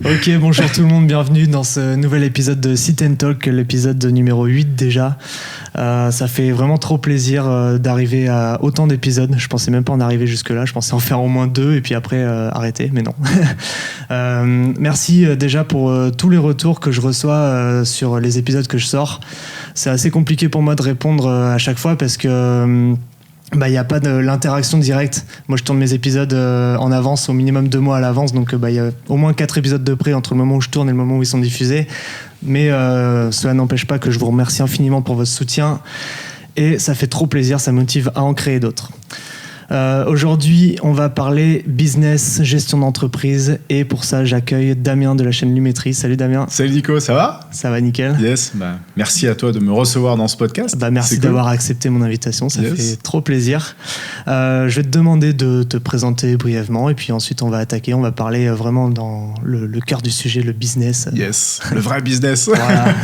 Ok, bonjour tout le monde, bienvenue dans ce nouvel épisode de Sit and Talk, l'épisode numéro 8 déjà. Ça fait vraiment trop plaisir d'arriver à autant d'épisodes. Je pensais même pas en arriver jusque-là, je pensais en faire au moins 2 et puis après arrêter, mais non. Merci déjà pour tous les retours que je reçois sur les épisodes que je sors. C'est assez compliqué pour moi de répondre à chaque fois parce que... il n'y a pas de l'interaction directe. Moi, je tourne mes épisodes en avance, au minimum 2 mois à l'avance. Donc, il y a au moins 4 épisodes de près entre le moment où je tourne et le moment où ils sont diffusés. Mais cela n'empêche pas que je vous remercie infiniment pour votre soutien. Et ça fait trop plaisir, ça me motive à en créer d'autres. Aujourd'hui, on va parler business, gestion d'entreprise. Et pour ça, j'accueille Damien de la chaîne Lumétrie. Salut Damien. Salut Nico, ça va ? Ça va nickel. Yes, merci à toi de me recevoir dans ce podcast. Merci d'avoir accepté mon invitation, ça fait trop plaisir. Je vais te demander de te présenter brièvement et puis ensuite on va attaquer, on va parler vraiment dans le cœur du sujet, le business. Yes, le vrai business. Voilà.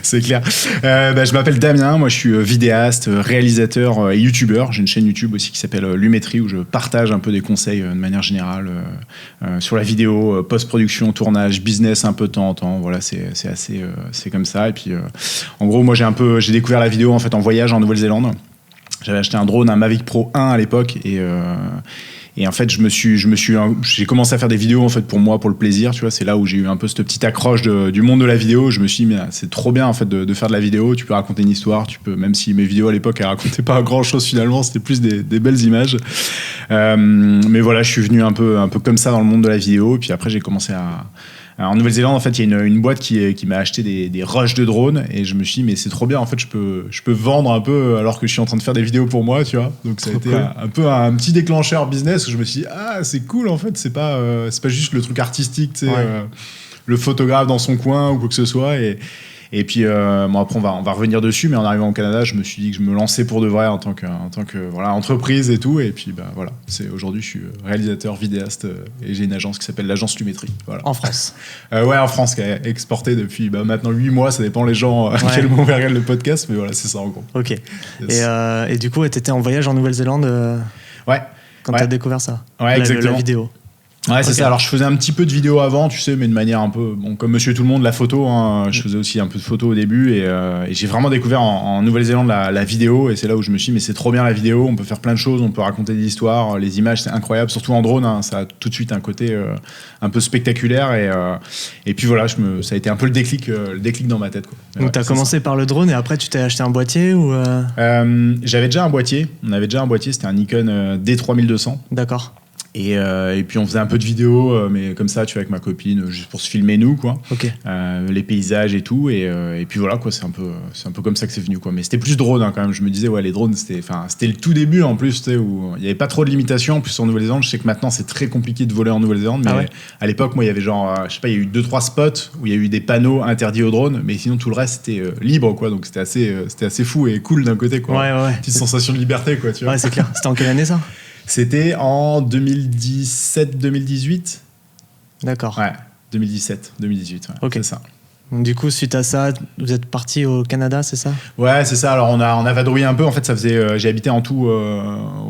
C'est clair. Je m'appelle Damien, moi je suis vidéaste, réalisateur et youtubeur. J'ai une chaîne YouTube aussi qui s'appelle Lumétrie où je partage un peu des conseils de manière générale sur la vidéo, post-production, tournage, business un peu de temps en temps. Voilà, c'est assez, c'est comme ça. Et puis en gros, moi j'ai découvert la vidéo en fait en voyage en Nouvelle-Zélande. J'avais acheté un drone, un Mavic Pro 1 à l'époque et en fait j'ai commencé à faire des vidéos en fait pour moi, pour le plaisir, tu vois. C'est là où j'ai eu un peu cette petite accroche du monde de la vidéo. Je me suis dit mais c'est trop bien en fait de faire de la vidéo. Tu peux raconter une histoire, même si mes vidéos à l'époque elles racontaient pas grand chose finalement, c'était plus des belles images. Mais voilà, je suis venu un peu comme ça dans le monde de la vidéo. Et puis après j'ai commencé en Nouvelle-Zélande, en fait, il y a une boîte qui m'a acheté des rushs de drones et je me suis dit, mais c'est trop bien, en fait, je peux vendre un peu alors que je suis en train de faire des vidéos pour moi, tu vois. Donc, ça a été un peu un petit déclencheur business où je me suis dit, ah, c'est cool, en fait, c'est pas juste le truc artistique, tu sais, le photographe dans son coin ou quoi que ce soit. Et puis, après, on va revenir dessus, mais en arrivant au Canada, je me suis dit que je me lançais pour de vrai en tant que voilà, entreprise et tout. Et puis, voilà, aujourd'hui, je suis réalisateur, vidéaste et j'ai une agence qui s'appelle l'agence Lumétrie. Voilà. En France Ouais, en France, qui a exporté depuis maintenant 8 mois. Ça dépend les gens à quel moment ils regardent le podcast, mais voilà, c'est ça en gros. Ok. Yes. Et du coup, tu étais en voyage en Nouvelle-Zélande ouais. Quand tu as découvert ça. Ouais, exactement. La vidéo. Ouais, c'est ça. Alors, je faisais un petit peu de vidéo avant, tu sais, mais de manière un peu, comme monsieur tout le monde, la photo. Hein, je faisais aussi un peu de photo au début et j'ai vraiment découvert en Nouvelle-Zélande la vidéo et c'est là où je me suis dit, mais c'est trop bien la vidéo, on peut faire plein de choses, on peut raconter des histoires, les images, c'est incroyable, surtout en drone, hein, ça a tout de suite un côté un peu spectaculaire et puis voilà, ça a été un peu le déclic dans ma tête, quoi. Donc, tu as commencé par le drone et après, tu t'es acheté un boîtier ou J'avais déjà un boîtier, c'était un Nikon D3200. D'accord. Et puis on faisait un peu de vidéo, mais comme ça, tu vois, avec ma copine, juste pour se filmer nous, quoi. Okay. Les paysages et tout. Et puis voilà, quoi, c'est un peu comme ça que c'est venu, quoi. Mais c'était plus drone, hein, quand même. Je me disais, ouais, les drones, c'était le tout début en plus, tu sais, où il n'y avait pas trop de limitations. En plus, en Nouvelle-Zélande, je sais que maintenant, c'est très compliqué de voler en Nouvelle-Zélande. Mais à l'époque, moi, il y avait genre, je sais pas, il y a eu 2-3 spots où il y a eu des panneaux interdits aux drones, mais sinon, tout le reste, c'était libre, quoi. Donc c'était assez fou et cool d'un côté, quoi. Ouais. Petite sensation de liberté, quoi, tu vois. Ouais, c'est clair. C'était en quelle année, ça ? C'était en 2017-2018. D'accord. Ouais, 2017-2018, ouais, okay. C'est ça. Donc, du coup, suite à ça, vous êtes parti au Canada, c'est ça ? Ouais, c'est ça. Alors, on a vadrouillé un peu. En fait, ça faisait... j'ai habité en tout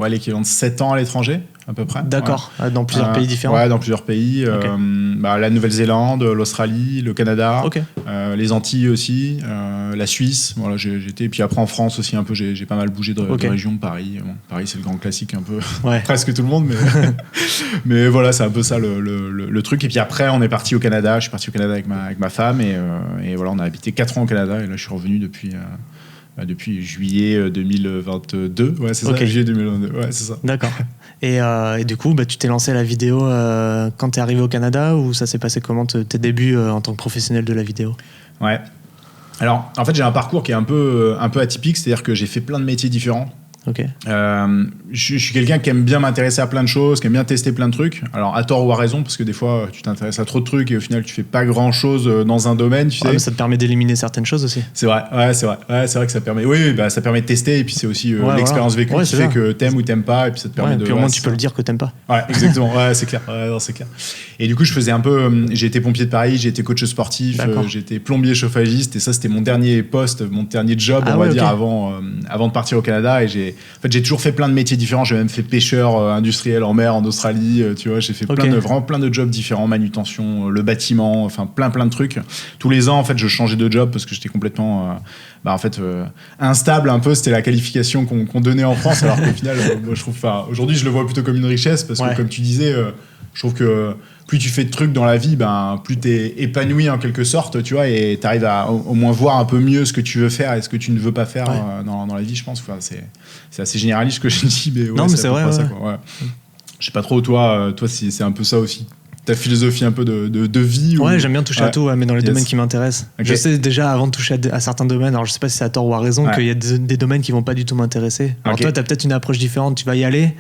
l'équivalent de 7 ans à l'étranger, à peu près. D'accord. Ouais. Dans plusieurs pays différents ? Ouais, dans plusieurs pays. Okay. La Nouvelle-Zélande, l'Australie, le Canada, okay. Les Antilles aussi, la Suisse. Voilà, j'étais... Et puis après, en France aussi, un peu, j'ai pas mal bougé de région. Paris, Paris, c'est le grand classique, un peu... presque tout le monde, mais... mais voilà, c'est un peu ça, le truc. Et puis après, on est parti au Canada. Je suis parti au Canada avec ma femme et voilà, on a habité 4 ans au Canada et là je suis revenu depuis juillet 2022. Ouais, c'est ça, juillet 2022. Ouais, c'est ça. D'accord. Et du coup, tu t'es lancé à la vidéo quand t'es arrivé au Canada ou ça s'est passé comment tes débuts en tant que professionnel de la vidéo ? Ouais. Alors, en fait, j'ai un parcours qui est un peu atypique, c'est-à-dire que j'ai fait plein de métiers différents. Okay. Je suis quelqu'un qui aime bien m'intéresser à plein de choses, qui aime bien tester plein de trucs. Alors à tort ou à raison, parce que des fois tu t'intéresses à trop de trucs et au final tu fais pas grand chose dans un domaine. Tu sais. Mais ça te permet d'éliminer certaines choses aussi. C'est vrai, c'est vrai que ça permet. Oui, ça permet de tester et puis c'est aussi l'expérience vécue qui fait que t'aimes ou t'aimes pas et puis ça te permet de. Puis au moins tu peux le dire que t'aimes pas. Ouais, exactement. Ouais, c'est clair. Ouais, non, c'est clair. Et du coup je faisais un peu. J'ai été pompier de Paris, j'ai été coach sportif, j'ai été plombier chauffagiste et ça c'était mon dernier poste, mon dernier job, on va dire avant de partir au Canada et j'ai En fait, j'ai toujours fait plein de métiers différents. J'ai même fait pêcheur industriel en mer en Australie. Tu vois, j'ai fait vraiment plein de jobs différents, manutention, le bâtiment, enfin plein de trucs. Tous les ans, en fait, je changeais de job parce que j'étais complètement instable un peu. C'était la qualification qu'on donnait en France, alors qu'au final, moi, je trouve, aujourd'hui, je le vois plutôt comme une richesse parce que, comme tu disais, je trouve que plus tu fais de trucs dans la vie, plus tu es épanoui en quelque sorte, tu vois, et tu arrives à au moins voir un peu mieux ce que tu veux faire et ce que tu ne veux pas faire dans la vie, je pense. Enfin, c'est assez généraliste ce que je dis, mais non, mais c'est vrai. Ça, quoi. Ouais. Je sais pas trop, toi si c'est un peu ça aussi. Ta philosophie un peu de vie. Ouais, j'aime bien toucher à tout, mais dans les domaines qui m'intéressent. Okay. Je sais déjà, avant de toucher à certains domaines, alors je sais pas si c'est à tort ou à raison, qu'il y a des domaines qui vont pas du tout m'intéresser. Alors toi, tu as peut-être une approche différente, tu vas y aller,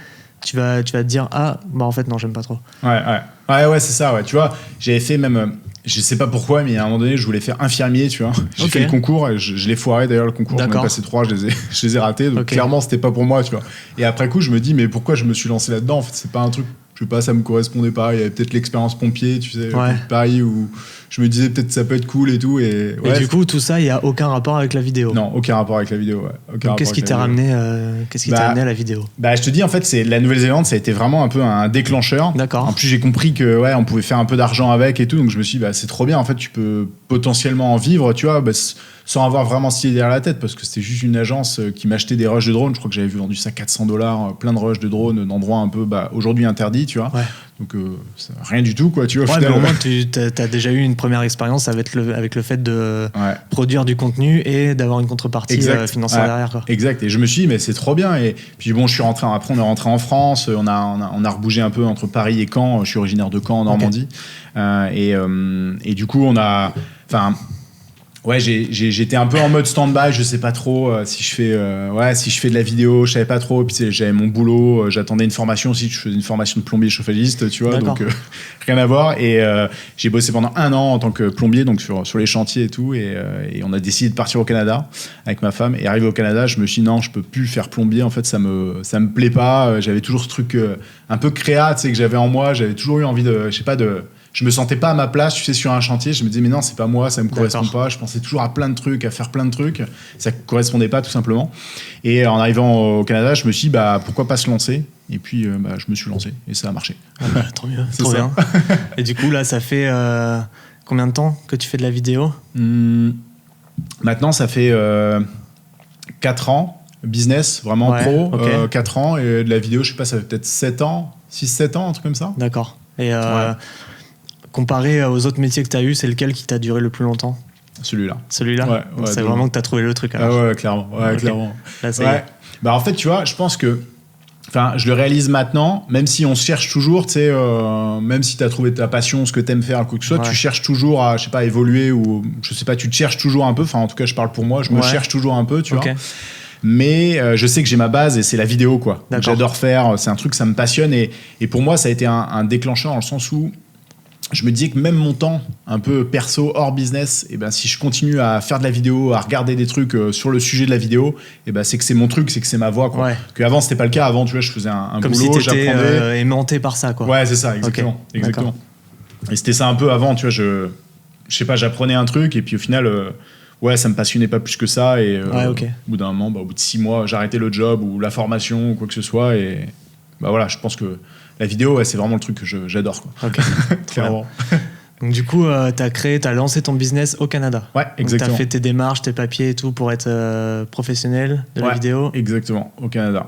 tu vas te dire, en fait, non, j'aime pas trop. Ouais, c'est ça, ouais. Tu vois, j'avais fait même, je sais pas pourquoi, mais à un moment donné, je voulais faire infirmier, tu vois. J'ai fait le concours, et je l'ai foiré d'ailleurs, le concours. J'en ai passé 3, je les ai ratés, donc clairement, c'était pas pour moi, tu vois. Et après coup, je me dis, mais pourquoi je me suis lancé là-dedans? En fait, c'est pas un truc. Je sais pas, ça me correspondait pas. Il y avait peut-être l'expérience pompier, tu sais, Paris, où je me disais peut-être ça peut être cool et tout. Et du coup, tout ça, il y a aucun rapport avec la vidéo. Non, aucun rapport avec la vidéo. Ouais. Donc, qu'est-ce qui t'a ramené à la vidéo? Je te dis, en fait, c'est la Nouvelle-Zélande, ça a été vraiment un peu un déclencheur. D'accord. En plus, j'ai compris que on pouvait faire un peu d'argent avec et tout. Donc, je me suis dit, c'est trop bien. En fait, tu peux potentiellement en vivre, tu vois. Sans avoir vraiment cette idée derrière la tête, parce que c'était juste une agence qui m'achetait des rushs de drones. Je crois que j'avais vendu ça $400, plein de rushs de drones d'endroits un peu aujourd'hui interdits, tu vois. Ouais. Donc rien du tout, quoi, tu vois. Mais au moins tu as déjà eu une première expérience avec le fait de produire du contenu et d'avoir une contrepartie financière derrière, quoi. Exact. Et je me suis dit, mais c'est trop bien. Et puis bon, je suis rentré. Après, on est rentré en France. On a rebougé un peu entre Paris et Caen. Je suis originaire de Caen, en Normandie. Et du coup, j'étais un peu en mode stand-by, je sais pas trop si je fais de la vidéo, je savais pas trop. Puis j'avais mon boulot, j'attendais une formation aussi, je faisais une formation de plombier chauffagiste, tu vois. Donc rien à voir. Et j'ai bossé pendant 1 an en tant que plombier, donc sur les chantiers et tout. Et on a décidé de partir au Canada avec ma femme. Et arrivé au Canada, je me suis dit non, je peux plus faire plombier. En fait, ça me plaît pas. J'avais toujours ce truc un peu créa, tu sais, que j'avais en moi. J'avais toujours eu envie je me sentais pas à ma place, tu sais, sur un chantier. Je me disais, mais non, c'est pas moi, ça me correspond pas. Je pensais toujours à plein de trucs, à faire plein de trucs. Ça correspondait pas, tout simplement. Et en arrivant au Canada, je me suis dit, pourquoi pas se lancer? Et puis, je me suis lancé et ça a marché. Trop bien, trop bien. Et du coup, là, ça fait combien de temps que tu fais de la vidéo? Maintenant, ça fait 4 ans. Business, vraiment pro. 4 ans. Et de la vidéo, je sais pas, ça fait peut-être 7 ans, 6-7 ans, un truc comme ça. D'accord. Et comparé aux autres métiers que tu as eu, c'est lequel qui t'a duré le plus longtemps? Celui-là. Ouais, c'est vraiment que tu as trouvé le truc. Ouais, clairement. Clairement. Là, en fait, tu vois, je pense que je le réalise maintenant, même si on se cherche toujours, tu sais, même si tu as trouvé ta passion, ce que tu aimes faire, quoi que ce soit, tu cherches toujours à, je sais pas, évoluer ou, je sais pas, tu te cherches toujours un peu. Enfin, en tout cas, je parle pour moi, je me cherche toujours un peu, tu vois. Mais je sais que j'ai ma base et c'est la vidéo, quoi. J'adore faire, c'est un truc, ça me passionne. Et pour moi, ça a été un déclencheur dans le sens où je me disais que même mon temps un peu perso, hors business, si je continue à faire de la vidéo, à regarder des trucs sur le sujet de la vidéo, c'est que c'est mon truc, c'est que c'est ma voie, quoi. Qu'avant, c'était pas le cas. Avant, tu vois, je faisais un comme boulot, si j'apprenais. Aimanté par ça, quoi. Ouais, c'est ça, exactement. Et c'était ça un peu avant, tu vois, je sais pas, j'apprenais un truc et puis au final... ça me passionnait pas plus que ça et au bout d'un moment, au bout de 6 mois, j'ai arrêté le job ou la formation ou quoi que ce soit et je pense que la vidéo, c'est vraiment le truc que j'adore, quoi. Clairement. Donc du coup, t'as lancé ton business au Canada. Ouais, exactement. T'as fait tes démarches, tes papiers et tout pour être professionnel de la vidéo. Exactement, au Canada.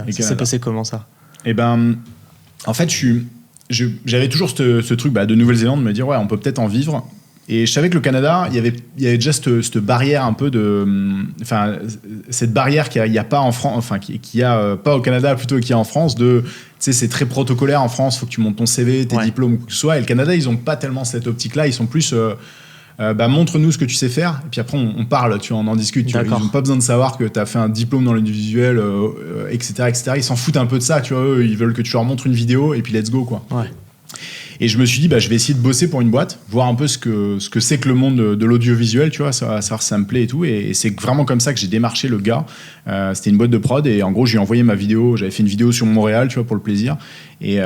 Ça s'est passé comment ça? En fait, j'avais toujours ce truc de Nouvelle-Zélande de me dire on peut peut-être en vivre. Et je savais que le Canada, il y avait déjà cette barrière un peu cette barrière qu'il n'y a pas en France, qu'il y a pas au Canada plutôt qu'il y a en France tu sais, c'est très protocolaire en France, faut que tu montes ton CV, tes diplômes, quoi que ce soit. Et le Canada, ils ont pas tellement cette optique-là, ils sont plus montre-nous ce que tu sais faire. Et puis après, on parle, tu vois, on en discute. Tu vois, ils n'ont pas besoin de savoir que tu as fait un diplôme dans l'audiovisuel, etc., etc. Ils s'en foutent un peu de ça, tu vois. Eux, ils veulent que tu leur montres une vidéo et puis let's go, quoi. Ouais. Et je me suis dit, je vais essayer de bosser pour une boîte, voir un peu ce que c'est que le monde de l'audiovisuel, tu vois, savoir si ça me plaît et tout. Et c'est vraiment comme ça que j'ai démarché le gars. C'était une boîte de prod et en gros, je lui ai envoyé ma vidéo. J'avais fait une vidéo sur Montréal, tu vois, pour le plaisir. Et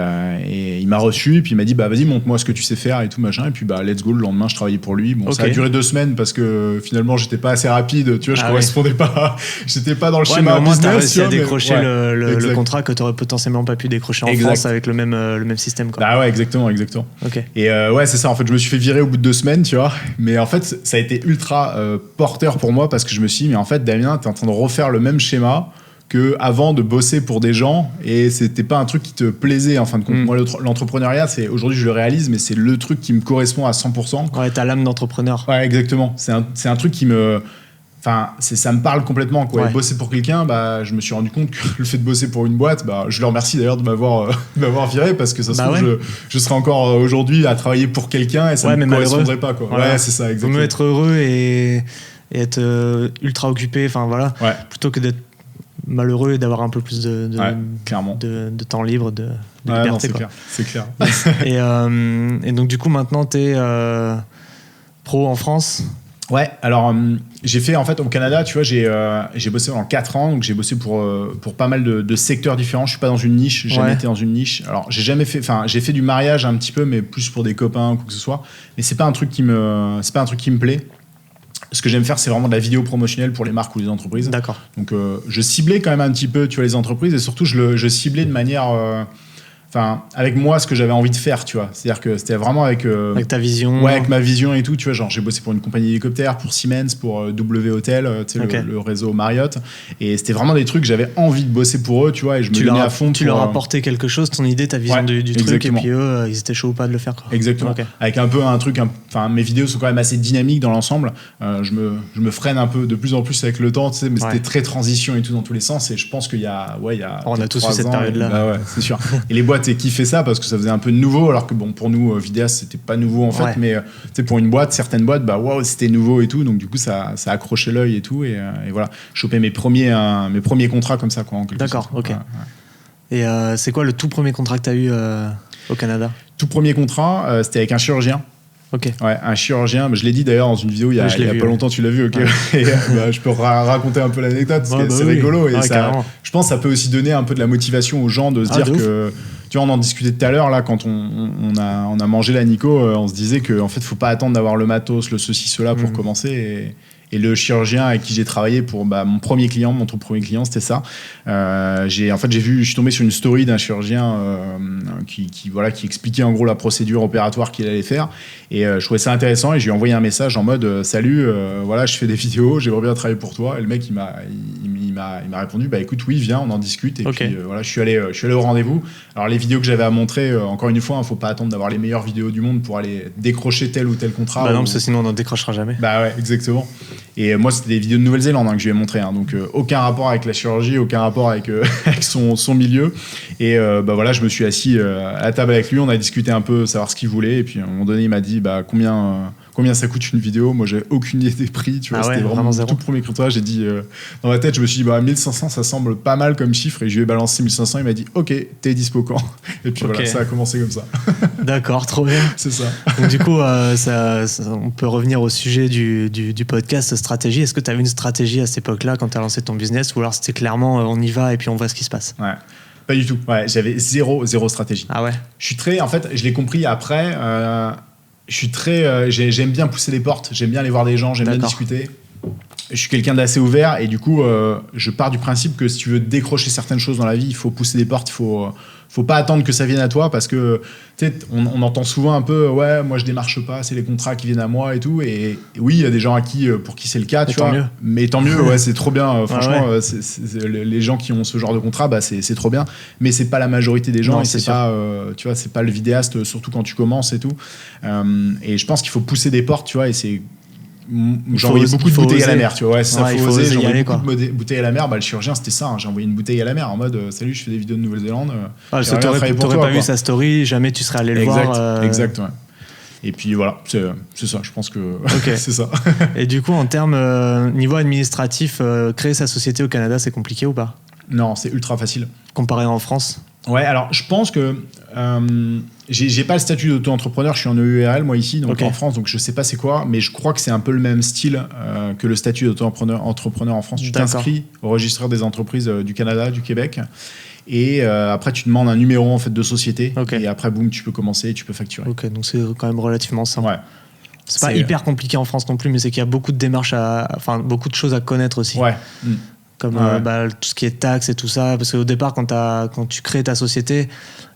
il m'a reçu, et puis il m'a dit, vas-y, montre-moi ce que tu sais faire et tout, machin. Et puis, let's go. Le lendemain, je travaillais pour lui. Bon, ça a duré 2 semaines parce que finalement, j'étais pas assez rapide, tu vois, je correspondais pas, j'étais pas dans le schéma mais au moins, business. t'as réussi à décrocher le contrat que t'aurais potentiellement pas pu décrocher en France avec le même système, quoi. Ah ouais, exactement. Okay. Et c'est ça, en fait, je me suis fait virer au bout de 2 semaines, tu vois. Mais en fait, ça a été ultra porteur pour moi parce que je me suis dit, mais en fait, Damien, t'es en train de refaire le même schéma que avant de bosser pour des gens, et c'était pas un truc qui te plaisait en fin de compte. Moi, l'entrepreneuriat, c'est aujourd'hui je le réalise, mais c'est le truc qui me correspond à 100%. Ouais, t'as l'âme d'entrepreneur. Ouais, exactement. C'est un truc qui me... Enfin, ça me parle complètement, quoi. Ouais. Et bosser pour quelqu'un, je me suis rendu compte que le fait de bosser pour une boîte, je le remercie d'ailleurs de m'avoir viré, parce que ça se trouve, je serais encore aujourd'hui à travailler pour quelqu'un et ça ne me correspondrait pas, quoi. Voilà. Ouais, c'est ça, exactement. Vaut mieux être heureux et être ultra occupé, enfin voilà, plutôt que d'être malheureux et d'avoir un peu plus de temps libre, de liberté. Non, c'est quoi. Clair, c'est clair. Et donc du coup maintenant t'es pro en France. Ouais, alors j'ai fait en fait au Canada, tu vois, j'ai bossé pendant 4 ans, donc j'ai bossé pour pas mal de secteurs différents. Je suis pas dans une niche, j'ai jamais été dans une niche. Alors j'ai fait du mariage un petit peu, mais plus pour des copains ou quoi que ce soit. Mais c'est pas un truc qui me plaît. Ce que j'aime faire, c'est vraiment de la vidéo promotionnelle pour les marques ou les entreprises. D'accord. Donc je ciblais quand même un petit peu, tu vois, les entreprises, et surtout je ciblais de manière avec moi ce que j'avais envie de faire, tu vois. C'est-à-dire que c'était vraiment avec ta vision. Ouais, avec ma vision et tout, tu vois. Genre, j'ai bossé pour une compagnie d'hélicoptères, pour Siemens, pour W Hotel, tu sais, le réseau Marriott. Et c'était vraiment des trucs que j'avais envie de bosser pour eux, tu vois. Et je me donnais à fond. Tu leur apportais quelque chose, ton idée, ta vision du truc, et puis eux, ils étaient chauds ou pas de le faire, quoi. Exactement. Okay. Avec un peu un truc, mes vidéos sont quand même assez dynamiques dans l'ensemble. Je me freine un peu de plus en plus avec le temps, tu sais, mais c'était très transition et tout dans tous les sens. Et je pense qu'il y a, on a tous eu cette période-là. Ouais, c'est sûr. Et les boîtes kiffaient ça parce que ça faisait un peu nouveau, alors que bon, pour nous, vidéastes, c'était pas nouveau en fait, mais tu sais, pour une boîte, certaines boîtes, c'était nouveau et tout, donc du coup, ça accrochait l'œil et tout, et voilà, choper mes premiers contrats comme ça, quoi, en quelque sorte. D'accord, ok. Et c'est quoi le tout premier contrat que tu as eu au Canada ? Tout premier contrat, c'était avec un chirurgien. Ok. Ouais, un chirurgien. Je l'ai dit d'ailleurs dans une vidéo il y a pas longtemps, tu l'as vu, ok. Ouais. Et, je peux raconter un peu l'anecdote parce que c'est rigolo. Et je pense que ça peut aussi donner un peu de la motivation aux gens de se dire que. Tu vois, on en discutait tout à l'heure, là, quand on a mangé la Nico, on se disait qu'en fait, faut pas attendre d'avoir le matos, le ceci, cela pour commencer. Et le chirurgien avec qui j'ai travaillé pour mon premier client, mon tout premier client, c'était ça. Je suis tombé sur une story d'un chirurgien qui expliquait en gros la procédure opératoire qu'il allait faire. Et je trouvais ça intéressant et je lui ai envoyé un message en mode salut, voilà, je fais des vidéos, j'aimerais bien travailler pour toi. Et le mec, il m'a répondu écoute, oui, viens, on en discute. Et puis voilà, je suis allé au rendez-vous. Alors les vidéos que j'avais à montrer, encore une fois, faut pas attendre d'avoir les meilleures vidéos du monde pour aller décrocher tel ou tel contrat. Non, parce que sinon on n'en décrochera jamais. Ouais, exactement. Et moi, c'était des vidéos de Nouvelle-Zélande que je lui ai montré, donc aucun rapport avec la chirurgie, aucun rapport avec son milieu. Et voilà, je me suis assis à la table avec lui, on a discuté un peu, savoir ce qu'il voulait, et puis à un moment donné, il m'a dit combien ça coûte une vidéo. Moi, j'avais aucune idée des prix, tu vois, c'était vraiment mon tout premier contrat. J'ai dit dans ma tête, je me suis dit 1500, ça semble pas mal comme chiffre, et je lui ai balancé 1500. Il m'a dit ok, t'es dispo quand? Et puis voilà, ça a commencé comme ça. D'accord, trop bien. C'est ça. Donc du coup, on peut revenir au sujet du podcast stratégie. Est-ce que tu avais une stratégie à cette époque-là quand tu as lancé ton business, ou alors c'était clairement on y va et puis on voit ce qui se passe? Ouais. Pas du tout. Ouais, j'avais zéro stratégie. Ah ouais. Je suis très, en fait, je l'ai compris après. Je suis très, j'aime bien pousser les portes, j'aime bien aller voir des gens, j'aime bien discuter. Je suis quelqu'un d'assez ouvert et du coup, je pars du principe que si tu veux décrocher certaines choses dans la vie, il faut pousser des portes, il faut pas attendre que ça vienne à toi, parce que tu sais, on entend souvent un peu ouais, moi je démarche pas, c'est les contrats qui viennent à moi et tout. Et oui, il y a des gens pour qui c'est le cas, tu vois. Mieux. Mais tant mieux, ouais, c'est trop bien. Franchement, les gens qui ont ce genre de contrat, c'est trop bien. Mais c'est pas la majorité des gens. Non, et c'est pas, tu vois, c'est pas le vidéaste, surtout quand tu commences et tout. Et je pense qu'il faut pousser des portes, tu vois. Et c'est j'ai envoyé beaucoup de bouteilles à la mer, tu vois. Ça, faut oser. J'ai envoyé beaucoup de bouteilles à la mer. Le chirurgien, c'était ça. J'ai envoyé une bouteille à la mer en mode salut, je fais des vidéos de Nouvelle-Zélande. T'aurais pas vu sa story, jamais tu serais allé le voir. Exact, ouais. Et puis voilà, c'est ça, je pense que c'est ça. Et du coup, en termes niveau administratif, créer sa société au Canada, c'est compliqué ou pas? Non, c'est ultra facile. Comparé en France? Ouais, alors je pense que j'ai pas le statut d'auto-entrepreneur, je suis en EURL moi ici, donc en France, donc je sais pas c'est quoi, mais je crois que c'est un peu le même style que le statut d'auto-entrepreneur en France. Tu t'inscris au registre des entreprises du Canada, du Québec, et après tu demandes un numéro en fait de société, et après boum, tu peux commencer et tu peux facturer. Ok, donc c'est quand même relativement simple. Ouais. C'est pas hyper compliqué en France non plus, mais c'est qu'il y a beaucoup de démarches, beaucoup de choses à connaître aussi. Ouais. Comme tout ce qui est taxes et tout ça, parce qu'au départ quand tu crées ta société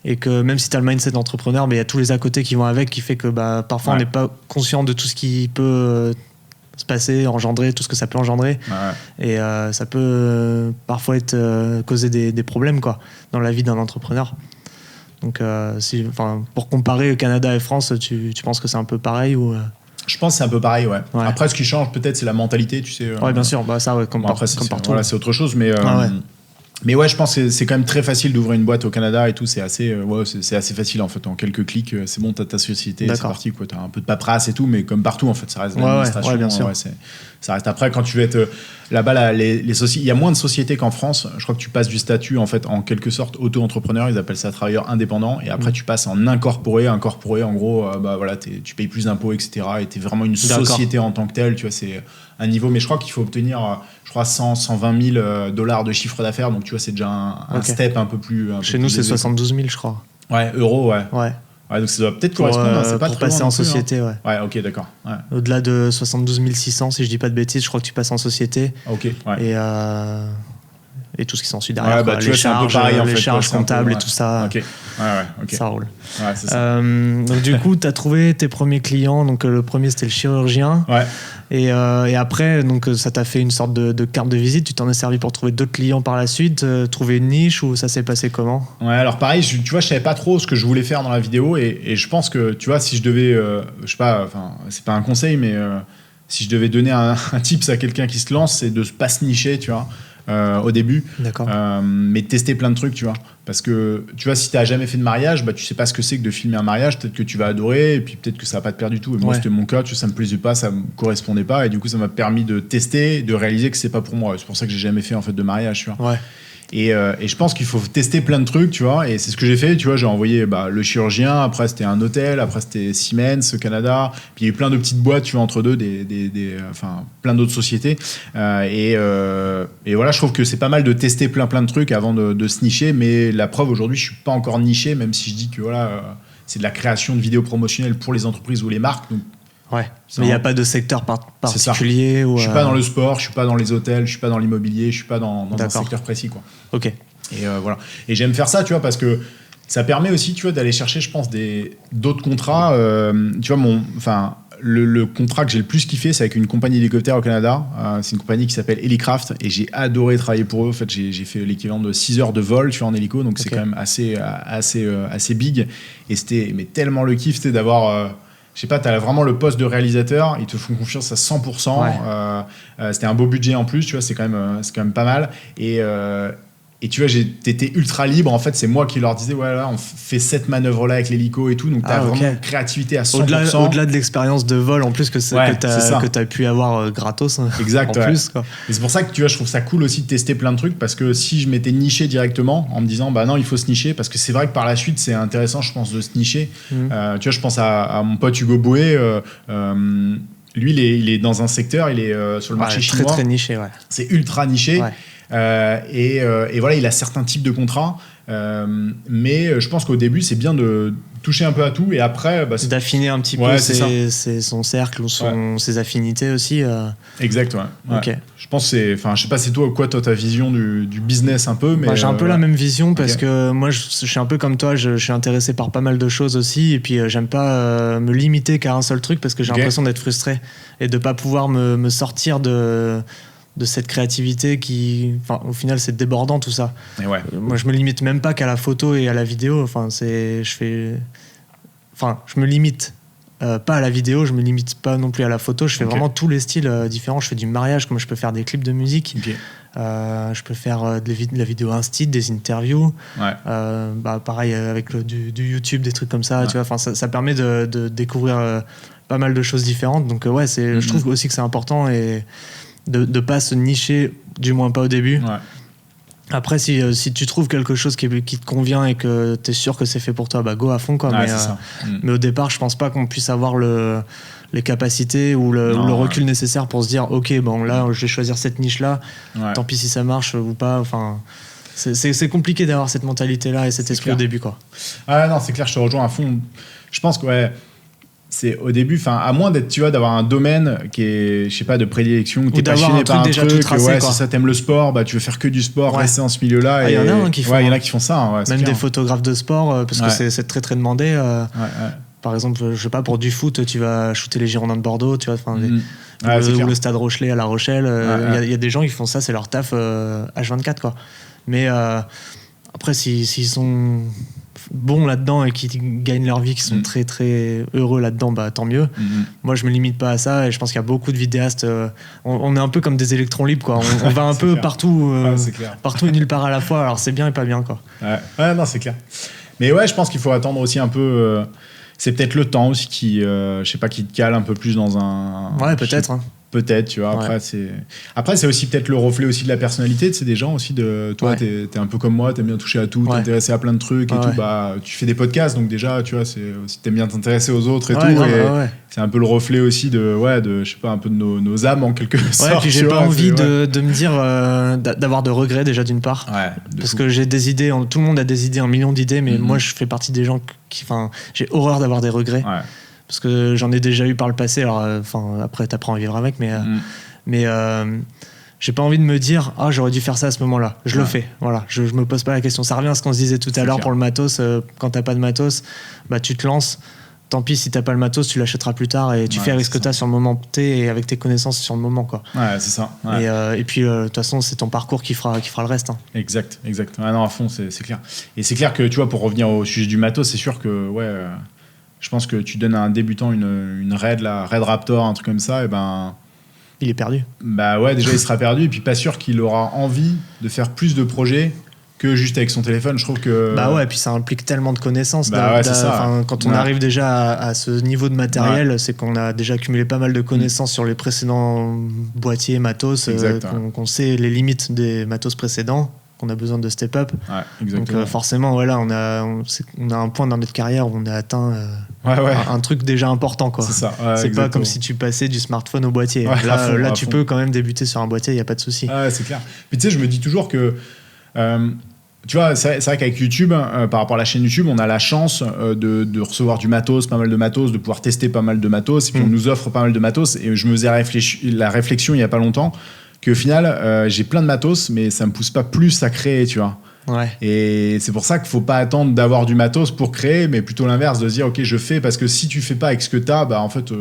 et que même si tu as le mindset d'entrepreneur, il y a tous les à côté qui vont avec, qui fait que parfois on n'est pas conscient de tout ce qui peut se passer, engendrer, tout ce que ça peut engendrer, et ça peut parfois causer des problèmes quoi, dans la vie d'un entrepreneur. Donc pour comparer Canada et France, tu penses que c'est un peu pareil ou Je pense que c'est un peu pareil, ouais. Après, ce qui change peut-être, c'est la mentalité, tu sais. Ouais, bien sûr, ça, comme partout. Voilà, c'est autre chose, mais mais ouais, je pense que c'est quand même très facile d'ouvrir une boîte au Canada et tout. C'est assez, c'est assez facile en fait. En quelques clics, c'est bon, t'as ta société, c'est parti quoi. T'as un peu de paperasse et tout, mais comme partout en fait, ça reste l'administration. Bien sûr. Ça reste après quand tu veux être là-bas, il y a moins de sociétés qu'en France. Je crois que tu passes du statut en fait en quelque sorte auto-entrepreneur, ils appellent ça travailleur indépendant, et après tu passes en incorporé. Incorporé, en gros, tu payes plus d'impôts, etc. Et t'es vraiment une société en tant que telle. Tu vois, c'est un niveau, mais je crois qu'il faut obtenir 120 000 dollars de chiffre d'affaires, donc tu vois, c'est déjà un step un peu plus. Chez nous, c'est 72 000, je crois. Ouais, euros, ouais. Ouais, donc ça doit peut-être correspondre, c'est pas pour trop passer loin en société, hein. Ouais, ok, d'accord. Ouais. Au-delà de 72 600, si je dis pas de bêtises, je crois que tu passes en société. Ok, ouais. Et tout ce qui s'ensuit derrière. Ouais, tu vois, c'est un peu pareil, en fait, charges comptables et tout ça. Ok, ok. Ça roule. Ouais, c'est ça. Donc du coup, tu as trouvé tes premiers clients. Donc le premier, c'était le chirurgien. Ouais. Et après, donc, ça t'a fait une sorte de carte de visite. Tu t'en es servi pour trouver d'autres clients par la suite, trouver une niche, ou ça s'est passé comment ? Ouais, alors pareil, tu vois, je savais pas trop ce que je voulais faire dans la vidéo, et je pense que, tu vois, si je devais, je sais pas, enfin, c'est pas un conseil, mais si je devais donner un tips à quelqu'un qui se lance, c'est de pas se nicher, tu vois. Au début, mais de tester plein de trucs, tu vois, parce que tu vois, si t'as jamais fait de mariage, tu sais pas ce que c'est que de filmer un mariage. Peut-être que tu vas adorer, et puis peut-être que ça va pas te plaire du tout. Et moi, c'était mon cas, tu vois, ça me plaisait pas, ça me correspondait pas, et du coup ça m'a permis de tester, de réaliser que c'est pas pour moi. C'est pour ça que j'ai jamais fait en fait de mariage, tu vois. Et je pense qu'il faut tester plein de trucs, tu vois, et c'est ce que j'ai fait, tu vois. J'ai envoyé le chirurgien, après c'était un hôtel, après c'était Siemens Canada, puis il y a eu plein de petites boîtes, tu vois, entre deux, plein d'autres sociétés, et voilà, je trouve que c'est pas mal de tester plein de trucs avant de se nicher, mais la preuve, aujourd'hui, je suis pas encore niché, même si je dis que voilà, c'est de la création de vidéos promotionnelles pour les entreprises ou les marques, donc. Ouais, mais il n'y a pas de secteur particulier où, je suis pas dans le sport, je suis pas dans les hôtels, je suis pas dans l'immobilier, je suis pas dans un secteur précis, quoi. Ok. Et voilà. Et j'aime faire ça, tu vois, parce que ça permet aussi, tu vois, d'aller chercher, je pense, d'autres contrats. Tu vois, le contrat que j'ai le plus kiffé, c'est avec une compagnie d'hélicoptères au Canada. C'est une compagnie qui s'appelle Helicraft, et j'ai adoré travailler pour eux. En fait, j'ai fait l'équivalent de 6 heures de vol, tu vois, en hélico, donc c'est quand même assez big. Et c'était tellement le kiff, c'était d'avoir. Je sais pas, t'as vraiment le poste de réalisateur, ils te font confiance à 100%. C'était un beau budget en plus, tu vois, c'est quand même pas mal. Et tu vois, t'étais ultra libre. En fait, c'est moi qui leur disais, ouais, là, on fait cette manœuvre-là avec l'hélico et tout. Donc, t'as vraiment une créativité à 100%. Au-delà de l'expérience de vol, en plus, que t'as pu avoir gratos. Exact, en plus, quoi. Et c'est pour ça que, tu vois, je trouve ça cool aussi de tester plein de trucs, parce que si je m'étais niché directement en me disant, non, il faut se nicher, parce que c'est vrai que par la suite, c'est intéressant, je pense, de se nicher. Tu vois, je pense à mon pote Hugo Boé. Lui, il est dans un secteur, il est sur le marché chinois. Très, très niché, ouais. C'est ultra niché. Ouais. Et voilà, il a certains types de contrats, mais je pense qu'au début c'est bien de toucher un peu à tout, et après d'affiner un petit peu son cercle ou ses affinités aussi. Exact, ouais. Ok. Je pense je sais pas, c'est toi ta vision du business un peu, mais j'ai un peu la même vision, parce que moi je suis un peu comme toi, je suis intéressé par pas mal de choses aussi, et puis j'aime pas me limiter qu'à un seul truc, parce que j'ai l'impression d'être frustré et de pas pouvoir me sortir de cette créativité qui, au final, c'est débordant tout ça. Et ouais. Moi, je me limite même pas qu'à la photo et à la vidéo. Je me limite pas à la vidéo, je me limite pas non plus à la photo. Je fais vraiment tous les styles différents. Je fais du mariage, comme je peux faire des clips de musique. Je peux faire de la vidéo instit, des interviews. Pareil avec du YouTube, des trucs comme ça. Tu vois, ça permet de découvrir pas mal de choses différentes. Donc je trouve aussi que c'est important, et de pas se nicher, du moins pas au début. Après, si tu trouves quelque chose qui te convient et que tu es sûr que c'est fait pour toi, bah go à fond, quoi. Ouais, Mais au départ, je pense pas qu'on puisse avoir les capacités ou le recul nécessaire pour se dire ok, bon là, je vais choisir cette niche-là, tant pis si ça marche ou pas. Enfin, c'est compliqué d'avoir cette mentalité-là et cet esprit au début, quoi. Ah non, c'est clair, je te rejoins à fond. Je pense que c'est au début, enfin, à moins d'être, tu vois, d'avoir un domaine qui est, je sais pas, de prédilection, où t'es passionné par un truc, tracé, si ça t'aime le sport, bah tu veux faire que du sport, rester dans ce milieu-là. Il y en a qui font. Il y en a qui font ça. Même des photographes de sport, parce que c'est très très demandé. Par exemple, je sais pas, pour du foot, tu vas shooter les Girondins de Bordeaux, tu vois, ou le Stade Rochelet à La Rochelle. Il y a des gens qui font ça, c'est leur taf H24, quoi. Mais après, s'ils sont bons là-dedans et qui gagnent leur vie, qui sont très très heureux là-dedans, bah tant mieux. Moi, je me limite pas à ça et je pense qu'il y a beaucoup de vidéastes. On est un peu comme des électrons libres, quoi. On va un peu partout, partout et nulle part à la fois. Alors c'est bien et pas bien, quoi. Non, c'est clair. Mais je pense qu'il faut attendre aussi un peu. C'est peut-être le temps aussi qui, je sais pas, qui te cale un peu plus dans un. Ouais, peut-être. Peut-être, tu vois. Après, c'est aussi peut-être le reflet aussi de la personnalité de ces des gens aussi. Toi, t'es un peu comme moi, t'aimes bien toucher à tout, t'intéresser à plein de trucs et tout. Bah, tu fais des podcasts, donc déjà, tu vois, t'aimes bien t'intéresser aux autres et tout. C'est un peu le reflet aussi de je sais pas, un peu de nos âmes en quelque sorte. Ouais, puis j'ai pas envie de me dire d'avoir de regrets déjà d'une part. Parce que j'ai des idées, tout le monde a des idées, 1 million d'idées, mais moi, je fais partie des gens j'ai horreur d'avoir des regrets. Parce que j'en ai déjà eu par le passé. Alors, après, t'apprends à vivre avec, mais j'ai pas envie de me dire j'aurais dû faire ça à ce moment-là. Je le fais. Voilà, je me pose pas la question. Ça revient à ce qu'on se disait tout à l'heure pour le matos. Quand t'as pas de matos, bah tu te lances. Tant pis si t'as pas le matos, tu l'achèteras plus tard et tu fais avec ce que t'as sur le moment T et avec tes connaissances sur le moment, quoi. Ouais, c'est ça. Et puis de toute façon, c'est ton parcours qui fera le reste. Exact. Non, à fond, c'est clair. Et c'est clair que tu vois, pour revenir au sujet du matos, c'est sûr que je pense que tu donnes à un débutant une Red Raptor, un truc comme ça, et ben. Il est perdu. Bah déjà il sera perdu, et puis pas sûr qu'il aura envie de faire plus de projets que juste avec son téléphone. Je trouve que. Et puis ça implique tellement de connaissances. C'est ça. Quand on arrive déjà à ce niveau de matériel, c'est qu'on a déjà accumulé pas mal de connaissances sur les précédents boîtiers, matos, qu'on sait les limites des matos précédents, qu'on a besoin de step up. Donc forcément, on a un point dans notre carrière où on a atteint un truc déjà important, quoi. C'est ça. C'est pas comme si tu passais du smartphone au boîtier. Là, tu peux quand même débuter sur un boîtier, il y a pas de souci. C'est clair. Puis tu sais, je me dis toujours que tu vois, c'est vrai qu'avec YouTube, par rapport à la chaîne YouTube, on a la chance de recevoir du matos, pas mal de matos, de pouvoir tester pas mal de matos, et puis on nous offre pas mal de matos. Et je me faisais la réflexion il y a pas longtemps qu'au final, j'ai plein de matos, mais ça me pousse pas plus à créer, tu vois. Et c'est pour ça qu'il faut pas attendre d'avoir du matos pour créer, mais plutôt l'inverse, de se dire ok, je fais, parce que si tu fais pas avec ce que t'as, bah en fait,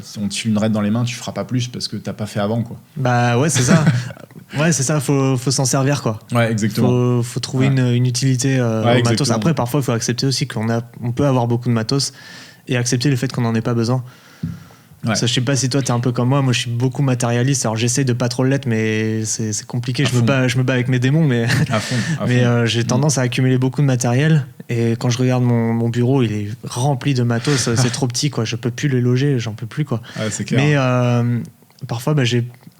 si on te file une raide dans les mains, tu feras pas plus parce que t'as pas fait avant, quoi. C'est ça. C'est ça, faut s'en servir, quoi. Exactement. Faut trouver une utilité au matos. Après, parfois, il faut accepter aussi qu'on peut avoir beaucoup de matos et accepter le fait qu'on en ait pas besoin. Ça, je sais pas si toi t'es un peu comme moi je suis beaucoup matérialiste, alors j'essaye de pas trop l'être, mais c'est compliqué. Je me bats avec mes démons, mais j'ai tendance à accumuler beaucoup de matériel, et quand je regarde mon bureau, il est rempli de matos. C'est trop petit, quoi. Je peux plus le loger, j'en peux plus, quoi. C'est clair. Mais parfois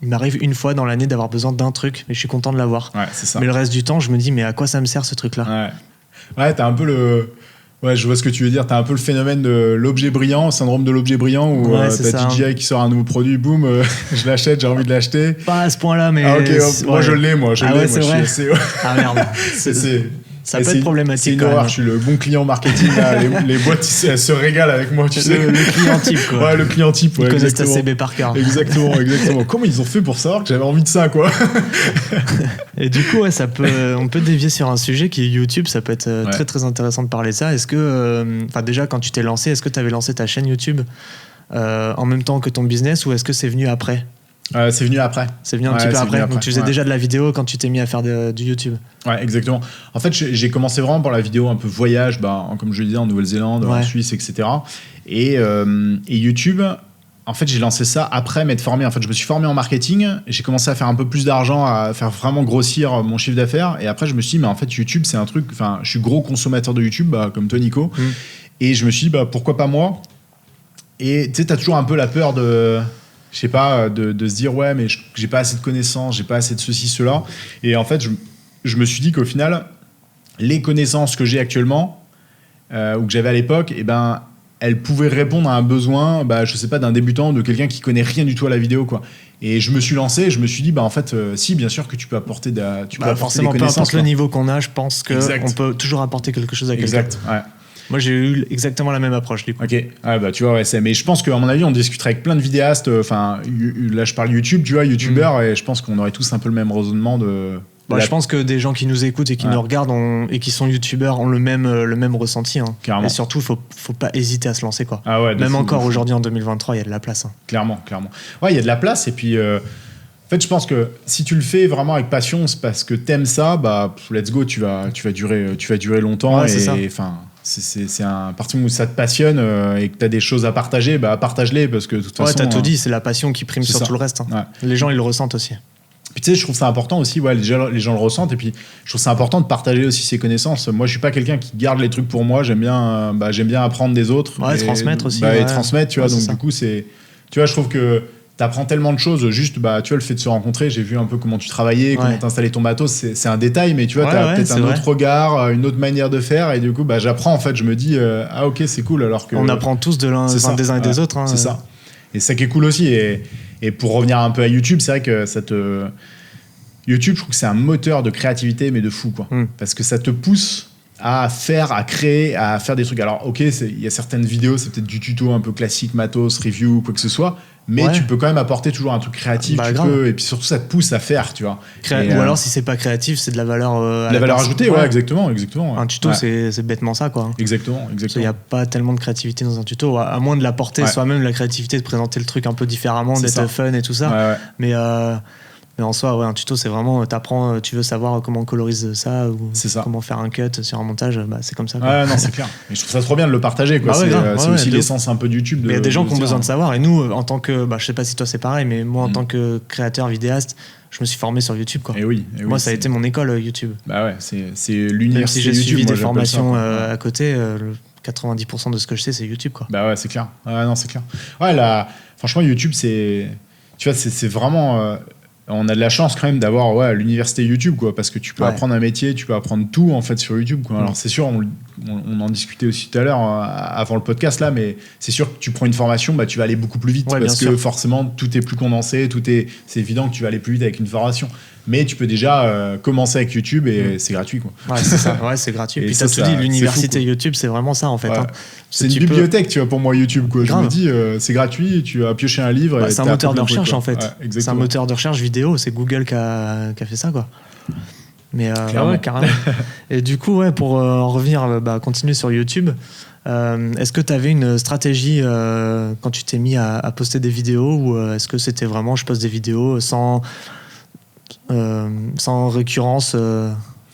il m'arrive une fois dans l'année d'avoir besoin d'un truc, et je suis content de l'avoir. C'est ça. Mais le reste du temps, je me dis mais à quoi ça me sert, ce truc là? T'as un peu le... je vois ce que tu veux dire. T'as un peu le phénomène de l'objet brillant, syndrome de l'objet brillant, où t'as DJI qui sort un nouveau produit, boum, je l'achète, j'ai envie de l'acheter. Pas à ce point-là, mais... Moi je l'ai, moi. C'est vrai. Merde. Ça peut être problématique. C'est une horreur, je suis le bon client marketing, là. Les boîtes, elles se régalent avec moi, tu sais. Le client type, quoi. Le client type, Ils connaissent ta CB par cœur. Exactement. Comment ils ont fait pour savoir que j'avais envie de ça, quoi? Et du coup, on peut dévier sur un sujet qui est YouTube. Ça peut être très très intéressant de parler de ça. Est-ce que, déjà, quand tu t'es lancé, est-ce que tu avais lancé ta chaîne YouTube en même temps que ton business, ou est-ce que c'est venu après? C'est venu après. C'est venu un petit peu après. Donc tu faisais déjà de la vidéo quand tu t'es mis à faire du YouTube. Exactement. En fait, j'ai commencé vraiment par la vidéo un peu voyage, comme je le disais, en Nouvelle-Zélande, en Suisse, etc. Et YouTube, en fait, j'ai lancé ça après m'être formé. En fait, je me suis formé en marketing, et j'ai commencé à faire un peu plus d'argent, à faire vraiment grossir mon chiffre d'affaires. Et après, je me suis dit, mais en fait, YouTube, c'est un truc... Enfin, je suis gros consommateur de YouTube, comme toi, Nico. Et je me suis dit, pourquoi pas moi? Et tu sais, t'as toujours un peu la peur de... Je sais pas, de se dire mais j'ai pas assez de connaissances, j'ai pas assez de ceci, cela. Et en fait, je me suis dit qu'au final, les connaissances que j'ai actuellement, ou que j'avais à l'époque, eh ben, elles pouvaient répondre à un besoin, je sais pas, d'un débutant, de quelqu'un qui connaît rien du tout à la vidéo, quoi. Et je me suis lancé, je me suis dit, en fait, si, bien sûr que tu peux apporter des forcément, peu importe le niveau qu'on a, je pense qu'on peut toujours apporter quelque chose à quelqu'un. Exact, ouais. Moi, j'ai eu exactement la même approche, du coup. Ok, tu vois, mais je pense qu'à mon avis, on discuterait avec plein de vidéastes. Là, je parle YouTube, tu vois, youtubeurs, et je pense qu'on aurait tous un peu le même raisonnement de. Je pense que des gens qui nous écoutent et qui nous regardent et qui sont youtubeurs ont le même ressenti. Hein. Clairement. Et surtout, faut pas hésiter à se lancer, quoi. Ah ouais, même encore aujourd'hui, en 2023, il y a de la place. Hein. Clairement. Ouais, il y a de la place, et puis. En fait, je pense que si tu le fais vraiment avec passion, c'est parce que t'aimes ça, let's go, tu vas durer longtemps. Ouais, c'est ça. C'est un parti où ça te passionne et que tu as des choses à partager, partage-les parce que de toute façon. Ouais, t'as tout dit, c'est la passion qui prime sur tout le reste. Hein. Ouais. Les gens, ils le ressentent aussi. Puis tu sais, je trouve ça important aussi, les gens le ressentent, et puis je trouve ça important de partager aussi ses connaissances. Moi, je suis pas quelqu'un qui garde les trucs pour moi, j'aime bien apprendre des autres. Ouais, transmettre aussi. Et transmettre, tu vois, donc du coup, tu vois, je trouve que t'apprends tellement de choses, juste, tu vois, le fait de se rencontrer, j'ai vu un peu comment tu travaillais, comment t'installais ton matos, c'est un détail, mais tu vois, t'as peut-être un autre regard, une autre manière de faire, et du coup, j'apprends, en fait, je me dis, ok, c'est cool, alors que... On apprend tous des uns et des autres. Hein, c'est ça. Et ça qui est cool aussi, et pour revenir un peu à YouTube, c'est vrai que YouTube, je trouve que c'est un moteur de créativité, mais de fou, quoi. Parce que ça te pousse à faire, à créer, à faire des trucs. Alors, ok, il y a certaines vidéos, c'est peut-être du tuto un peu classique, matos, review, quoi que ce soit, mais tu peux quand même apporter toujours un truc créatif, et puis surtout, ça te pousse à faire, tu vois. Ou alors, si c'est pas créatif, c'est de la valeur la valeur ajoutée, exactement. Un tuto, c'est bêtement ça, quoi. Exactement. Il n'y a pas tellement de créativité dans un tuto, à moins de l'apporter soi-même, la créativité, de présenter le truc un peu différemment, d'être fun et tout ça. Mais en soi, un tuto, c'est vraiment, t'apprends, tu veux savoir comment on colorise ça, ou comment faire un cut sur un montage, c'est comme ça, quoi. Ouais, non, c'est clair. Et je trouve ça trop bien de le partager, quoi. C'est aussi l'essence un peu de YouTube. Il y a des gens qui ont besoin de savoir, et nous, en tant que, je sais pas si toi c'est pareil, mais moi, en tant que créateur, vidéaste, je me suis formé sur YouTube, quoi. Et oui, moi, ça a été mon école YouTube. C'est l'université. Même si j'ai suivi des formations à côté, 90% de ce que je sais, c'est YouTube, quoi. C'est clair. Non, c'est clair. Franchement, YouTube, tu vois, c'est vraiment... on a de la chance quand même d'avoir l'université YouTube, quoi, parce que tu peux apprendre un métier, tu peux apprendre tout en fait sur YouTube, quoi. Alors c'est sûr, on en discutait aussi tout à l'heure avant le podcast là, mais c'est sûr que tu prends une formation, tu vas aller beaucoup plus vite parce que forcément tout est plus condensé, c'est évident que tu vas aller plus vite avec une formation. Mais tu peux déjà commencer avec YouTube et c'est gratuit, quoi. Ouais, c'est ça. Ouais, c'est gratuit. Et puis t'as tout dit, l'université YouTube, c'est vraiment ça en fait. Hein. C'est une bibliothèque, tu vois, pour moi YouTube, quoi. Je me dis, c'est gratuit, tu vas piocher un livre. C'est un moteur de recherche en fait. C'est un moteur de recherche vidéo. C'est Google qui a fait ça, quoi. Mais carrément. Et du coup, pour en revenir, continuer sur YouTube. Est-ce que tu avais une stratégie quand tu t'es mis à poster des vidéos, ou est-ce que c'était vraiment je poste des vidéos sans récurrence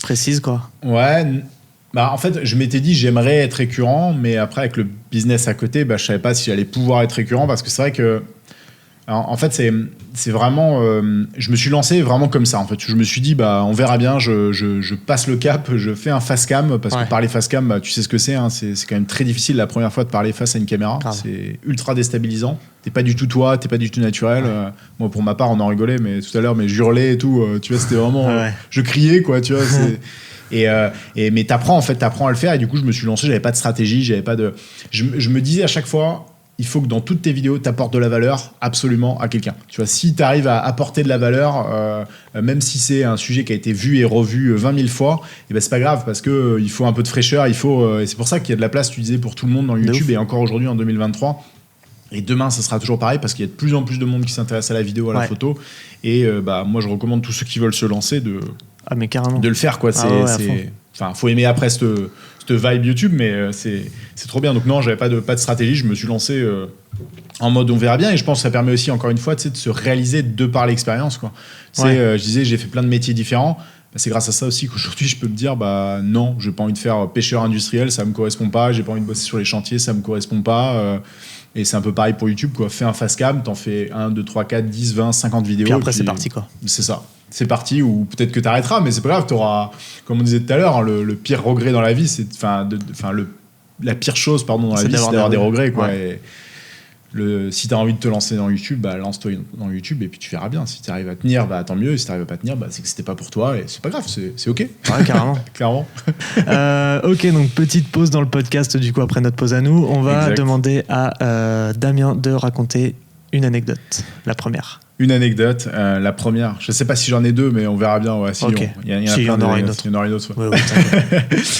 précise, quoi? En fait, je m'étais dit j'aimerais être récurrent, mais après avec le business à côté, je savais pas si j'allais pouvoir être récurrent, parce que c'est vrai que en fait c'est vraiment je me suis lancé vraiment comme ça, en fait. Je me suis dit on verra bien, je passe le cap, je fais un face cam, parce que parler face cam, tu sais ce que c'est, hein, c'est quand même très difficile la première fois de parler face à une caméra. C'est ultra déstabilisant, t'es pas du tout toi, t'es pas du tout naturel. Moi pour ma part on en rigolait mais tout à l'heure, mais j'hurlais et tout, tu vois, c'était vraiment je criais, quoi, tu vois. Mais t'apprends à le faire, et du coup je me suis lancé, j'avais pas de stratégie, je me disais à chaque fois, il faut que dans toutes tes vidéos, tu apportes de la valeur absolument à quelqu'un. Tu vois, si tu arrives à apporter de la valeur, même si c'est un sujet qui a été vu et revu 20 000 fois, c'est pas grave, parce que il faut un peu de fraîcheur, et c'est pour ça qu'il y a de la place, tu disais, pour tout le monde dans YouTube, et encore aujourd'hui en 2023. Et demain, ça sera toujours pareil, parce qu'il y a de plus en plus de monde qui s'intéresse à la vidéo, à la photo. Et moi, je recommande tous ceux qui veulent se lancer de le faire, quoi. Faut aimer après cette vibe YouTube, mais c'est trop bien. Donc non, j'avais pas de stratégie, je me suis lancé en mode on verra bien, et je pense que ça permet aussi, encore une fois, de se réaliser de par l'expérience, quoi. Je disais, j'ai fait plein de métiers différents. C'est grâce à ça aussi qu'aujourd'hui je peux me dire non, j'ai pas envie de faire pêcheur industriel, ça me correspond pas, j'ai pas envie de bosser sur les chantiers, ça me correspond pas. Et c'est un peu pareil pour YouTube, quoi. Fais un face cam, t'en fais 1, 2, 3, 4, 10, 20, 50 vidéos. Puis après, c'est parti, quoi. C'est ça. C'est parti, ou peut-être que t'arrêteras, mais c'est pas grave, t'auras, comme on disait tout à l'heure, le pire regret dans la vie, la pire chose, dans la vie, c'est d'avoir des regrets, quoi. si tu as envie de te lancer dans YouTube, bah, lance-toi dans YouTube et puis tu verras bien. Si tu arrives à tenir, bah, tant mieux. Et si tu n'arrives pas à tenir, bah, c'est que c'était pas pour toi et c'est pas grave, c'est OK. Ouais, carrément. Clairement. Ok, donc petite pause dans le podcast, du coup, après notre pause à nous. On va demander à Damien de raconter une anecdote, la première. Une anecdote, la première. Je sais pas si j'en ai deux, mais on verra bien. Ouais, si okay. Il y en aura une autre. Il y en aura une autre. Ouais.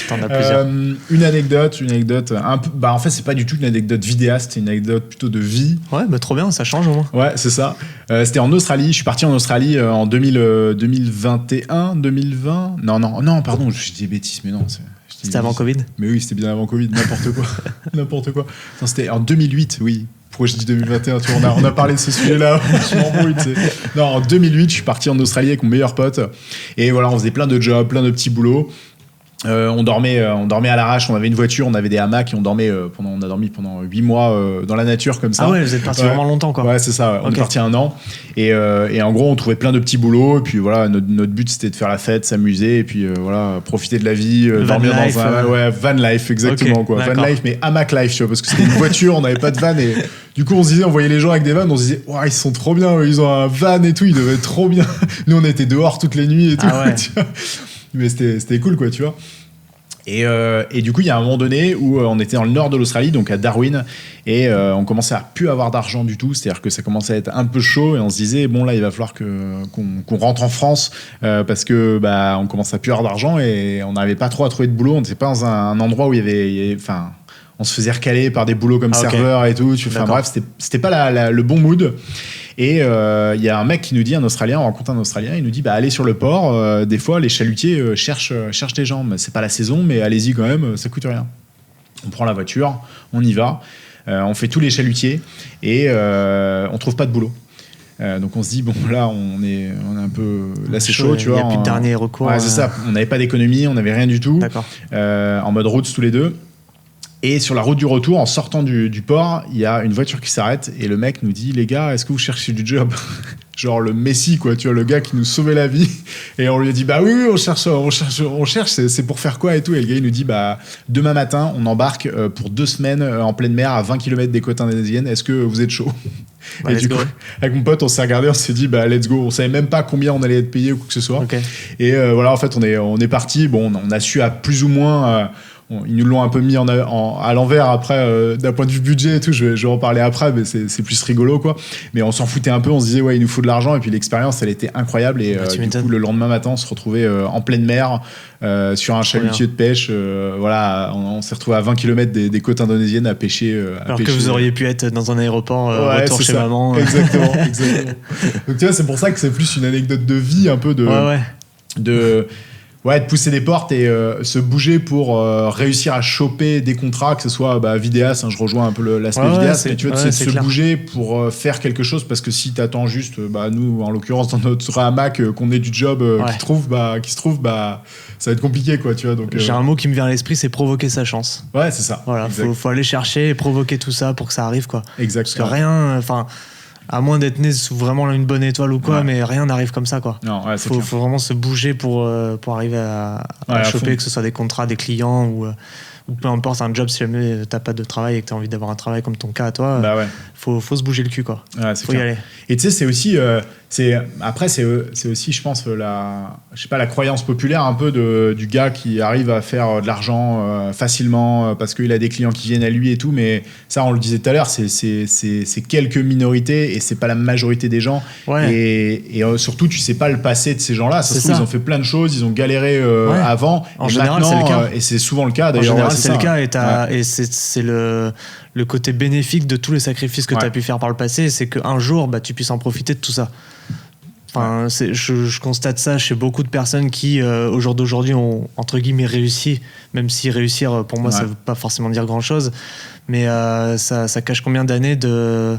T'en as plusieurs. Une anecdote. Un peu, bah en fait, c'est pas du tout une anecdote vidéaste, c'est une anecdote plutôt de vie. Ouais, bah trop bien, ça change au moins. Ouais, c'est ça. C'était en Australie. Je suis parti en Australie en 2021, 2020. Non, pardon, je dis des bêtises, mais non. C'était avant Covid. Mais oui, c'était bien avant Covid. N'importe quoi. N'importe quoi. Non, c'était en 2008, oui. Pourquoi je dis 2021 tu vois, on a parlé de ce sujet-là. Je m'embrouille, tu sais. Non, en 2008, je suis parti en Australie avec mon meilleur pote. Et voilà, on faisait plein de jobs, plein de petits boulots. On dormait à l'arrache, on avait une voiture, on avait des hamacs et on a dormi pendant 8 mois dans la nature comme ça. Ah ouais, vous êtes parti vraiment longtemps quoi. Ouais, c'est ça, ouais. On est parti 1 an et en gros on trouvait plein de petits boulots et puis voilà, notre but c'était de faire la fête, s'amuser et puis voilà, profiter de la vie, dormir life, dans un van life exactement quoi. Van life mais hamac life, tu vois, parce que c'était une voiture, on n'avait pas de van et du coup on se disait, on voyait les gens avec des vannes, on se disait waouh, ils sont trop bien, ils ont un van et tout, ils devaient être trop bien. Nous on était dehors toutes les nuits et tout. Ah ouais. Tu vois. Mais c'était cool quoi, tu vois. Et du coup, il y a un moment donné où on était dans le nord de l'Australie, donc à Darwin, et on commençait à plus avoir d'argent du tout, c'est-à-dire que ça commençait à être un peu chaud, et on se disait, bon là, il va falloir qu'on rentre en France, parce que on commence à plus avoir d'argent, et on n'arrivait pas trop à trouver de boulot, on n'était pas dans un endroit où il y avait on se faisait recaler par des boulots comme serveur et tout, enfin bref, c'était pas le bon mood. Et il y a un mec qui nous dit, un Australien, on rencontre un Australien, il nous dit allez sur le port, des fois les chalutiers cherchent des gens, c'est pas la saison mais allez-y quand même, ça coûte rien. On prend la voiture, on y va, on fait tous les chalutiers et on trouve pas de boulot. Donc on se dit bon là on est un peu là c'est chaud, tu vois, il y a plus de dernier recours. Ouais, c'est ça, on n'avait pas d'économie, on n'avait rien du tout. D'accord. En mode route tous les deux. Et sur la route du retour, en sortant du port, il y a une voiture qui s'arrête et le mec nous dit, les gars, est-ce que vous cherchez du job? Genre le Messi, quoi, tu vois, le gars qui nous sauvait la vie. Et on lui a dit, bah oui, on cherche, c'est pour faire quoi et tout. Et le gars, il nous dit, bah demain matin, on embarque pour 2 semaines en pleine mer à 20 km des côtes indonésiennes. Est-ce que vous êtes chaud? Bah, et du coup, avec mon pote, on s'est regardé, on s'est dit, bah let's go. On savait même pas combien on allait être payé ou quoi que ce soit. Okay. Et voilà, en fait, on est parti. Bon, on a su à plus ou moins. Ils nous l'ont un peu mis à l'envers après, d'un point de vue budget et tout, je vais en parler après, mais c'est plus rigolo quoi. Mais on s'en foutait un peu, on se disait ouais, il nous faut de l'argent, et puis l'expérience elle était incroyable, et du coup le lendemain matin on se retrouvait en pleine mer sur un chalutier de pêche, voilà, on s'est retrouvé à 20 km des côtes indonésiennes à pêcher. Alors que vous auriez pu être dans un aéroport retour chez maman. Exactement. Donc tu vois, c'est pour ça que c'est plus une anecdote de vie, un peu de pousser des portes et se bouger pour réussir à choper des contrats, que ce soit vidéaste, je rejoins un peu l'aspect vidéaste, mais tu vois, c'est se bouger pour faire quelque chose, parce que si t'attends juste, nous en l'occurrence dans notre hamac, qu'on ait du job qui se trouve, ça va être compliqué quoi, tu vois. Donc j'ai un mot qui me vient à l'esprit, c'est provoquer sa chance. Ouais, c'est ça. Voilà, faut aller chercher et provoquer tout ça pour que ça arrive quoi. Exactement. Parce que rien, à moins d'être né sous vraiment une bonne étoile ou quoi, mais rien n'arrive comme ça quoi. Non, faut vraiment se bouger pour arriver à choper, que ce soit des contrats, des clients ou peu importe, un job. Si jamais t'as pas de travail et que t'as envie d'avoir un travail comme ton cas à toi, faut se bouger le cul quoi. Faut y aller. Et tu sais, c'est aussi c'est aussi, je pense, la croyance populaire un peu du gars qui arrive à faire de l'argent facilement parce qu'il a des clients qui viennent à lui et tout, mais ça on le disait tout à l'heure, c'est quelques minorités et c'est pas la majorité des gens. Et surtout tu sais pas le passé de ces gens-là, ça se trouve ils ont fait plein de choses, ils ont galéré avant, en général c'est le cas, et c'est souvent le cas d'ailleurs. En général c'est le cas, et c'est le côté bénéfique de tous les sacrifices que tu as pu faire par le passé, c'est qu'un jour tu puisses en profiter de tout ça. Enfin, je constate ça chez beaucoup de personnes qui, au jour d'aujourd'hui, ont entre guillemets réussi, même si réussir, pour moi, ça ne veut pas forcément dire grand-chose, mais ça cache combien d'années de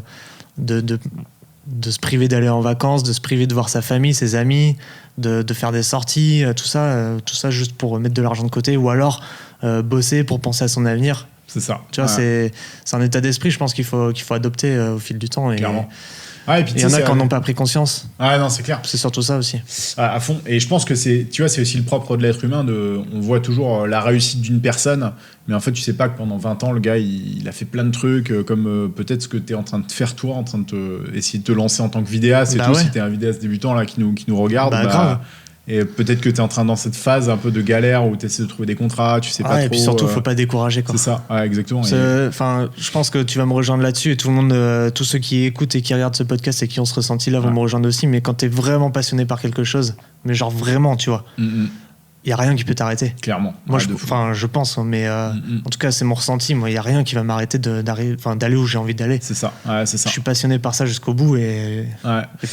se priver d'aller en vacances, de se priver de voir sa famille, ses amis, de faire des sorties, tout ça juste pour mettre de l'argent de côté, ou alors bosser pour penser à son avenir. C'est ça. Tu vois, c'est un état d'esprit, je pense qu'il faut adopter au fil du temps. Clairement. Ouais, et puis il y en a qui n'en ont pas pris conscience. Ah non, c'est clair. C'est surtout ça aussi. À fond. Et je pense que c'est aussi le propre de l'être humain. On voit toujours la réussite d'une personne, mais en fait, tu sais pas que pendant 20 ans, le gars, il a fait plein de trucs, comme peut-être ce que tu es en train de faire toi, en train de essayer de te lancer en tant que vidéaste et tout. Si tu es un vidéaste débutant là, qui nous regarde, grave. Et peut-être que tu es en train dans cette phase un peu de galère où tu essaies de trouver des contrats, tu sais pas trop. Et puis surtout, faut pas décourager. C'est ça, exactement. Je pense que tu vas me rejoindre là-dessus et tout le monde, tous ceux qui écoutent et qui regardent ce podcast et qui ont ce ressenti là vont me rejoindre aussi. Mais quand tu es vraiment passionné par quelque chose, mais genre vraiment, tu vois, il y a rien qui peut t'arrêter. Clairement. Moi, je pense, mais en tout cas, c'est mon ressenti. Moi, il y a rien qui va m'arrêter d'aller où j'ai envie d'aller. C'est ça. C'est ça. Je suis passionné par ça jusqu'au bout et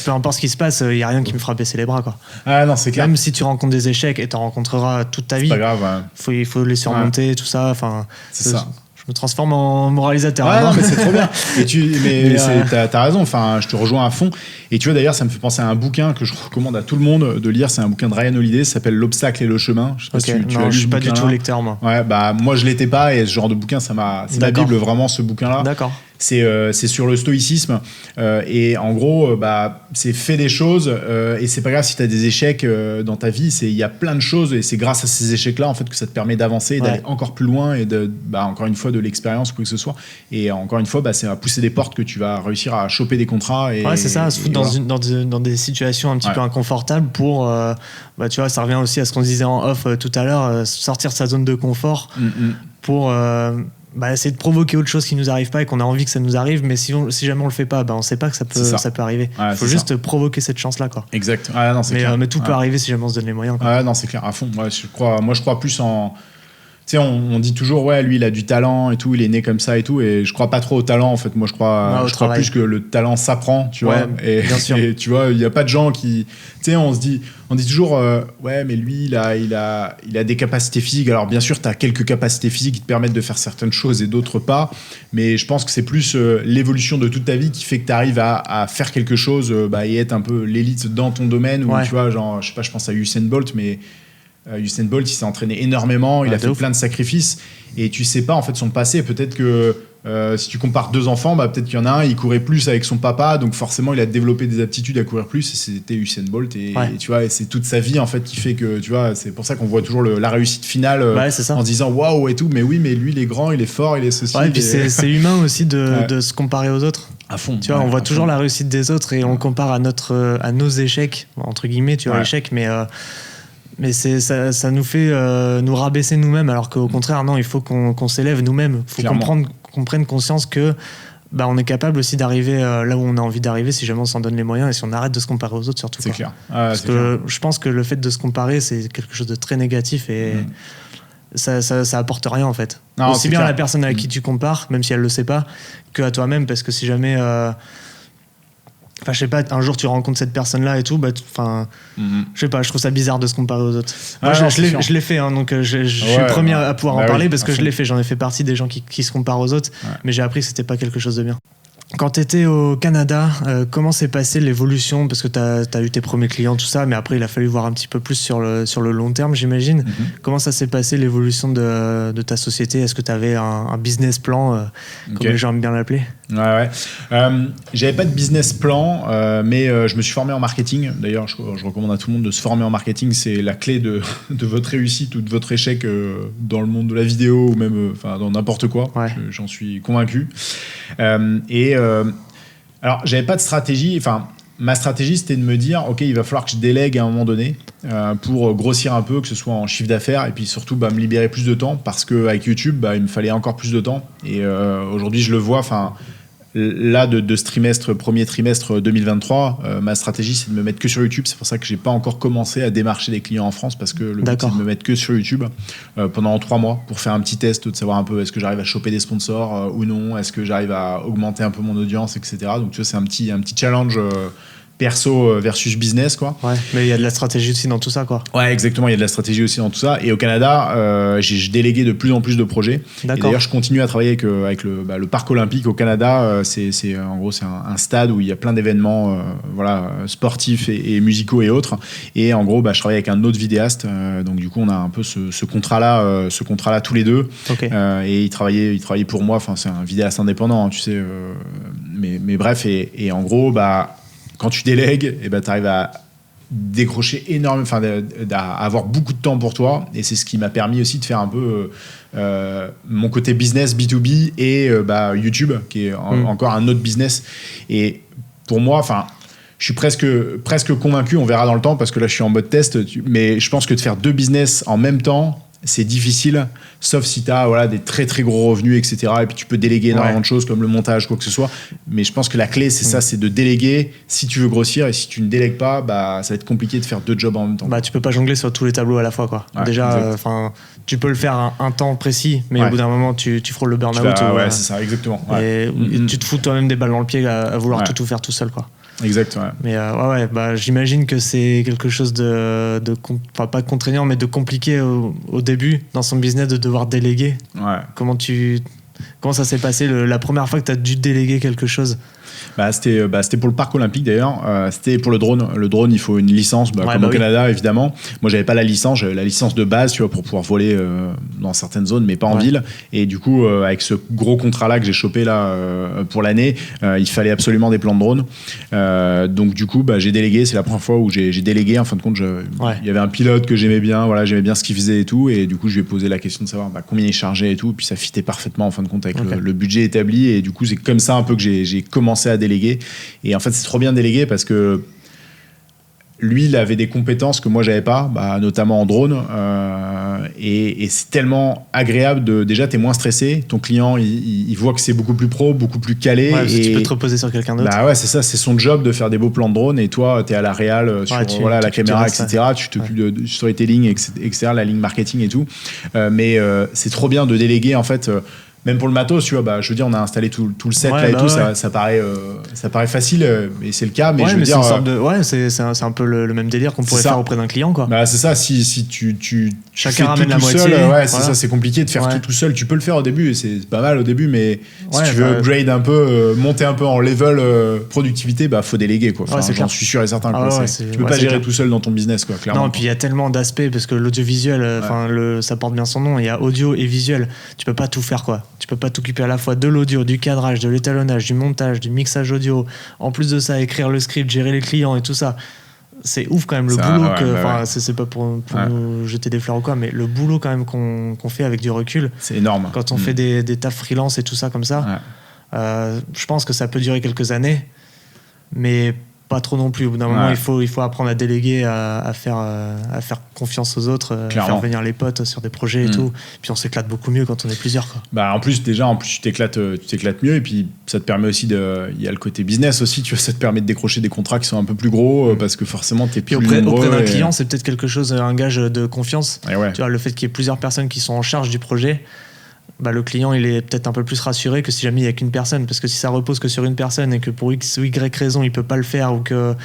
peu importe ce qui se passe, il y a rien qui me fera baisser les bras, quoi. Non, c'est clair. Même si tu rencontres des échecs et t'en rencontreras toute ta vie. C'est pas grave. Il faut les surmonter, tout ça. Enfin, c'est ça. Je me transforme en moralisateur. Non, mais c'est trop bien. T'as raison. Enfin, je te rejoins à fond. Et tu vois, d'ailleurs, ça me fait penser à un bouquin que je recommande à tout le monde de lire. C'est un bouquin de Ryan Holiday, ça s'appelle L'obstacle et le chemin. Je sais pas si tu as lu. Je suis pas du tout lecteur, moi. Moi, je l'étais pas, et ce genre de bouquin, c'est ma Bible, vraiment, ce bouquin-là. D'accord. C'est sur le stoïcisme, et en gros, c'est fait des choses, et c'est pas grave si tu as des échecs dans ta vie. Il y a plein de choses, et c'est grâce à ces échecs-là en fait que ça te permet d'avancer, d'aller encore plus loin, et encore une fois de l'expérience ou quoi que ce soit. Et encore une fois, c'est à pousser des portes que tu vas réussir à choper des contrats. C'est ça, se foutre dans des situations un petit peu inconfortables pour, tu vois, ça revient aussi à ce qu'on disait en off tout à l'heure, sortir de sa zone de confort pour essayer de provoquer autre chose qui nous arrive pas et qu'on a envie que ça nous arrive, mais si jamais on le fait pas, on sait pas que ça peut arriver. Il faut juste provoquer cette chance là, quoi. Exact. Non, mais tout peut arriver si jamais on se donne les moyens, quoi. Non, c'est clair, à fond. Je crois plus en... Tu sais, on dit toujours, lui, il a du talent et tout, il est né comme ça et tout, et je crois pas trop au talent, en fait. Moi, je crois plus que le talent s'apprend, tu vois. Bien sûr. Et tu vois, il y a pas de gens qui... Tu sais, on dit toujours, mais lui, il a des capacités physiques. Alors, bien sûr, tu as quelques capacités physiques qui te permettent de faire certaines choses et d'autres pas, mais je pense que c'est plus l'évolution de toute ta vie qui fait que tu arrives à faire quelque chose et être un peu l'élite dans ton domaine, ou tu vois, genre, je sais pas, je pense à Usain Bolt, mais... Usain Bolt, il s'est entraîné énormément, il a fait plein de sacrifices, et tu sais pas en fait son passé. Peut-être que si tu compares deux enfants, peut-être qu'il y en a un, il courait plus avec son papa, donc forcément il a développé des aptitudes à courir plus, et c'était Usain Bolt, et tu vois, et c'est toute sa vie en fait qui fait que, tu vois, c'est pour ça qu'on voit toujours la réussite finale en se disant waouh et tout, mais oui, mais lui il est grand, il est fort, il est ceci. Et puis c'est humain aussi de se comparer aux autres. À fond. Tu vois, on voit toujours la réussite des autres et on compare à nos échecs, entre guillemets, tu vois, l'échec, mais ça nous fait nous rabaisser nous-mêmes, alors qu'au contraire, non, il faut qu'on s'élève nous-mêmes. Il faut qu'on prenne conscience que on est capable aussi d'arriver là où on a envie d'arriver si jamais on s'en donne les moyens et si on arrête de se comparer aux autres, surtout. C'est clair. Parce que je pense que le fait de se comparer, c'est quelque chose de très négatif et ça apporte rien en fait. Non, aussi bien à la personne à qui tu compares, même si elle le sait pas, que à toi-même, parce que si jamais... je sais pas, un jour tu rencontres cette personne-là et tout, je sais pas, je trouve ça bizarre de se comparer aux autres. Moi, je l'ai fait, donc je suis le premier à pouvoir en parler parce que je l'ai fait, j'en ai fait partie des gens qui se comparent aux autres, mais j'ai appris que c'était pas quelque chose de bien. Quand tu étais au Canada, comment s'est passée l'évolution? Parce que tu as eu tes premiers clients, tout ça, mais après il a fallu voir un petit peu plus sur le long terme, j'imagine. Comment ça s'est passé l'évolution de ta société? Est-ce que tu avais un business plan, comme les gens aiment bien l'appeler? J'avais pas de business plan, mais je me suis formé en marketing. D'ailleurs, je recommande à tout le monde de se former en marketing. C'est la clé de votre réussite ou de votre échec dans le monde de la vidéo ou même dans n'importe quoi. J'en suis convaincu. Alors, j'avais pas de stratégie. Ma stratégie, c'était de me dire, ok, il va falloir que je délègue à un moment donné pour grossir un peu, que ce soit en chiffre d'affaires, et puis surtout me libérer plus de temps, parce qu'avec YouTube, il me fallait encore plus de temps. Et aujourd'hui, je le vois, là, de ce premier trimestre 2023, ma stratégie, c'est de me mettre que sur YouTube. C'est pour ça que j'ai pas encore commencé à démarcher des clients en France, parce que le but, c'est de me mettre que sur YouTube pendant 3 mois pour faire un petit test, de savoir un peu est-ce que j'arrive à choper des sponsors ou non, est-ce que j'arrive à augmenter un peu mon audience, etc. Donc tu vois, c'est un petit challenge perso versus business, quoi. Mais il y a de la stratégie aussi dans tout ça, quoi. Exactement, il y a de la stratégie aussi dans tout ça. Et au Canada, j'ai délégué de plus en plus de projets. Et d'ailleurs, je continue à travailler avec le parc olympique au Canada. En gros, c'est un stade où il y a plein d'événements sportifs et musicaux et autres. Et en gros, je travaille avec un autre vidéaste. Donc du coup, on a un peu ce contrat-là tous les deux. Et il travaillait pour moi. C'est un vidéaste indépendant, tu sais. mais bref, et en gros, quand tu délègues, tu arrives à décrocher énormément, enfin, à avoir beaucoup de temps pour toi. Et c'est ce qui m'a permis aussi de faire un peu mon côté business B2B et YouTube, qui est encore un autre business. Et pour moi, enfin, je suis presque convaincu, on verra dans le temps, parce que là, je suis en mode test, mais je pense que de faire 2 business en même temps, c'est difficile, sauf si tu as des très très gros revenus, etc. Et puis tu peux déléguer énormément de choses comme le montage, quoi que ce soit. Mais je pense que la clé, c'est ça, c'est de déléguer si tu veux grossir. Et si tu ne délègues pas, ça va être compliqué de faire 2 jobs en même temps. Tu peux pas jongler sur tous les tableaux à la fois, quoi. Déjà, tu peux le faire un temps précis, mais au bout d'un moment, tu frôles le burn-out. C'est ça, exactement. Et tu te fous toi-même des balles dans le pied à vouloir tout faire tout seul, quoi. Exact, ouais. Mais j'imagine que c'est quelque chose pas contraignant, mais de compliqué au début dans son business de devoir déléguer. Ouais. Comment ça s'est passé la première fois que tu as dû déléguer quelque chose? C'était pour le parc olympique d'ailleurs. C'était pour le drone. Le drone, il faut une licence, comme au Canada évidemment. Moi, j'avais pas la licence. J'avais la licence de base, tu vois, pour pouvoir voler dans certaines zones, mais pas en ville. Et du coup, avec ce gros contrat-là que j'ai chopé là pour l'année, il fallait absolument des plans de drone. Donc du coup, j'ai délégué. C'est la première fois où j'ai délégué. En fin de compte, il y avait un pilote que j'aimais bien. Voilà, j'aimais bien ce qu'il faisait et tout. Et du coup, je lui ai posé la question de savoir combien il chargeait et tout. Et puis ça fitait parfaitement en fin de compte avec le budget établi. Et du coup, c'est comme ça un peu que j'ai commencé à déléguer. Et en fait, c'est trop bien de déléguer parce que lui, il avait des compétences que moi, j'avais pas, notamment en drone. Et c'est tellement agréable déjà, t'es moins stressé. Ton client, il voit que c'est beaucoup plus pro, beaucoup plus calé. Et tu peux te reposer sur quelqu'un d'autre. C'est ça, c'est son job de faire des beaux plans de drone. Et toi, t'es à la réal sur la caméra, etc. Tu t'occupes du storytelling, etc., la ligne marketing et tout. Mais c'est trop bien de déléguer, en fait. Même pour le matos, tu vois, je veux dire, on a installé tout le set ça paraît facile, mais c'est le cas. Mais je veux dire, c'est un peu le même délire qu'on pourrait faire auprès d'un client, quoi. C'est ça. Si tu chacun fais ramène tout la moitié. Seul, c'est ça. C'est compliqué de faire tout seul. Tu peux le faire au début, et c'est pas mal au début, mais si tu veux upgrade un peu, monter un peu en level productivité, faut déléguer, quoi. J'en suis sûr et certain. Tu peux pas gérer tout seul dans ton business, quoi. Clairement. Non, puis il y a tellement d'aspects parce que l'audiovisuel, ça porte bien son nom. Il y a audio et visuel. Tu peux pas tout faire, quoi. Tu peux pas t'occuper à la fois de l'audio, du cadrage, de l'étalonnage, du montage, du mixage audio. En plus de ça, écrire le script, gérer les clients et tout ça. C'est ouf quand même le boulot c'est pas pour nous jeter des fleurs ou quoi, mais le boulot quand même qu'on fait avec du recul. C'est énorme. Quand on fait des tafs freelance et tout ça comme ça, je pense que ça peut durer quelques années, mais pas trop non plus. Au bout d'un moment, il faut apprendre à déléguer, à faire confiance aux autres, faire venir les potes sur des projets et tout. Puis on s'éclate beaucoup mieux quand on est plusieurs, quoi. En plus tu t'éclates mieux, et puis ça te permet aussi il y a le côté business aussi, tu vois, ça te permet de décrocher des contrats qui sont un peu plus gros parce que forcément t'es plus auprès d'un client, c'est peut-être quelque chose, un gage de confiance. Tu vois, le fait qu'il y ait plusieurs personnes qui sont en charge du projet, le client il est peut-être un peu plus rassuré que si jamais il n'y a qu'une personne, parce que si ça repose que sur une personne et que pour X ou Y raison il peut pas le faire, ou que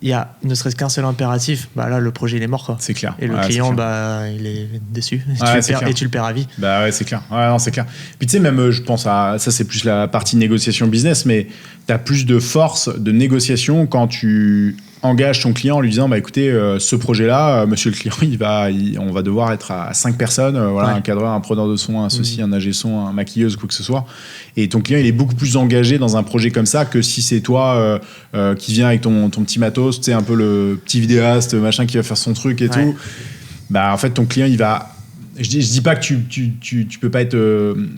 il y a ne serait-ce qu'un seul impératif, là le projet il est mort, quoi. C'est clair. Et le client il est déçu et tu le perds à vie. C'est clair. C'est clair. Puis tu sais, même je pense à ça, c'est plus la partie négociation business, mais tu as plus de force de négociation quand tu engage ton client en lui disant écoutez, ce projet-là, monsieur le client, on va devoir être à 5 personnes, un cadreur, un preneur de son, un ceci, un ingé son, un maquilleuse, quoi que ce soit. Et ton client, il est beaucoup plus engagé dans un projet comme ça que si c'est toi qui viens avec ton petit matos, tu sais, un peu le petit vidéaste, machin, qui va faire son truc et tout. En fait, ton client, il va... Je dis pas que tu peux pas être...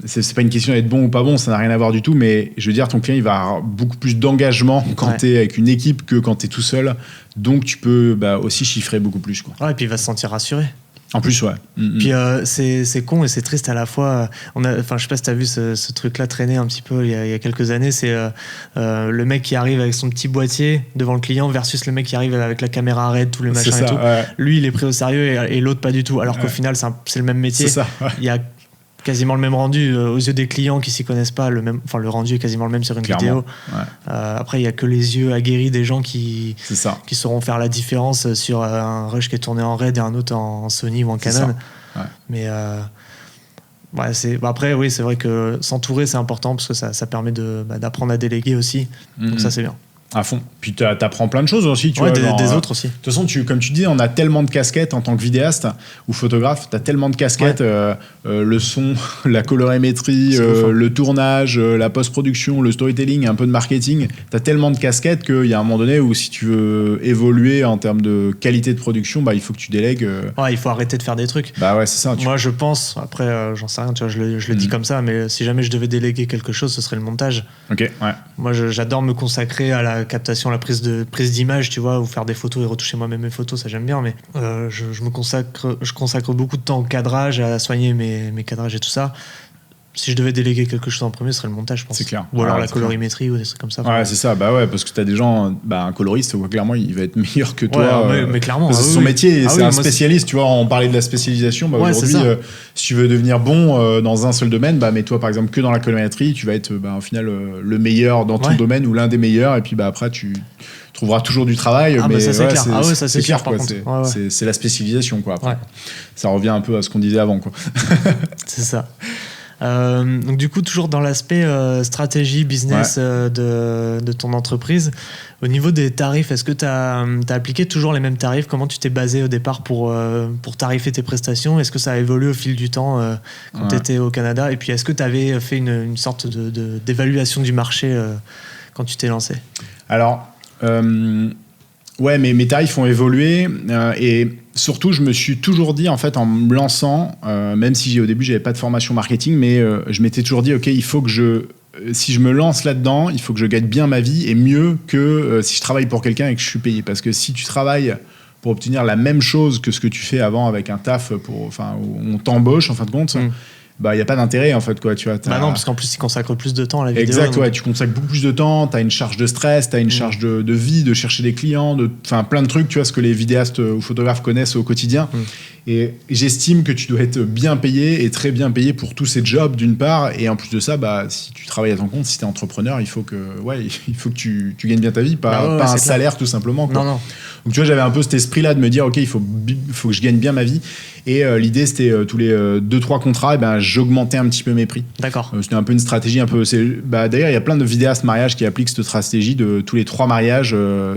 c'est pas une question d'être bon ou pas bon, ça n'a rien à voir du tout, mais je veux dire, ton client, il va avoir beaucoup plus d'engagement quand tu es avec une équipe que quand tu es tout seul. Donc, tu peux aussi chiffrer beaucoup plus, quoi. Et puis, il va se sentir rassuré. En plus, Puis c'est con et c'est triste à la fois. Je sais pas si t'as vu ce truc-là traîner un petit peu il y a quelques années. C'est le mec qui arrive avec son petit boîtier devant le client versus le mec qui arrive avec la caméra RED, tous les machins et tout. Lui, il est pris au sérieux et l'autre pas du tout. Alors qu'au final, c'est le même métier. C'est ça. Il y a quasiment le même rendu aux yeux des clients qui s'y connaissent pas. Le rendu est quasiment le même sur une vidéo. Après, il y a que les yeux aguerris des gens qui sauront faire la différence sur un rush qui est tourné en RED et un autre en Sony ou en Canon. Mais après, c'est vrai que s'entourer, c'est important parce que ça permet d'apprendre à déléguer aussi. Donc ça, c'est bien. À fond. Puis t'apprends plein de choses aussi, tu ouais, vois. des autres aussi. De toute façon, comme tu dis, on a tellement de casquettes en tant que vidéaste ou photographe. T'as tellement de casquettes, le son, la colorimétrie, le tournage, la post-production, le storytelling, un peu de marketing. T'as tellement de casquettes qu'il y a un moment donné où si tu veux évoluer en termes de qualité de production, bah, il faut que tu délègues. Ouais, il faut arrêter de faire des trucs. Bah ouais, c'est ça. Moi, je pense, après, j'en sais rien, tu vois, je le dis comme ça, mais si jamais je devais déléguer quelque chose, ce serait le montage. Ok, ouais. Moi, j'adore me consacrer à la captation, la prise d'image, tu vois, ou faire des photos et retoucher moi-même mes photos, ça j'aime bien, mais je consacre beaucoup de temps au cadrage, à soigner mes cadrages et tout ça. Si je devais déléguer quelque chose en premier, ce serait le montage, je pense. C'est clair. Ou alors la colorimétrie ou des trucs comme ça. Ouais, c'est ça. Bah ouais, parce que t'as des gens, un coloriste, clairement, il va être meilleur que toi. Ouais, mais clairement. C'est son métier, c'est un spécialiste. C'est... Tu vois, on parlait de la spécialisation. Bah, ouais, aujourd'hui, si tu veux devenir bon dans un seul domaine, bah, mets-toi par exemple que dans la colorimétrie, tu vas être au final le meilleur dans ton domaine ou l'un des meilleurs. Et puis après, tu trouveras toujours du travail. Ah, mais ça, c'est clair. ça, c'est clair, quoi. C'est la spécialisation, quoi. Après. Ça revient un peu à ce qu'on disait avant, quoi. C'est ça. Donc du coup, toujours dans l'aspect stratégie, business de ton entreprise, au niveau des tarifs, est-ce que tu as appliqué toujours les mêmes tarifs? Comment tu t'es basé au départ pour tarifer tes prestations? Est-ce que ça a évolué au fil du temps quand tu étais au Canada? Et puis est-ce que tu avais fait une sorte d'évaluation du marché quand tu t'es lancé? Alors, ouais, mais mes tarifs ont évolué et surtout, je me suis toujours dit, en fait, en me lançant, même si au début, j'avais pas de formation marketing, mais je m'étais toujours dit, OK, il faut que si je me lance là-dedans, il faut que je gagne bien ma vie et mieux que si je travaille pour quelqu'un et que je suis payé. Parce que si tu travailles pour obtenir la même chose que ce que tu fais avant avec un taf où on t'embauche, en fin de compte, il n'y a pas d'intérêt, en fait, quoi, tu vois. Bah non, parce qu'en plus, tu consacres plus de temps à la vidéo. Exact, ouais, tu consacres beaucoup plus de temps, tu as une charge de stress, tu as une charge de vie, de chercher des clients, plein de trucs, tu vois, ce que les vidéastes ou photographes connaissent au quotidien. Et j'estime que tu dois être bien payé et très bien payé pour tous ces jobs, d'une part. Et en plus de ça, si tu travailles à ton compte, si tu es entrepreneur, il faut que tu gagnes bien ta vie, pas un salaire, tout simplement, quoi. Non. Donc, tu vois, j'avais un peu cet esprit-là de me dire, OK, il faut que je gagne bien ma vie. Et l'idée, c'était tous les 2-3 contrats, j'augmentais un petit peu mes prix. D'accord. C'était un peu une stratégie un peu. D'ailleurs, il y a plein de vidéastes mariage qui appliquent cette stratégie de tous les 3 mariages,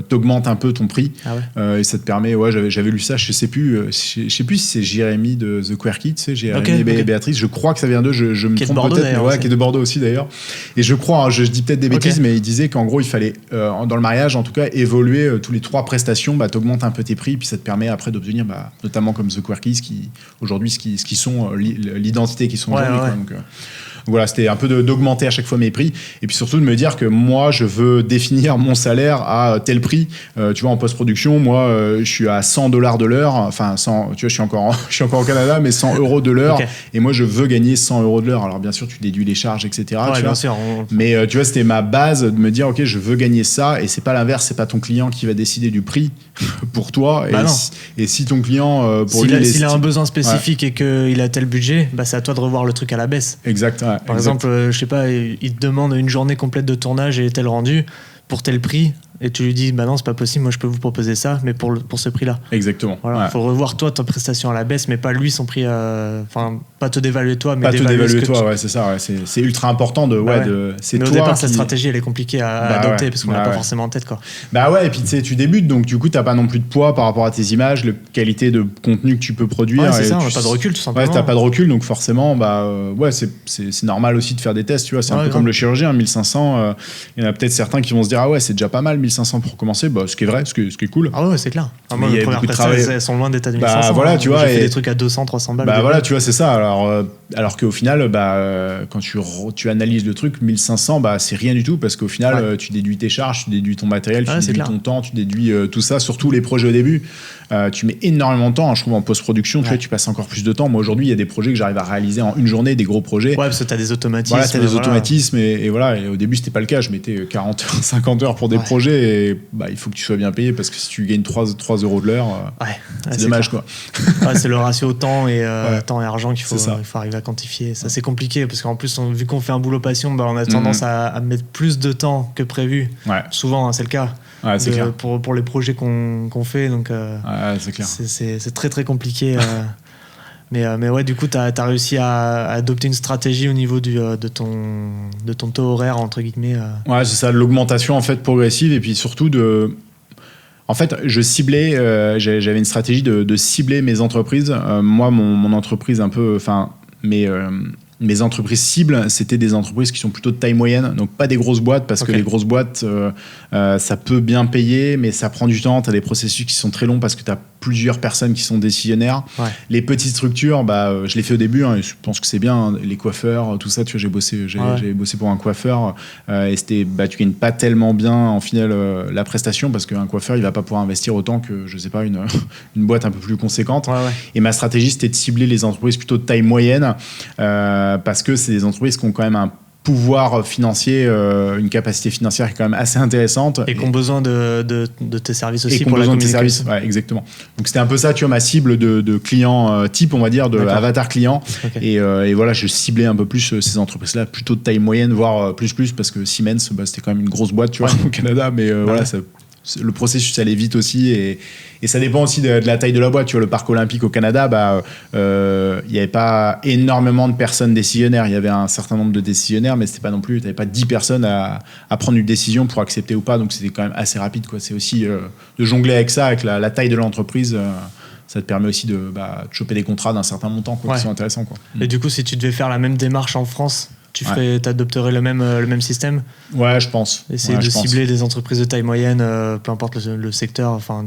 t'augmentes un peu ton prix. Ah ouais. Et ça te permet. Ouais, j'avais lu ça, je sais plus si c'est Jérémy de The Quirky, tu sais, Jérémy et Béatrice. Je crois que ça vient d'eux. Je me trompe peut-être, qui est de Bordeaux aussi d'ailleurs. Et je crois, je dis peut-être des bêtises, mais il disait qu'en gros, il fallait dans le mariage, en tout cas, évoluer tous les 3 prestations. T'augmentes un peu tes prix, puis ça te permet après d'obtenir, notamment comme The Quirkies, qui aujourd'hui ce qui sont l'identité qui sont aujourd'hui. Ouais. Donc voilà, c'était un peu d'augmenter à chaque fois mes prix, et puis surtout de me dire que moi je veux définir mon salaire à tel prix. Tu vois, en post-production, moi je suis à $100 de l'heure, enfin 100, tu vois, je suis encore au Canada, mais 100 € de l'heure. Et moi je veux gagner 100 € de l'heure. Alors bien sûr tu déduis les charges, etc. Ouais, bien sûr, mais tu vois, c'était ma base de me dire, ok, je veux gagner ça, et c'est pas l'inverse, c'est pas ton client qui va décider du prix pour toi. Et si ton client s'il a un besoin spécifique et qu'il a tel budget, c'est à toi de revoir le truc à la baisse. Exact. Par exemple, je sais pas, il te demande une journée complète de tournage et tel rendu pour tel prix, et tu lui dis non, c'est pas possible, moi je peux vous proposer ça, mais pour ce prix-là. Exactement. Voilà, faut revoir toi ta prestation à la baisse, mais pas lui son prix. Enfin, pas te dévaluer toi, mais pas te dévaluer toi. Ouais, c'est ça. Ouais, c'est ultra important de. C'est mais toi au départ, cette stratégie, elle est compliquée à adopter parce qu'on l'a pas forcément en tête, quoi. Et puis tu débutes, donc du coup, t'as pas non plus de poids par rapport à tes images, la qualité de contenu que tu peux produire. Ouais, c'est ça. On a pas de recul, tout simplement. Ouais, t'as pas de recul, donc forcément, c'est normal aussi de faire des tests. Tu vois, c'est un peu comme le chirurgien, 1500. Il y en a peut-être certains qui vont se dire, ah ouais, c'est déjà pas mal, 1500 pour commencer. Ce qui est vrai, ce qui est cool. Ah ouais, c'est clair. Moi, mes premières prestations, elles sont loin d'être à 1500. Voilà, tu vois. J'ai fait des trucs à 200, 300 balles. Voilà, tu vois, c'est ça. Alors qu'au final, quand tu analyses le truc, 1500, c'est rien du tout, parce qu'au final, tu déduis tes charges, tu déduis ton matériel, tu déduis ton temps, tu déduis tout ça, surtout les projets au début. Tu mets énormément de temps, je trouve, en post-production. Tu passes encore plus de temps. Moi, aujourd'hui, il y a des projets que j'arrive à réaliser en une journée, des gros projets. Ouais, parce que t'as des automatismes. Voilà, t'as des automatismes, et voilà. Et au début, c'était pas le cas. Je mettais 40 heures, 50 heures pour des projets, et il faut que tu sois bien payé, parce que si tu gagnes 3 € de l'heure, c'est dommage, quoi. C'est le ratio temps et argent qu'il faut arriver à quantifier. Ça, c'est compliqué, parce qu'en plus, vu qu'on fait un boulot passion, on a tendance à mettre plus de temps que prévu. Souvent, c'est le cas. Ouais, c'est clair. Pour les projets qu'on fait, donc c'est clair. C'est très très compliqué. Mais ouais, du coup, tu as réussi à adopter une stratégie au niveau de ton taux horaire, entre guillemets. Ouais, c'est ça, l'augmentation en fait progressive et puis surtout En fait, je ciblais, j'avais une stratégie de cibler mes entreprises. Moi, mon entreprise un peu, enfin, mes entreprises cibles, c'était des entreprises qui sont plutôt de taille moyenne, donc pas des grosses boîtes, parce que les grosses boîtes, ça peut bien payer, mais ça prend du temps. Tu as des processus qui sont très longs parce que tu as plusieurs personnes qui sont décisionnaires. Ouais. Les petites structures, je l'ai fait au début, hein, et je pense que c'est bien, hein, les coiffeurs, tout ça, tu vois, j'avais bossé pour un coiffeur, et c'était, tu gagnes pas tellement bien en final la prestation, parce qu'un coiffeur, il va pas pouvoir investir autant que, je sais pas, une boîte un peu plus conséquente. Ouais. Et ma stratégie, c'était de cibler les entreprises plutôt de taille moyenne, parce que c'est des entreprises qui ont quand même un pouvoir financier, une capacité financière qui est quand même assez intéressante. Et qui ont besoin de tes services aussi pour la communication. Ouais, exactement. Donc c'était un peu ça, tu vois, ma cible de clients type, on va dire, de avatar client. Okay. Et voilà, je ciblais un peu plus ces entreprises-là, plutôt de taille moyenne, voire plus, parce que Siemens, c'était quand même une grosse boîte, tu vois, au Canada, mais voilà, le processus allait vite aussi, et ça dépend aussi de la taille de la boîte. Tu vois, le parc olympique au Canada, il n'y avait pas énormément de personnes décisionnaires. Il y avait un certain nombre de décisionnaires, mais c'était pas non plus, tu n'avais pas 10 personnes à prendre une décision pour accepter ou pas, donc c'était quand même assez rapide, quoi. C'est aussi de jongler avec ça, avec la taille de l'entreprise. Ça te permet aussi de choper des contrats d'un certain montant, quoi, qui sont intéressants, quoi. Et du coup, si tu devais faire la même démarche en France, t'adopterais le même système? Ouais, je pense. Essayer de cibler des entreprises de taille moyenne, peu importe le secteur, enfin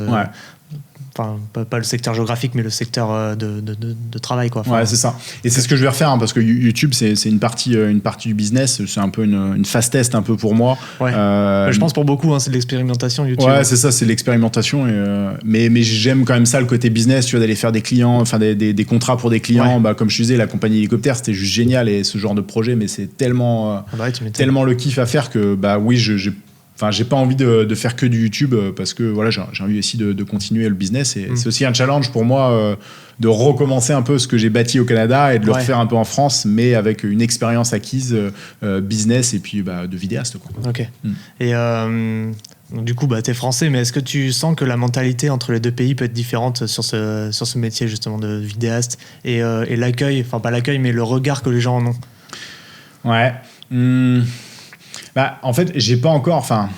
pas le secteur géographique, mais le secteur de travail, quoi. Ouais, c'est ça. Et c'est ce que je vais refaire, hein, parce que YouTube, c'est une partie du business. C'est un peu une phase test un peu pour moi. Ouais. Je pense pour beaucoup, hein, c'est de l'expérimentation YouTube. Ouais, c'est ça, c'est de l'expérimentation. Mais j'aime quand même ça, le côté business, tu vois, d'aller faire des clients, enfin des contrats pour des clients. Ouais. Comme je disais, la compagnie hélicoptère, c'était juste génial, et ce genre de projet, mais c'est tellement le kiff à faire que oui, j'ai pas envie de faire que du YouTube, parce que voilà, j'ai envie aussi de continuer le business, et c'est aussi un challenge pour moi de recommencer un peu ce que j'ai bâti au Canada et de le refaire un peu en France, mais avec une expérience acquise business et puis de vidéaste, quoi. Ok. Et du coup, t'es français, mais est-ce que tu sens que la mentalité entre les deux pays peut être différente sur ce métier justement de vidéaste, et l'accueil, enfin pas l'accueil, mais le regard que les gens en ont? Ouais. En fait, j'ai pas encore. Enfin,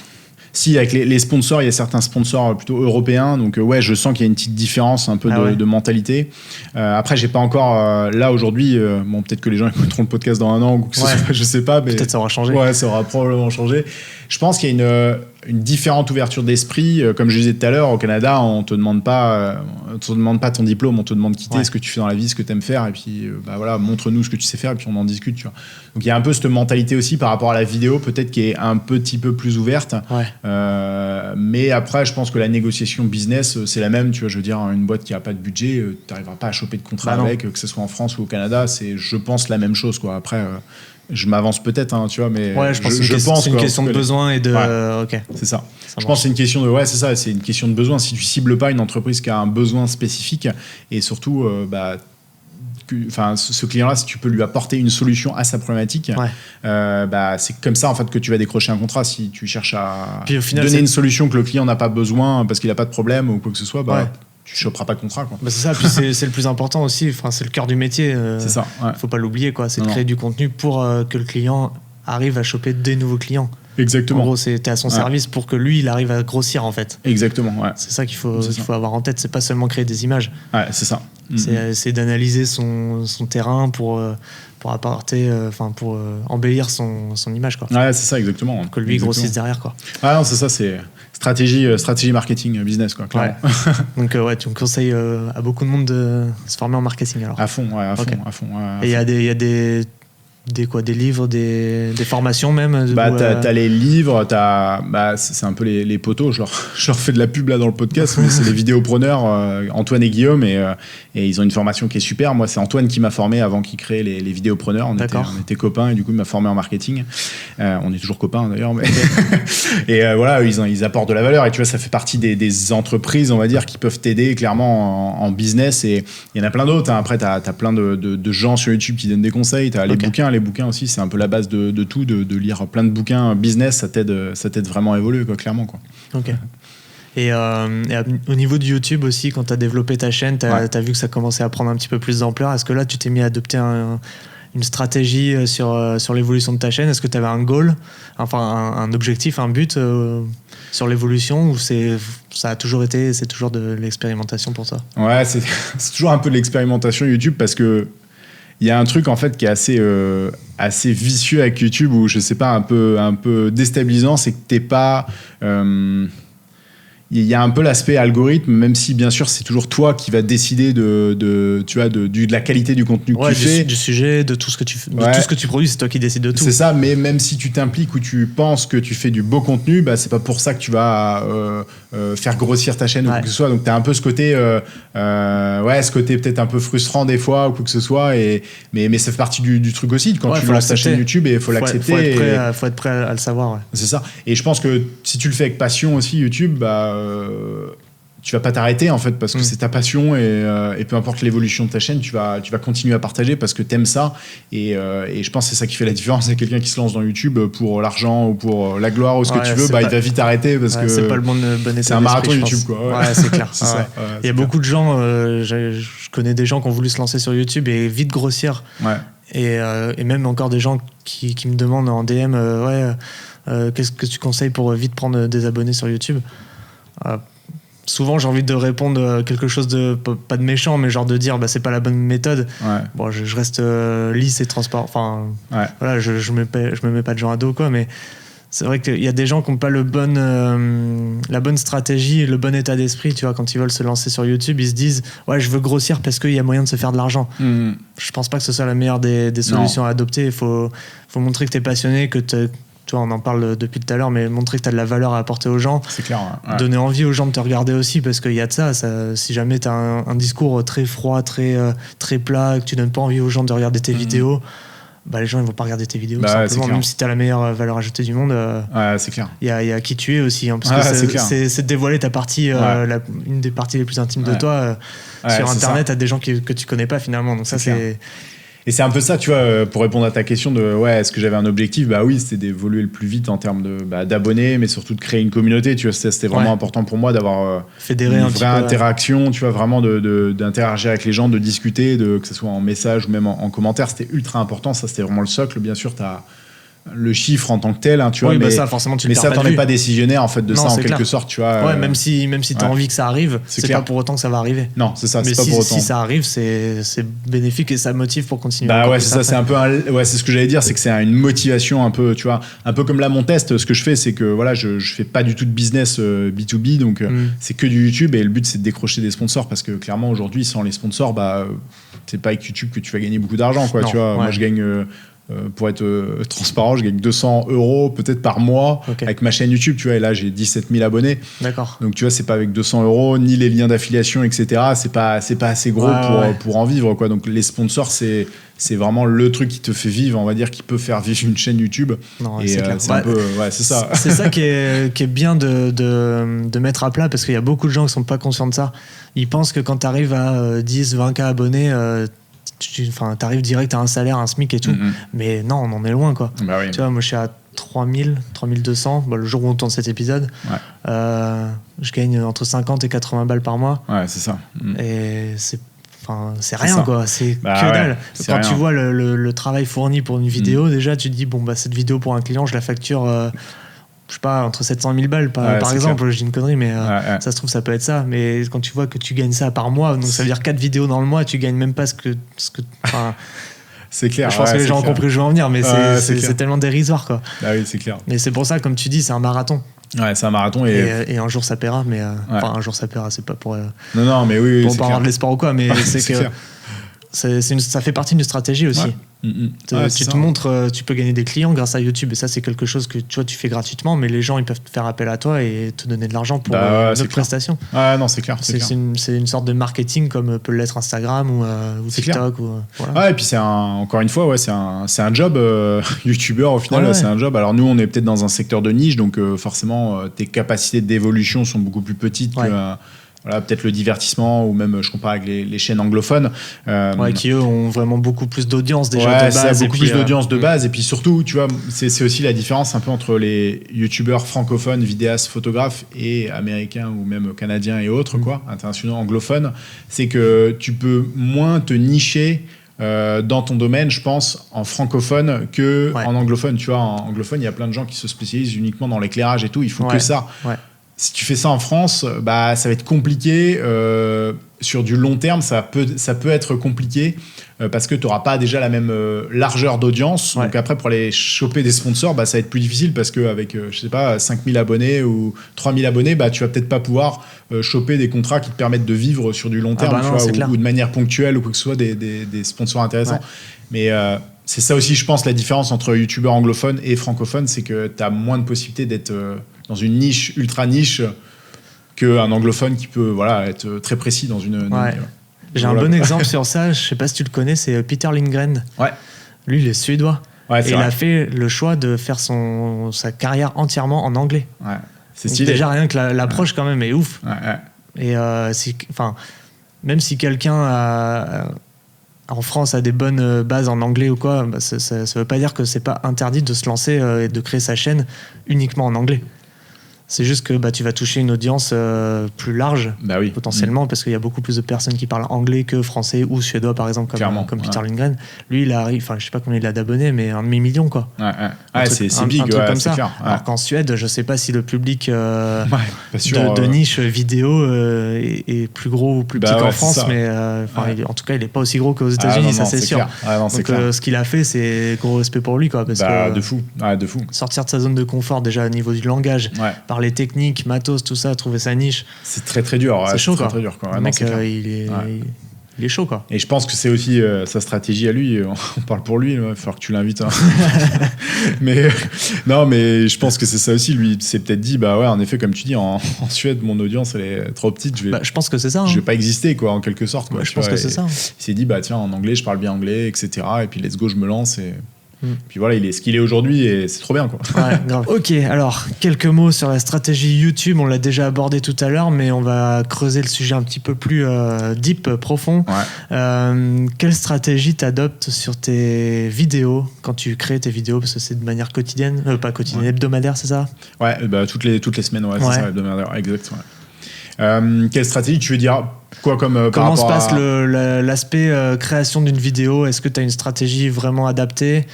si, avec les sponsors, il y a certains sponsors plutôt européens, donc je sens qu'il y a une petite différence un peu de mentalité. Après, j'ai pas encore là aujourd'hui. Peut-être que les gens écouteront le podcast dans un an ou que ce soit, je sais pas. Mais peut-être ça aura changé. Ouais, ça aura probablement changé. Je pense qu'il y a une différente ouverture d'esprit. Comme je disais tout à l'heure, au Canada, on te demande pas ton diplôme, on te demande quitter ce que tu fais dans la vie, ce que tu aimes faire, et puis voilà, montre-nous ce que tu sais faire, et puis on en discute, tu vois. Donc il y a un peu cette mentalité aussi par rapport à la vidéo, peut-être qui est un petit peu plus ouverte. Mais après, je pense que la négociation business, c'est la même, tu vois. Je veux dire, une boîte qui a pas de budget, tu n'arriveras pas à choper de contrat avec, que ce soit en France ou au Canada, c'est, je pense, la même chose, quoi. Après, je m'avance peut-être, hein, tu vois, mais je pense que c'est une question de besoin et de. Ok. C'est ça. Je pense que c'est une question de. Ouais, c'est ça. C'est une question de besoin. Si tu cibles pas une entreprise qui a un besoin spécifique, et surtout, ce client-là, si tu peux lui apporter une solution à sa problématique, c'est comme ça en fait que tu vas décrocher un contrat. Si tu cherches à donner une solution que le client n'a pas besoin parce qu'il n'a pas de problème ou quoi que ce soit, tu choperas pas de contrat, quoi. C'est ça. Puis c'est le plus important aussi. Enfin, c'est le cœur du métier. C'est ça. Faut pas l'oublier, quoi. C'est de créer du contenu pour que le client arrive à choper des nouveaux clients. Exactement. En gros, t'es à son service pour que lui, il arrive à grossir, en fait. Exactement. Ouais. C'est ça qu'il faut avoir en tête. C'est pas seulement créer des images. Ouais, c'est ça. C'est d'analyser son terrain pour apporter, pour embellir son image, quoi. Ouais, c'est ça, exactement. Pour que lui grossisse derrière, quoi. Ah non, c'est ça, c'est stratégie marketing business, quoi, clairement. Donc tu me conseilles à beaucoup de monde de se former en marketing, alors. À fond. Et il y a des livres, des formations même. T'as les livres, c'est un peu les poteaux. Je leur fais de la pub là dans le podcast, mais c'est les vidéopreneurs, Antoine et Guillaume, et ils ont une formation qui est super. Moi, c'est Antoine qui m'a formé avant qu'il crée les vidéopreneurs. On était copains, et du coup, il m'a formé en marketing. On est toujours copains d'ailleurs, mais et voilà, ils apportent de la valeur, et tu vois, ça fait partie des entreprises, on va dire, qui peuvent t'aider clairement en business. Et il y en a plein d'autres, hein. Après, t'as plein de gens sur YouTube qui donnent des conseils. T'as les bouquins aussi, c'est un peu la base de tout, de lire plein de bouquins business, ça t'aide vraiment à évoluer, quoi, clairement, quoi. Ok. Au niveau de YouTube aussi, quand tu as développé ta chaîne, tu as vu que ça commençait à prendre un petit peu plus d'ampleur. Est-ce que là, tu t'es mis à adopter une stratégie sur l'évolution de ta chaîne? Est-ce que tu avais un goal, enfin un objectif, un but sur l'évolution, ou ça a toujours été, c'est toujours de l'expérimentation pour toi? Ouais, c'est toujours un peu de l'expérimentation YouTube, parce que il y a un truc en fait qui est assez vicieux avec YouTube, où je sais pas, un peu déstabilisant, c'est que t'es pas il y a un peu l'aspect algorithme, même si bien sûr c'est toujours toi qui vas décider de la qualité du contenu que tu fais, du sujet, de tout ce que tu tout ce que tu produis, c'est toi qui décides de tout. C'est ça, mais même si tu t'impliques ou tu penses que tu fais du beau contenu, bah c'est pas pour ça que tu vas faire grossir ta chaîne ou quoi que ce soit. Donc t'as un peu ce côté peut-être un peu frustrant des fois ou quoi que ce soit, mais ça fait partie du truc aussi quand tu lances ta chaîne YouTube, et il faut l'accepter. Faut être prêt à le savoir. Ouais. C'est ça. Et je pense que si tu le fais avec passion aussi, YouTube, tu vas pas t'arrêter en fait, parce que c'est ta passion, et peu importe l'évolution de ta chaîne, tu vas continuer à partager parce que t'aimes ça, et je pense que c'est ça qui fait la différence. C'est quelqu'un qui se lance dans YouTube pour l'argent ou pour la gloire ou ce que tu veux, il va vite arrêter, parce que c'est pas le bon état. C'est un marathon YouTube, quoi. Ouais, c'est clair. C'est ça. Il y a beaucoup de gens, je connais des gens qui ont voulu se lancer sur YouTube et vite grossir. Ouais. Et même encore des gens qui me demandent en DM qu'est-ce que tu conseilles pour vite prendre des abonnés sur YouTube. Souvent j'ai envie de répondre quelque chose de pas de méchant, mais genre de dire c'est pas la bonne méthode. Bon, je reste lisse et transparent, enfin voilà, je me mets pas de gens à dos, quoi, mais c'est vrai qu'il y a des gens qui n'ont pas la bonne stratégie et le bon état d'esprit, tu vois, quand ils veulent se lancer sur YouTube. Ils se disent je veux grossir parce qu'il y a moyen de se faire de l'argent. Je pense pas que ce soit la meilleure des solutions à adopter. Il faut montrer que tu es passionné, que tu vois, on en parle depuis tout à l'heure, mais montrer que tu as de la valeur à apporter aux gens. C'est clair. Donner envie aux gens de te regarder aussi, parce qu'il y a de ça. Si jamais tu as un discours très froid, très plat, que tu donnes pas envie aux gens de regarder tes vidéos, les gens ils vont pas regarder tes vidéos, simplement, même si tu as la meilleure valeur ajoutée du monde. C'est clair. Il y a qui tu es aussi, parce que c'est de dévoiler ta partie, une des parties les plus intimes de toi sur Internet à des gens que tu connais pas finalement. Donc ça, c'est... Et c'est un peu ça, tu vois, pour répondre à ta question de est-ce que j'avais un objectif? Oui, c'était d'évoluer le plus vite en termes d'abonnés, mais surtout de créer une communauté. Tu vois, c'était vraiment important pour moi d'avoir fédérer une vraie interaction, tu vois, vraiment d'interagir avec les gens, de discuter, que ce soit en message ou même en commentaire. C'était ultra important. Ça, c'était vraiment le socle. Bien sûr, t'as le chiffre en tant que tel, tu vois, mais ça, forcément, tu mais ça, t'en es pas décisionnaire en fait de ça, en quelque sorte, tu vois. Même si t'as envie que ça arrive, c'est pas pour autant que ça va arriver. Non, c'est ça, mais c'est pas pour autant. Si ça arrive, c'est bénéfique et ça motive pour continuer. C'est ça, c'est un peu c'est ce que j'allais dire, c'est que c'est une motivation un peu, tu vois, un peu comme là mon test. Ce que je fais, c'est que je fais pas du tout de business B2B, donc c'est que du YouTube, et le but c'est de décrocher des sponsors, parce que clairement aujourd'hui, sans les sponsors, c'est pas avec YouTube que tu vas gagner beaucoup d'argent, quoi. Tu vois, moi je gagne pour être transparent, je gagne 200 € peut-être par mois avec ma chaîne YouTube, tu vois, et là j'ai 17 000 abonnés. D'accord. Donc tu vois, c'est pas avec 200 € ni les liens d'affiliation, etc. C'est pas assez gros pour en vivre, quoi. Donc les sponsors, c'est vraiment le truc qui te fait vivre, on va dire, qui peut faire vivre une chaîne YouTube. Non, et c'est un peu, c'est ça. C'est ça qui est bien de mettre à plat, parce qu'il y a beaucoup de gens qui sont pas conscients de ça. Ils pensent que quand tu arrives à 10-20K abonnés, t'arrives direct à un salaire, un SMIC et tout, mais non, on en est loin, quoi. Tu vois, moi je suis à 3200 le jour où on tourne cet épisode. Je gagne entre 50 et 80 balles par mois. C'est ça. Et c'est rien, ça. Quoi. C'est que dalle. Quand tu vois le travail fourni pour une vidéo, déjà tu te dis cette vidéo pour un client, je la facture je sais pas, entre 700 000 balles par exemple, je dis une connerie, mais ça se trouve ça peut être ça. Mais quand tu vois que tu gagnes ça par mois, donc ça veut dire 4 vidéos dans le mois, tu gagnes même pas ce que c'est clair. Je pense que les gens ont compris où je veux en venir, mais c'est tellement dérisoire, quoi. Oui, c'est clair. Et c'est pour ça, comme tu dis, c'est un marathon. C'est un marathon, et un jour ça paiera, mais un jour ça paiera, c'est pas pour non, mais oui, pour pas avoir de l'espoir ou quoi, mais c'est que ça fait partie d'une stratégie aussi. Tu te montres, tu peux gagner des clients grâce à YouTube, et ça c'est quelque chose que tu vois, tu fais gratuitement, mais les gens ils peuvent faire appel à toi et te donner de l'argent pour notre prestation. Non, c'est clair. C'est une sorte de marketing comme peut l'être Instagram ou TikTok. Et puis encore une fois, c'est un job. YouTubeur au final, c'est un job. Alors nous on est peut-être dans un secteur de niche, donc forcément tes capacités d'évolution sont beaucoup plus petites voilà, peut-être le divertissement, ou même je compare avec les chaînes anglophones. Qui eux ont vraiment beaucoup plus d'audience déjà de base. Ça a beaucoup plus d'audience de base. Et puis surtout, tu vois, c'est aussi la différence un peu entre les youtubeurs francophones, vidéastes, photographes et américains ou même canadiens et autres, quoi, internationaux, anglophones. C'est que tu peux moins te nicher dans ton domaine, je pense, en francophone que en anglophone. Tu vois, en anglophone, il y a plein de gens qui se spécialisent uniquement dans l'éclairage et tout. Ils font que ça. Si tu fais ça en France, bah, ça va être compliqué. Sur du long terme, ça peut être compliqué parce que tu n'auras pas déjà la même largeur d'audience. Donc après, pour aller choper des sponsors, bah, ça va être plus difficile parce qu'avec, je sais pas, 5000 abonnés ou 3000 abonnés, bah, tu vas peut-être pas pouvoir choper des contrats qui te permettent de vivre sur du long terme, ou de manière ponctuelle ou quoi que ce soit, des sponsors intéressants. Mais c'est ça aussi, je pense, la différence entre youtubeurs anglophones et francophones, c'est que tu as moins de possibilités d'être dans une niche, ultra niche, qu'un anglophone qui peut être très précis dans une J'ai un bon exemple sur ça, je sais pas si tu le connais, c'est Peter Lindgren. Lui, il est suédois. Et il a fait le choix de faire sa carrière entièrement en anglais. C'est stylé. Déjà, rien que l'approche quand même est ouf. Et même si quelqu'un en France a des bonnes bases en anglais ou quoi, bah, ça veut pas dire que c'est pas interdit de se lancer et de créer sa chaîne uniquement en anglais. C'est juste que tu vas toucher une audience plus large, potentiellement, parce qu'il y a beaucoup plus de personnes qui parlent anglais que français ou suédois, par exemple, comme Peter Lindgren. Lui, il arrive, je sais pas combien il a d'abonnés, mais 1 demi-million, quoi. C'est big, un truc comme ça. Clair. Alors qu'en Suède, je sais pas si le public de niche vidéo est plus gros ou plus petit qu'en France, mais en tout cas, il est pas aussi gros qu'aux États-Unis, ça c'est sûr. Donc ce qu'il a fait, c'est gros respect pour lui, quoi. Parce que de fou. sortir de sa zone de confort, déjà au niveau du langage, par les techniques, matos, tout ça, trouver sa niche. C'est très très dur. C'est chaud, très dur, quoi. Le mec, il est chaud, quoi. Et je pense que c'est aussi sa stratégie à lui. On parle pour lui, il va falloir que tu l'invites. mais je pense que c'est ça aussi. Lui, il s'est peut-être dit, en effet, comme tu dis, en Suède, mon audience, elle est trop petite. Je pense que c'est ça. Je vais pas exister, quoi, en quelque sorte. Quoi, je pense que c'est ça. Il s'est dit, tiens, en anglais, je parle bien anglais, etc. Et puis, let's go, je me lance et... Puis voilà, il est ce qu'il est aujourd'hui et c'est trop bien, quoi. Grave. Ok, alors quelques mots sur la stratégie YouTube. On l'a déjà abordé tout à l'heure, mais on va creuser le sujet un petit peu plus deep, profond. Quelle stratégie t'adoptes sur tes vidéos quand tu crées tes vidéos, parce que c'est de manière quotidienne, pas quotidienne, hebdomadaire, c'est ça? Toutes les semaines, c'est ça, hebdomadaire, exact. Quelle stratégie, tu veux dire quoi comme comment se passe l'aspect création d'une vidéo? Est-ce que tu as une stratégie vraiment adaptée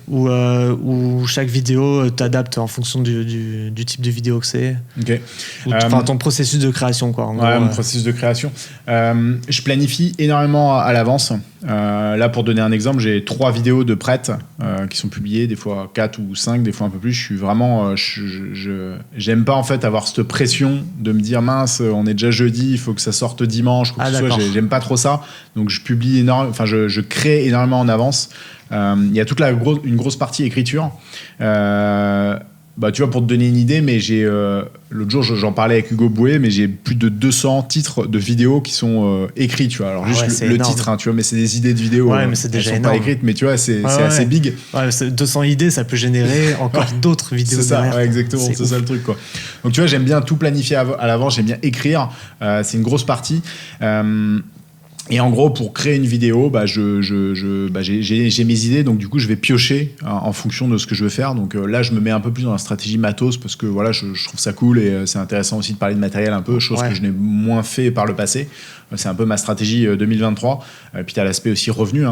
ou chaque vidéo t'adapte en fonction du type de vidéo que c'est? Ton processus de création, quoi. Mon processus de création. Je planifie énormément à l'avance. Là, pour donner un exemple, j'ai 3 vidéos de prêtes qui sont publiées, des fois 4 ou 5, des fois un peu plus. Je suis vraiment... j'aime pas en fait avoir cette pression de me dire mince, on est déjà jeudi, il faut que ça sorte dimanche, quoi que ce soit. J'aime pas trop ça. Donc je publie je crée énormément en avance. Il y a toute une grosse partie écriture. Tu vois, pour te donner une idée, mais j'ai l'autre jour j'en parlais avec Hugo Bouet, mais j'ai plus de 200 titres de vidéos qui sont écrits, tu vois. Alors juste le titre, tu vois, mais c'est des idées de vidéos. Mais c'est déjà énorme. Pas écrites, mais tu vois, c'est assez big. 200 idées, ça peut générer encore d'autres vidéos. C'est ça, derrière. exactement, c'est ça le truc, quoi. Donc tu vois, j'aime bien tout planifier à l'avance, j'aime bien écrire. C'est une grosse partie. Et en gros, pour créer une vidéo, j'ai mes idées, donc du coup, je vais piocher en fonction de ce que je veux faire. Donc là, je me mets un peu plus dans la stratégie matos parce que voilà, je trouve ça cool et c'est intéressant aussi de parler de matériel un peu, chose que je n'ai moins fait par le passé. C'est un peu ma stratégie 2023. Puis tu as l'aspect aussi revenu,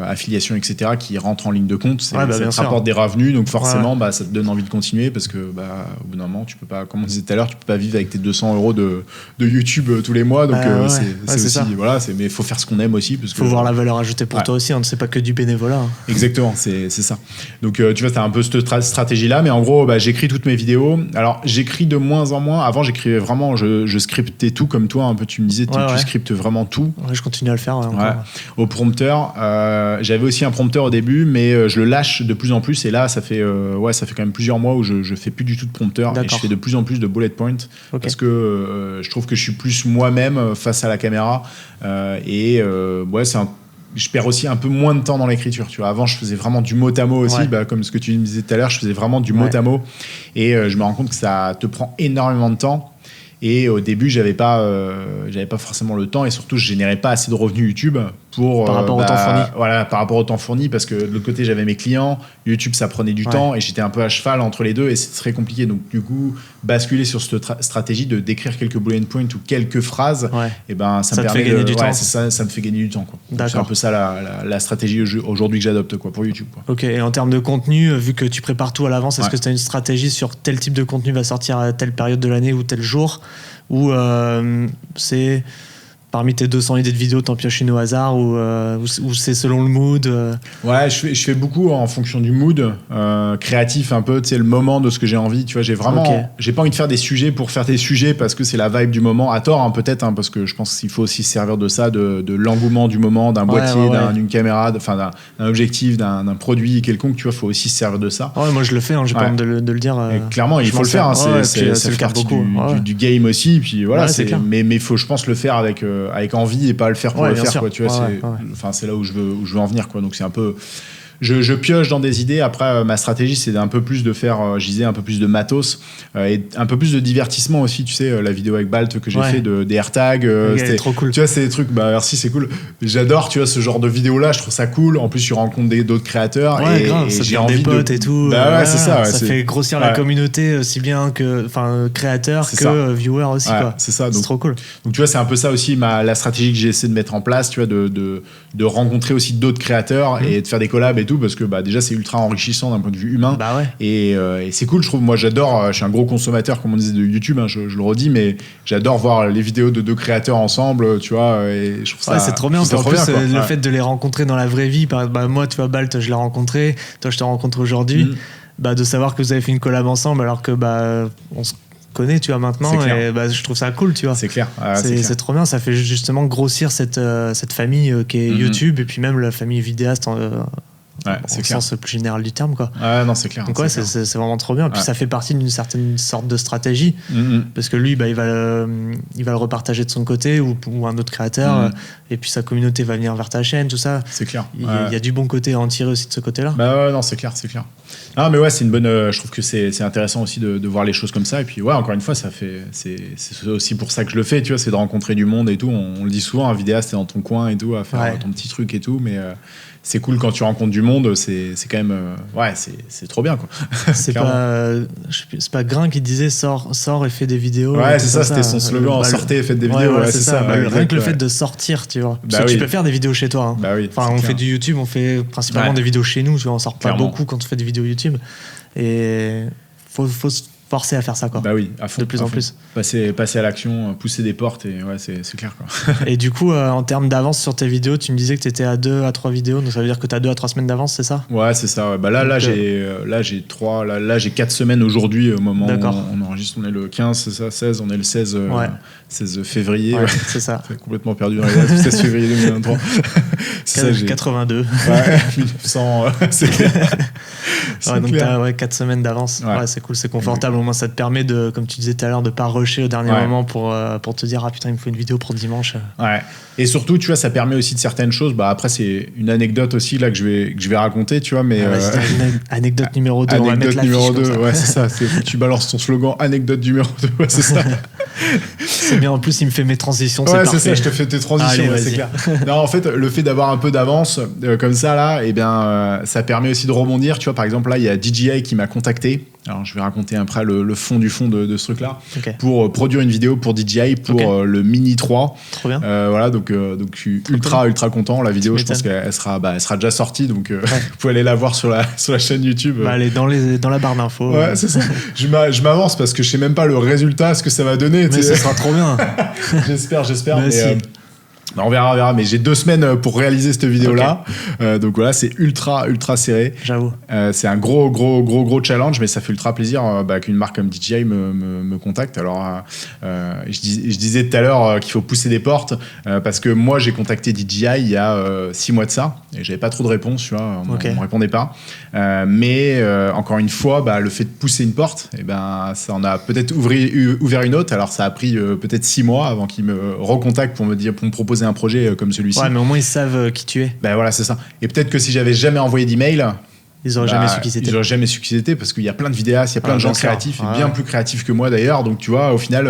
affiliation, etc., qui rentre en ligne de compte. Ça te rapporte des revenus, donc forcément, ça te donne envie de continuer parce que au bout d'un moment, tu peux pas, comme on disait tout à l'heure, tu peux pas vivre avec tes 200 € de YouTube tous les mois. Donc c'est aussi, ça. Mais il faut faire ce qu'on aime aussi. Parce faut voir la valeur ajoutée pour toi aussi, c'est pas que du bénévolat. Exactement, c'est ça. Donc tu vois, tu as un peu cette stratégie-là, mais en gros, j'écris toutes mes vidéos. Alors, j'écris de moins en moins. Avant, j'écrivais vraiment, je scriptais tout comme toi, un peu, tu me disais, tu scriptes vraiment tout. Je continue à le faire. Au prompteur, j'avais aussi un prompteur au début, mais je le lâche de plus en plus. Et là, ça fait quand même plusieurs mois où je fais plus du tout de prompteur. Et je fais de plus en plus de bullet point parce que je trouve que je suis plus moi-même face à la caméra. Je perds aussi un peu moins de temps dans l'écriture. Tu vois, avant, je faisais vraiment du mot à mot aussi, comme ce que tu me disais tout à l'heure. Je faisais vraiment du mot à mot, et je me rends compte que ça te prend énormément de temps. Et au début, j'avais pas forcément le temps et surtout, je générais pas assez de revenus YouTube pour par rapport au temps fourni. Voilà, par rapport au temps fourni, parce que de l'autre côté, j'avais mes clients, YouTube, ça prenait du temps et j'étais un peu à cheval entre les deux et c'est très compliqué. Donc du coup, basculer sur cette stratégie de d'écrire quelques bullet points ou quelques phrases, et ben ça me permet fait gagner du temps. ça me fait gagner du temps, quoi. C'est un peu ça la stratégie aujourd'hui que j'adopte, quoi, pour YouTube, quoi. Ok, et en termes de contenu, vu que tu prépares tout à l'avance, est-ce que tu as une stratégie sur tel type de contenu va sortir à telle période de l'année ou tel jour, ou c'est parmi tes 200 idées de vidéos, t'en pioches une au hasard, ou c'est selon le mood? Ouais, je fais beaucoup en fonction du mood créatif, un peu, tu sais, le moment de ce que j'ai envie. Tu vois, j'ai pas envie de faire des sujets pour faire des sujets parce que c'est la vibe du moment, à tort, hein, peut-être, hein, parce que je pense qu'il faut aussi se servir de ça, de l'engouement du moment, d'un boîtier, d'une caméra, d'un objectif, d'un produit quelconque. Tu vois, faut aussi se servir de ça. Ouais, moi je le fais, hein, j'ai pas honte de le dire. Clairement, il faut le faire. Hein, c'est le cas beaucoup. Du game aussi. Puis voilà, mais il faut, je pense, le faire avec envie et pas le faire pour le faire, quoi, tu vois. C'est là où je veux en venir, quoi. Donc c'est un peu, je pioche dans des idées. Après, ma stratégie, c'est un peu plus de faire, je disais, un peu plus de matos et un peu plus de divertissement aussi. Tu sais, la vidéo avec Balt que j'ai fait des AirTags, c'était trop cool. Tu vois, c'est des trucs, merci, c'est cool. J'adore, tu vois, ce genre de vidéo-là, je trouve ça cool. En plus, tu rencontres d'autres créateurs et j'ai envie des potes et tout. C'est ça. Ça fait grossir la communauté aussi bien que, créateurs que viewers aussi, quoi. C'est ça. C'est trop cool. Donc, tu vois, c'est un peu ça aussi la stratégie que j'ai essayé de mettre en place, tu vois, de rencontrer aussi d'autres créateurs et de faire des collabs et tout, parce que déjà c'est ultra enrichissant d'un point de vue humain, et c'est cool, je trouve. Moi j'adore, je suis un gros consommateur, comme on disait, de YouTube, hein, je le redis, mais j'adore voir les vidéos de deux créateurs ensemble, tu vois, et je trouve ça c'est trop bien. En plus, le fait de les rencontrer dans la vraie vie, moi, tu vois, Balt, je l'ai rencontré, toi je te rencontre aujourd'hui, de savoir que vous avez fait une collab ensemble alors que on se connaît, tu vois, maintenant, et je trouve ça cool, tu vois. C'est clair. C'est trop bien, ça fait justement grossir cette famille qui est YouTube, et puis même la famille vidéaste en sens plus général du terme, quoi. Non, c'est clair. Donc c'est vraiment trop bien. Puis ça fait partie d'une certaine sorte de stratégie, parce que lui, il va le repartager de son côté, ou un autre créateur, et puis sa communauté va venir vers ta chaîne, tout ça. C'est clair. Il y a du bon côté à en tirer aussi de ce côté-là. Non, c'est clair. Ah, mais c'est une bonne. Je trouve que c'est intéressant aussi de voir les choses comme ça. Et puis encore une fois, c'est aussi pour ça que je le fais, tu vois, c'est de rencontrer du monde et tout. On le dit souvent, un vidéaste, t'es dans ton coin et tout, à faire ton petit truc et tout, mais c'est cool quand tu rencontres du monde. C'est quand même c'est trop bien, quoi. C'est pas Grain qui disait sort et fais des vidéos. C'est ça, c'était son slogan, sortez et faites des vidéos. C'est ça. Rien que le fait de sortir, tu vois. Parce que tu peux faire des vidéos chez toi, hein. On fait du YouTube, on fait principalement des vidéos chez nous, tu vois, on sort pas beaucoup quand on fait des vidéos YouTube, et faut se forcer à faire ça, quoi. À fond, de plus en plus. Passer à l'action, pousser des portes, et c'est clair, quoi. Et du coup, en termes d'avance sur tes vidéos, tu me disais que tu étais à 2 à 3 vidéos, donc ça veut dire que tu as 2 à 3 semaines d'avance, c'est ça? Ouais, c'est ça. Là, j'ai 4 semaines aujourd'hui, au moment où on enregistre. On est le 15, c'est ça, 16, on est le 16, 16 février. C'est ça. Complètement perdu dans les dates, 16 février 2023. C'est ça, 82. 1900, c'est clair. Donc t'as 4 semaines d'avance. C'est cool, c'est confortable. Au moins, ça te permet de, comme tu disais tout à l'heure, de pas rusher au dernier moment pour te dire putain, il me faut une vidéo pour dimanche. Et surtout, tu vois, ça permet aussi de certaines choses. Après, c'est une anecdote aussi là que je vais raconter, tu vois, mais anecdote numéro 2. Anecdote numéro 2. C'est ça. Tu balances ton slogan anecdote numéro 2. C'est ça. C'est bien. En plus, il me fait mes transitions. C'est parfait. C'est ça. Je te fais tes transitions. C'est clair. Non, en fait, le fait d'avoir un peu d'avance comme ça là, ça permet aussi de rebondir. Tu vois, par exemple, là, il y a DJI qui m'a contacté. Alors, je vais raconter après le fond du fond de ce truc-là, pour produire une vidéo pour DJI pour le Mini 3. Trop bien. Donc je suis ultra content. La vidéo, je pense qu'elle sera déjà sortie, donc vous pouvez aller la voir sur la chaîne YouTube. Elle est dans la barre d'infos. C'est ça. Je m'avance parce que je sais même pas le résultat, ce que ça va donner. Mais ça sera trop bien. J'espère. On verra, mais j'ai 2 semaines pour réaliser cette vidéo-là. Donc voilà, c'est ultra serré. J'avoue. C'est un gros challenge, mais ça fait ultra plaisir qu'une marque comme DJI me contacte. Alors, je disais tout à l'heure qu'il faut pousser des portes, parce que moi, j'ai contacté DJI il y a 6 mois de ça, et j'avais pas trop de réponses, tu vois, on me répondait pas. Mais encore une fois, le fait de pousser une porte, ça en a peut-être ouvert une autre. Alors, ça a pris peut-être 6 mois avant qu'ils me recontactent pour me proposer un projet comme celui-ci. Ouais, mais au moins ils savent qui tu es. Voilà, c'est ça. Et peut-être que si j'avais jamais envoyé d'email, Ils auraient jamais su qui c'était. Ils auraient jamais su qui c'était parce qu'il y a plein de vidéastes, il y a plein de gens créatifs, et bien plus créatifs que moi d'ailleurs. Donc tu vois, au final,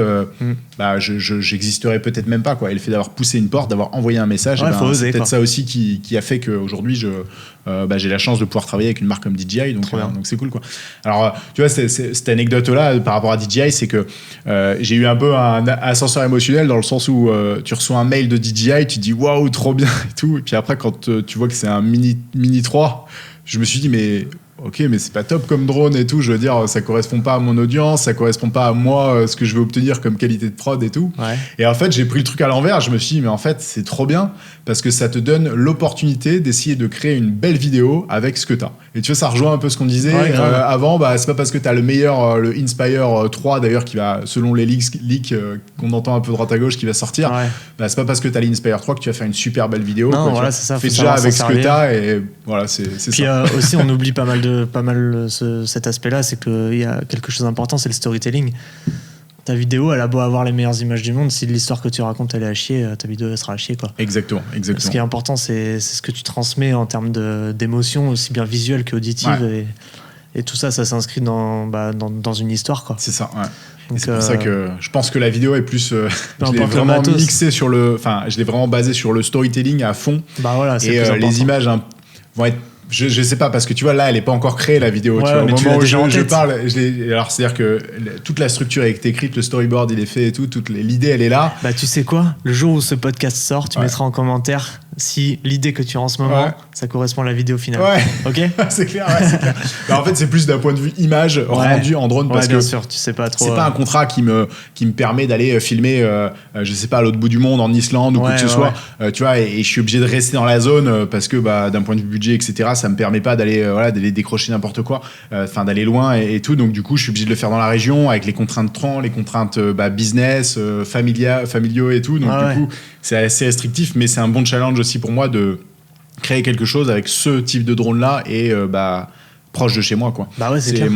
j'existerais peut-être même pas, quoi. Et le fait d'avoir poussé une porte, d'avoir envoyé un message, c'est peut-être ça aussi qui a fait qu'aujourd'hui j'ai la chance de pouvoir travailler avec une marque comme DJI, donc c'est cool, quoi. Alors tu vois, cette anecdote là par rapport à DJI, c'est que j'ai eu un peu un ascenseur émotionnel dans le sens où tu reçois un mail de DJI, tu dis waouh, trop bien et tout, et puis après quand tu vois que c'est un mini 3, je me suis dit mais ok, mais c'est pas top comme drone et tout, je veux dire, ça correspond pas à mon audience, ça correspond pas à moi, ce que je veux obtenir comme qualité de prod et tout. Ouais. Et en fait, j'ai pris le truc à l'envers, je me suis dit, mais en fait, c'est trop bien parce que ça te donne l'opportunité d'essayer de créer une belle vidéo avec ce que t'as. Et tu vois, ça rejoint un peu ce qu'on disait avant, c'est pas parce que t'as le meilleur, le Inspire 3 d'ailleurs, qui va, selon les leaks qu'on entend un peu droite à gauche, qui va sortir, c'est pas parce que t'as l'Inspire 3 que tu vas faire une super belle vidéo. Non, voilà, c'est ça. Fais déjà avec ce que t'as et voilà, c'est puis, ça. Aussi, on oublie pas mal cet aspect-là, c'est qu'il y a quelque chose d'important, c'est le storytelling. Ta vidéo, elle a beau avoir les meilleures images du monde, si l'histoire que tu racontes elle est à chier, ta vidéo elle sera à chier, quoi. Exactement. Ce qui est important, c'est ce que tu transmets en termes d'émotion, aussi bien visuelle qu'auditive, et tout ça s'inscrit dans une histoire, quoi. C'est ça, ouais. Donc, c'est pour ça que je pense que la vidéo est plus je l'ai vraiment mixé je l'ai vraiment basé sur le storytelling à fond. Et les images vont être, je sais pas, parce que tu vois, là elle est pas encore créée, la vidéo, tu vois, au moment où je parle, alors c'est à dire que toute la structure est écrite, le storyboard il est fait et tout, l'idée elle est là. Tu sais quoi, le jour où ce podcast sort, tu mettras en commentaire si l'idée que tu as en ce moment ça correspond à la vidéo finale. Ok. C'est clair, c'est clair. En fait, c'est plus d'un point de vue image rendu en drone, parce bien que sûr, tu sais pas trop. C'est pas un contrat qui me permet d'aller filmer, je sais pas, à l'autre bout du monde, en Islande ou quoi que ce soit. Tu vois, et je suis obligé de rester dans la zone parce que d'un point de vue budget, etc., ça me permet pas d'aller décrocher n'importe quoi, d'aller loin et tout. Donc du coup, je suis obligé de le faire dans la région avec les contraintes temps, les contraintes business, familiaux et tout. Donc du coup, c'est assez restrictif, mais c'est un bon challenge aussi pour moi de créer quelque chose avec ce type de drone là et proche de chez moi, quoi. C'est clair.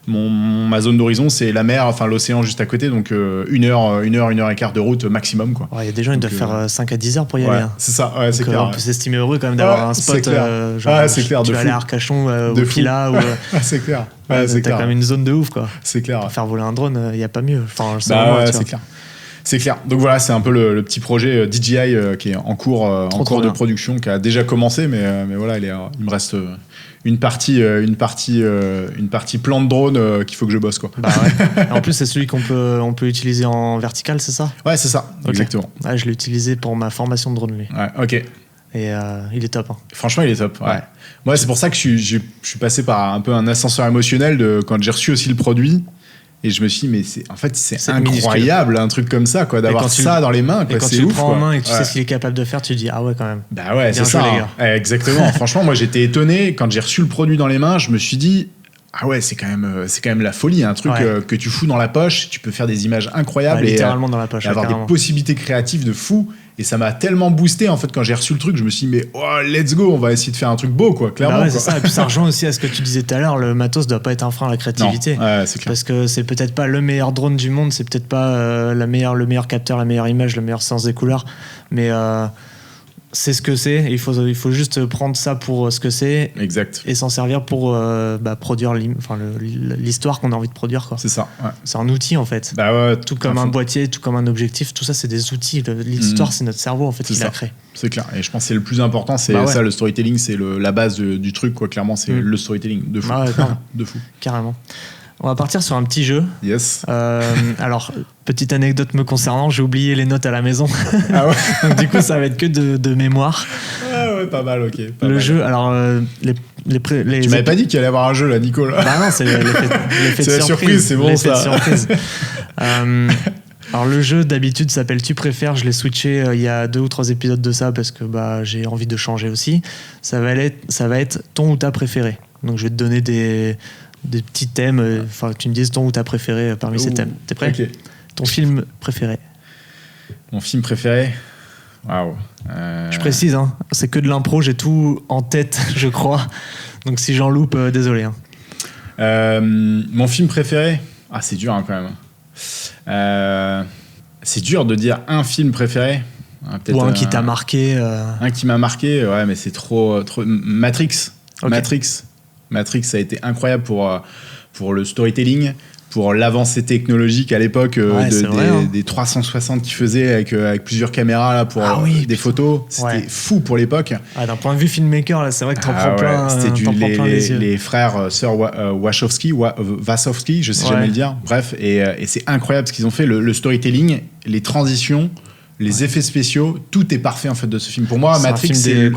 Ma zone d'horizon, c'est la mer, l'océan juste à côté, donc 1 heure et quart de route maximum, quoi. Il y a des gens qui doivent faire 5 à 10 heures pour y aller. C'est ça, c'est clair. On peut s'estimer heureux quand même d'avoir un spot, c'est clair, tu vas aller à Arcachon ou Pila. C'est clair. T'as quand même une zone de ouf, quoi. C'est clair. Pour faire voler un drone, il n'y a pas mieux. C'est clair. C'est clair. Donc voilà, c'est un peu le petit projet DJI qui est en cours de production, qui a déjà commencé, mais voilà, il me reste une partie plan de drone qu'il faut que je bosse, quoi. En plus, c'est celui qu'on peut utiliser en vertical, c'est ça ? Ouais, c'est ça, exactement. Je l'ai utilisé pour ma formation de drone, lui. Ouais, ok. Et il est top. Franchement, il est top. Ouais. Moi, c'est pour ça que je suis passé par un peu un ascenseur émotionnel quand j'ai reçu aussi le produit. Et je me suis dit, mais c'est incroyable, un truc comme ça, quoi, d'avoir ça dans les mains, quoi. Et quand tu le prends en main et que tu sais ce qu'il est capable de faire, tu te dis, ah ouais, quand même. C'est ça. Les gars. Exactement. Franchement, moi, j'étais étonné. Quand j'ai reçu le produit dans les mains, je me suis dit, ah ouais, c'est quand même la folie, un truc que tu fous dans la poche, tu peux faire des images incroyables littéralement dans la poche, et avoir des possibilités créatives de fou. Et ça m'a tellement boosté, en fait, quand j'ai reçu le truc, je me suis dit, mais let's go, on va essayer de faire un truc beau, quoi, clairement. C'est ça. Et puis ça rejoint aussi à ce que tu disais tout à l'heure, le matos doit pas être un frein à la créativité. Non. C'est clair. Parce que c'est peut-être pas le meilleur drone du monde, c'est peut-être pas le meilleur capteur, la meilleure image, le meilleur sens des couleurs, mais c'est ce que c'est. Il faut juste prendre ça pour ce que c'est. Exact. Et s'en servir pour produire l'histoire qu'on a envie de produire, quoi. C'est ça. Ouais. C'est un outil, en fait. Tout comme un boîtier, tout comme un objectif, tout ça, c'est des outils. L'histoire, c'est notre cerveau, en fait, qui l'a créé. C'est clair. Et je pense que c'est le plus important, c'est ça, le storytelling, c'est la base du truc, quoi. Clairement, c'est le storytelling. De fou. De fou. Carrément. On va partir sur un petit jeu. Yes. Alors, petite anecdote me concernant, j'ai oublié les notes à la maison. Ah ouais. Donc du coup, ça va être que de mémoire. Ah ouais, pas mal, ok. Jeu, alors tu m'avais pas dit qu'il allait y avoir un jeu là, Nico. Là. Non, c'est l'effet de surprise. C'est bon ça. Surprise. Alors le jeu d'habitude s'appelle Tu préfères, je l'ai switché il y a 2 ou 3 épisodes de ça parce que j'ai envie de changer aussi. Ça va être ton ou ta préféré. Donc je vais te donner des petits thèmes, tu me dises ton ou ta préféré parmi ces thèmes. T'es prêt ? Okay. Ton film préféré ? Mon film préféré ? Waouh. Je précise, c'est que de l'impro, j'ai tout en tête, je crois. Donc si j'en loupe, désolé. Mon film préféré ? C'est dur quand même. C'est dur de dire un film préféré. Ou un qui t'a marqué. Un qui m'a marqué, ouais, mais c'est trop. Matrix. Okay. Matrix. Matrix, ça a été incroyable pour le storytelling, pour l'avancée technologique à l'époque des 360 qu'ils faisaient avec plusieurs caméras là, pour des photos. C'était fou pour l'époque. D'un point de vue filmmaker, là, c'est vrai que t'en prends plein. C'était les frères sœurs Wachowski, je sais jamais le dire. Bref, et c'est incroyable ce qu'ils ont fait. Le storytelling, les transitions, les effets spéciaux, tout est parfait en fait de ce film. Pour moi, Matrix, c'est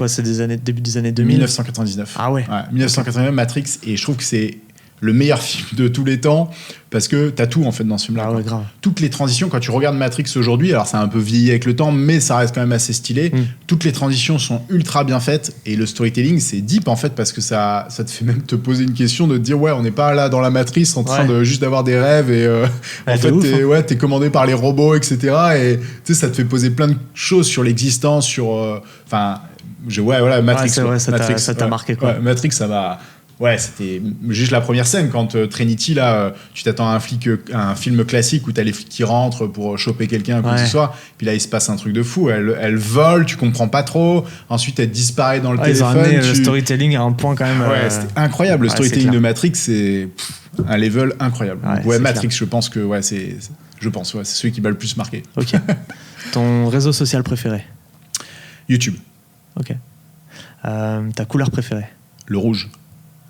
début des années 2000. 1999. Ah ouais. 1999, Matrix, et je trouve que c'est le meilleur film de tous les temps parce que t'as tout en fait dans ce film-là. Ah ouais, grave. Toutes les transitions, quand tu regardes Matrix aujourd'hui, alors ça a un peu vieilli avec le temps, mais ça reste quand même assez stylé. Toutes les transitions sont ultra bien faites et le storytelling c'est deep en fait parce que ça te fait même te poser une question de te dire on n'est pas là dans la matrice en train de juste d'avoir des rêves et en fait t'es commandé par les robots, etc. Et tu sais, ça te fait poser plein de choses sur l'existence, sur Matrix. Ça t'a marqué quoi. Matrix, ça va. Ouais, c'était juste la première scène quand Trinity, là, tu t'attends à un film classique où t'as les flics qui rentrent pour choper quelqu'un, quoi que ce soit. Puis là, il se passe un truc de fou. Elle vole, tu comprends pas trop. Ensuite, elle disparaît dans le téléphone. Ils ont amené le storytelling à un point quand même. C'était incroyable. Le storytelling de Matrix, c'est un level incroyable. Matrix, je pense que c'est celui qui m'a le plus marqué. Ok. Ton réseau social préféré? YouTube. Ok. Ta couleur préférée? Le rouge.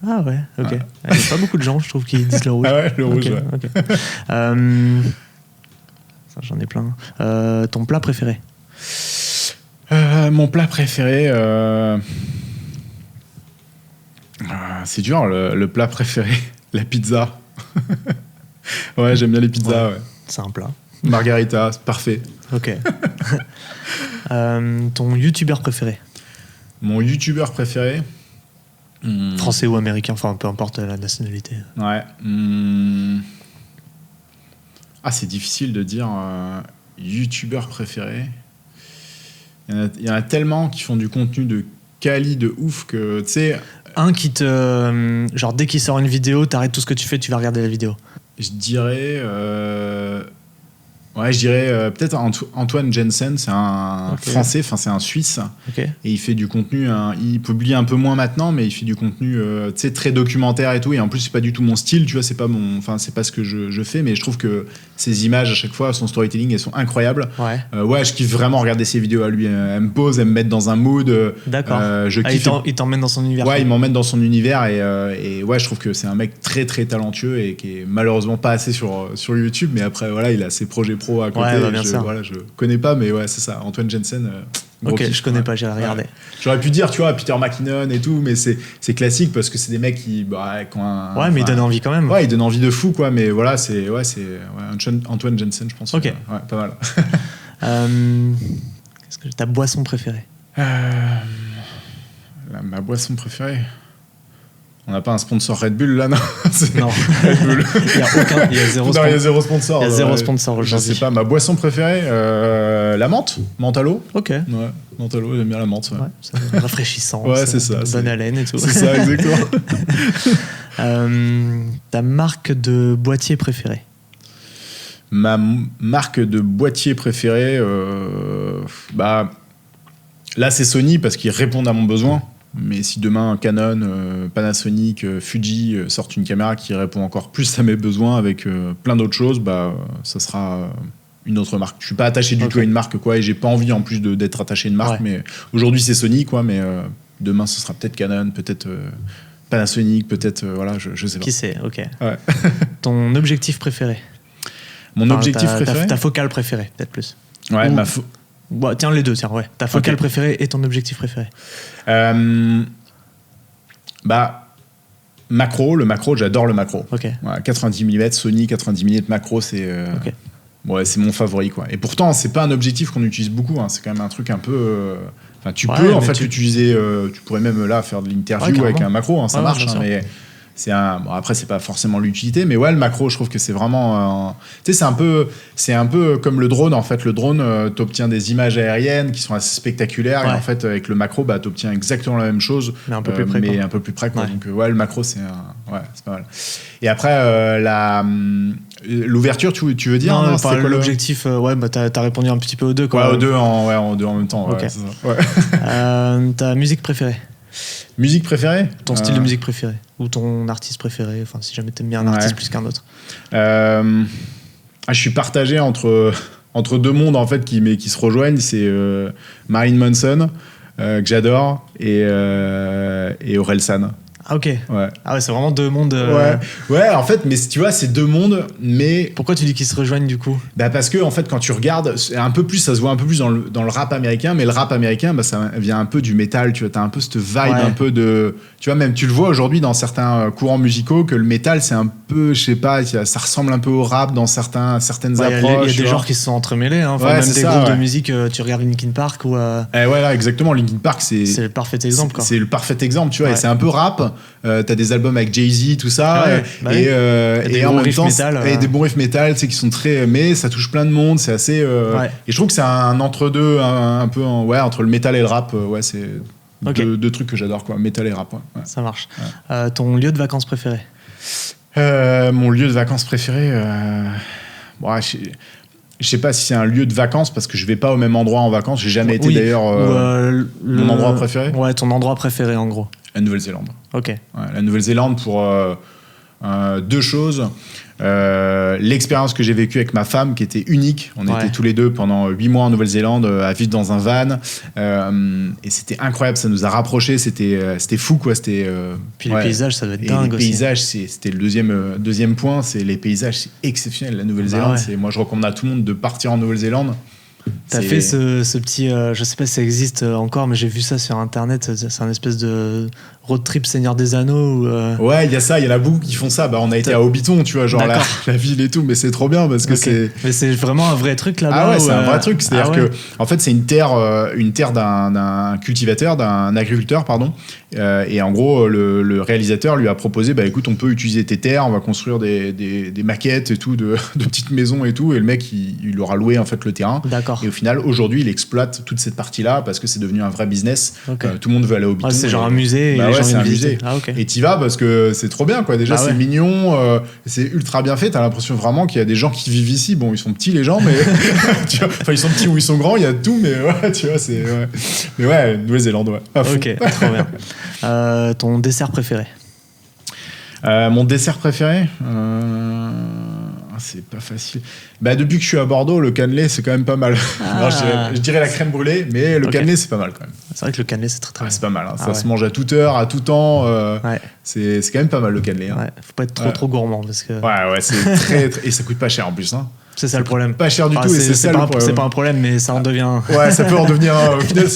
Ah ouais, ok. Il n'y a pas beaucoup de gens, je trouve, qui disent le rouge. Ah ouais, le rouge, okay. J'en ai plein. Ton plat préféré? Mon plat préféré... c'est dur, le plat préféré. La pizza. Ouais, j'aime bien les pizzas, ouais. C'est un plat. Margarita, c'est parfait. Ok. Ton youtubeur préféré? Mon youtubeur préféré... Français ou américain, enfin peu importe la nationalité. Ouais. C'est difficile de dire youtubeur préféré. Il y en a tellement qui font du contenu de quali de ouf que tu sais. Un qui te. Genre dès qu'il sort une vidéo, t'arrêtes tout ce que tu fais, tu vas regarder la vidéo. Je dirais. Ouais, je dirais peut-être Antoine Jensen, c'est un Français, enfin c'est un Suisse, et il fait du contenu, il publie un peu moins maintenant, mais il fait du contenu très documentaire et tout, et en plus c'est pas du tout mon style, tu vois, c'est pas ce que je fais, mais je trouve que ses images à chaque fois, son storytelling, elles sont incroyables. Je kiffe vraiment regarder ses vidéos à lui, elle me pose, elle me met dans un mood. D'accord. Je kiffe. Il t'emmène dans son univers. Ouais, il m'emmène dans son univers et je trouve que c'est un mec très très talentueux et qui est malheureusement pas assez sur YouTube, mais après voilà, il a ses projets pro à côté. Je connais pas, mais ouais, c'est ça. Antoine Jensen. Je connais pas, j'irai regarder. J'aurais pu dire, tu vois, Peter McKinnon et tout, mais c'est classique parce que c'est des mecs qui ont un. Mais ils donnent envie quand même. Ouais, ils donnent envie de fou, quoi. Mais voilà, c'est Antoine Jensen, je pense. Ok. Pas mal. Qu'est-ce que ta boisson préférée? Ma boisson préférée. On n'a pas un sponsor Red Bull là, non? Non. Red Bull. Il y a zéro sponsor. Il y a zéro sponsor. Je sais pas, ma boisson préférée, la menthe à l'eau. Ok. Ouais, menthe à l'eau, j'aime bien la menthe. Ouais. C'est rafraîchissant. Ouais, c'est ça. Bonne haleine et tout. C'est ça, exactement. Ta marque de boîtier préférée? Ma marque de boîtier préférée, là c'est Sony parce qu'ils répondent à mon besoin. Mais si demain Canon, Panasonic, Fuji sortent une caméra qui répond encore plus à mes besoins avec plein d'autres choses, ça sera une autre marque. Je suis pas attaché du tout à une marque, quoi, et j'ai pas envie en plus d'être attaché à une marque. Mais aujourd'hui c'est Sony, quoi, mais demain ce sera peut-être Canon, peut-être Panasonic, peut-être je sais pas. Qui sait, ok. Ouais. Ton objectif préféré? Mon objectif préféré? Ta focale préférée, peut-être plus. Ouais, tiens, les deux, ouais. Ta focale préférée et ton objectif préféré? Macro, j'adore le macro. Ok. Ouais, 90 mm, Sony 90 mm macro, c'est c'est mon favori, quoi. Et pourtant, c'est pas un objectif qu'on utilise beaucoup, hein. C'est quand même un truc un peu. Tu peux en fait l'utiliser. Tu pourrais même là faire de l'interview avec un macro, hein, ça marche, hein, mais. Après c'est pas forcément l'utilité, mais le macro, je trouve que c'est vraiment tu sais, c'est un peu comme le drone. En fait, le drone, t'obtiens des images aériennes qui sont assez spectaculaires, et en fait avec le macro t'obtiens exactement la même chose, mais un peu plus près, un peu plus près, quoi. Donc le macro c'est pas mal. Et après l'ouverture, tu veux dire? Non, c'est quoi l'objectif? T'as répondu un petit peu aux deux, quoi. Aux deux en même temps. Okay. Ta musique préférée? Musique préférée? Ton style de musique préféré? ou ton artiste préféré, enfin si jamais t'aimes bien un artiste plus qu'un autre. Je suis partagé entre deux mondes en fait qui se rejoignent. C'est Marilyn Manson que j'adore et Orelsan. Ah ok. Ouais. Ah ouais, c'est vraiment deux mondes. Ouais, en fait, mais tu vois, c'est deux mondes, mais pourquoi tu dis qu'ils se rejoignent du coup? Bah parce que en fait, quand tu regardes, un peu plus, ça se voit un peu plus dans le rap américain, mais le rap américain, bah ça vient un peu du métal. Tu vois, t'as un peu cette vibe, un peu de, tu vois, même tu le vois aujourd'hui dans certains courants musicaux que le métal, c'est un peu, je sais pas, ça ressemble un peu au rap dans certaines approches. Il y a des genres qui se sont entremêlés, hein. Enfin, même des groupes de musique. Tu regardes Linkin Park ou. Voilà, exactement. Linkin Park, c'est le parfait exemple. C'est le parfait exemple, tu vois. Et c'est un peu rap. T'as des albums avec Jay-Z, tout ça, et en même temps, et des bons riffs métal, tu sais, qui sont très, mais ça touche plein de monde, c'est assez. Et je trouve que c'est un entre-deux, un peu, entre le métal et le rap. C'est deux trucs que j'adore, quoi, métal et rap. Ouais. Ça marche. Ton lieu de vacances préféré? Mon lieu de vacances préféré, je sais pas si c'est un lieu de vacances parce que je vais pas au même endroit en vacances. J'ai jamais été d'ailleurs. Mon endroit préféré. Ouais, ton endroit préféré en gros. La Nouvelle-Zélande. Ok. Ouais, la Nouvelle-Zélande pour deux choses. L'expérience que j'ai vécue avec ma femme qui était unique. On était tous les deux pendant 8 mois en Nouvelle-Zélande à vivre dans un van. Et c'était incroyable, ça nous a rapprochés. C'était fou, quoi. Puis les paysages, ça doit être dingue aussi. Les paysages, c'était le deuxième point. C'est les paysages, c'est exceptionnel. La Nouvelle-Zélande, moi je recommande à tout le monde de partir en Nouvelle-Zélande. T'as fait ce petit, je sais pas si ça existe encore, mais j'ai vu ça sur internet. C'est un espèce de road trip Seigneur des Anneaux. Ouais, il y a ça, il y en a beaucoup qui font ça. Bah, on a été à Hobbiton, tu vois, genre la ville et tout, mais c'est trop bien parce que c'est. Mais c'est vraiment un vrai truc là-bas. Ah ouais, c'est un vrai truc. C'est-à-dire que, en fait, c'est une terre d'un cultivateur, d'un agriculteur, pardon. Et en gros, le réalisateur lui a proposé, bah écoute, on peut utiliser tes terres, on va construire des maquettes et tout, de petites maisons et tout. Et le mec, il leur a loué en fait le terrain. D'accord. Et au final, aujourd'hui, il exploite toute cette partie-là parce que c'est devenu un vrai business. Tout le monde veut aller au Hobbiton. C'est genre un musée. C'est un musée. Et t'y vas parce que c'est trop bien, quoi. Déjà, c'est mignon, c'est ultra bien fait. T'as l'impression vraiment qu'il y a des gens qui vivent ici. Bon, ils sont petits, les gens, mais tu vois, enfin, ils sont petits ou ils sont grands, il y a tout, mais ouais, tu vois, c'est. Ouais. Mais ouais, Nouvelle-Zélande, ouais. Ok, trop bien. Ton dessert préféré? Mon dessert préféré c'est pas facile. Bah, depuis que je suis à Bordeaux, le cannelé, c'est quand même pas mal. Non, je dirais la crème brûlée, mais le cannelé, c'est pas mal quand même. C'est vrai que le cannelé, c'est très bon. C'est pas mal. Hein. Ça se mange à toute heure, à tout temps. C'est quand même pas mal le cannelé. Hein. Faut pas être trop gourmand. Parce que... Ouais, c'est très. Et ça coûte pas cher en plus. Hein. C'est ça le problème. Pas cher du tout. C'est pas un problème, mais ça en devient. Ouais, ça peut en devenir. Au final,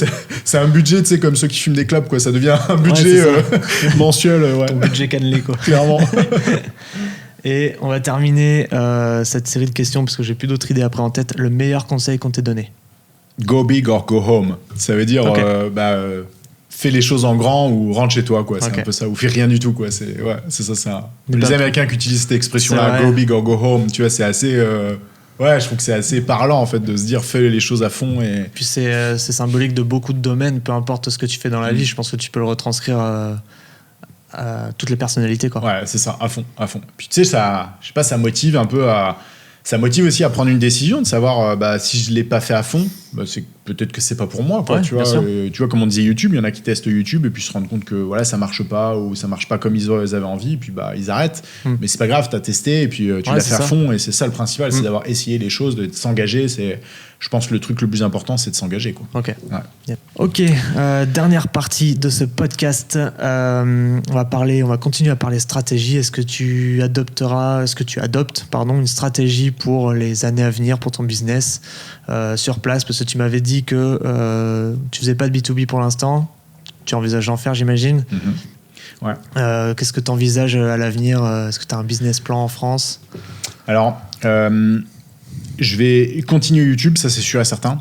c'est un budget, tu sais, comme ceux qui fument des clopes, quoi. Ça devient un budget mensuel. Ton budget cannelé, quoi. Clairement. Et on va terminer cette série de questions parce que j'ai plus d'autres idées après en tête. Le meilleur conseil qu'on t'ait donné? Go big or go home. Ça veut dire fais les choses en grand ou rentre chez toi, quoi. C'est un peu ça. Ou fais rien du tout, quoi. C'est ça. Les Américains qui utilisent cette expression-là, go big or go home, tu vois, c'est assez. Je trouve que c'est assez parlant en fait de se dire fais les choses à fond. Et puis c'est symbolique de beaucoup de domaines, peu importe ce que tu fais dans la vie. Je pense que tu peux le retranscrire. Toutes les personnalités, quoi. Ouais, c'est ça, à fond. Puis tu sais, ça, je sais pas, ça motive un peu ça motive aussi à prendre une décision, de savoir si je l'ai pas fait à fond, c'est peut-être que c'est pas pour moi, quoi. Tu vois, comme on disait YouTube, il y en a qui testent YouTube et puis se rendent compte que voilà, ça marche pas ou ça marche pas comme ils avaient envie, et puis ils arrêtent. Mais c'est pas grave, t'as testé et puis tu l'as fait à fond, et c'est ça le principal, c'est d'avoir essayé les choses, de s'engager. Je pense que le truc le plus important, c'est de s'engager, quoi. Ok. Dernière partie de ce podcast. On va continuer à parler stratégie. Est-ce que tu adoptes, une stratégie pour les années à venir pour ton business sur place? Parce que tu m'avais dit que tu faisais pas de B2B pour l'instant. Tu envisages d'en faire, j'imagine. Ouais. Qu'est-ce que tu envisages à l'avenir? Est-ce que tu as un business plan en France? Alors, je vais continuer YouTube, ça c'est sûr et certain.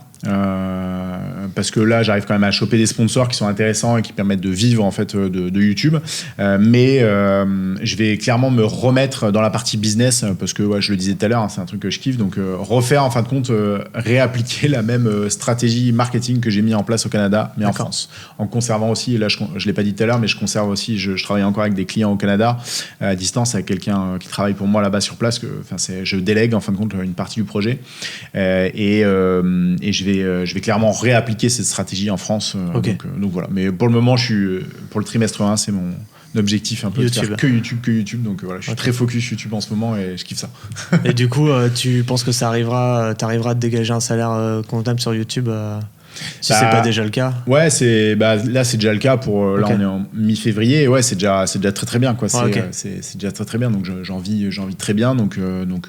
Parce que là j'arrive quand même à choper des sponsors qui sont intéressants et qui permettent de vivre en fait de YouTube, mais je vais clairement me remettre dans la partie business parce que je le disais tout à l'heure, c'est un truc que je kiffe, donc refaire en fin de compte, réappliquer la même stratégie marketing que j'ai mis en place au Canada mais en France, en conservant aussi, et là je l'ai pas dit tout à l'heure, mais je conserve aussi, je travaille encore avec des clients au Canada à distance avec quelqu'un qui travaille pour moi là-bas sur place, je délègue en fin de compte une partie du projet, et je vais clairement réappliquer cette stratégie en France. Donc voilà. Mais pour le moment, pour le trimestre 1, c'est objectif un peu YouTube. de faire que YouTube. Donc voilà, je suis très focus YouTube en ce moment et je kiffe ça. Et du coup, tu penses que t'arriveras à te dégager un salaire convenable sur YouTube si c'est pas déjà le cas? Ouais, là c'est déjà le cas pour là on est en mi-février et ouais, c'est déjà très très bien quoi, c'est déjà très très bien, donc j'en vis très bien, donc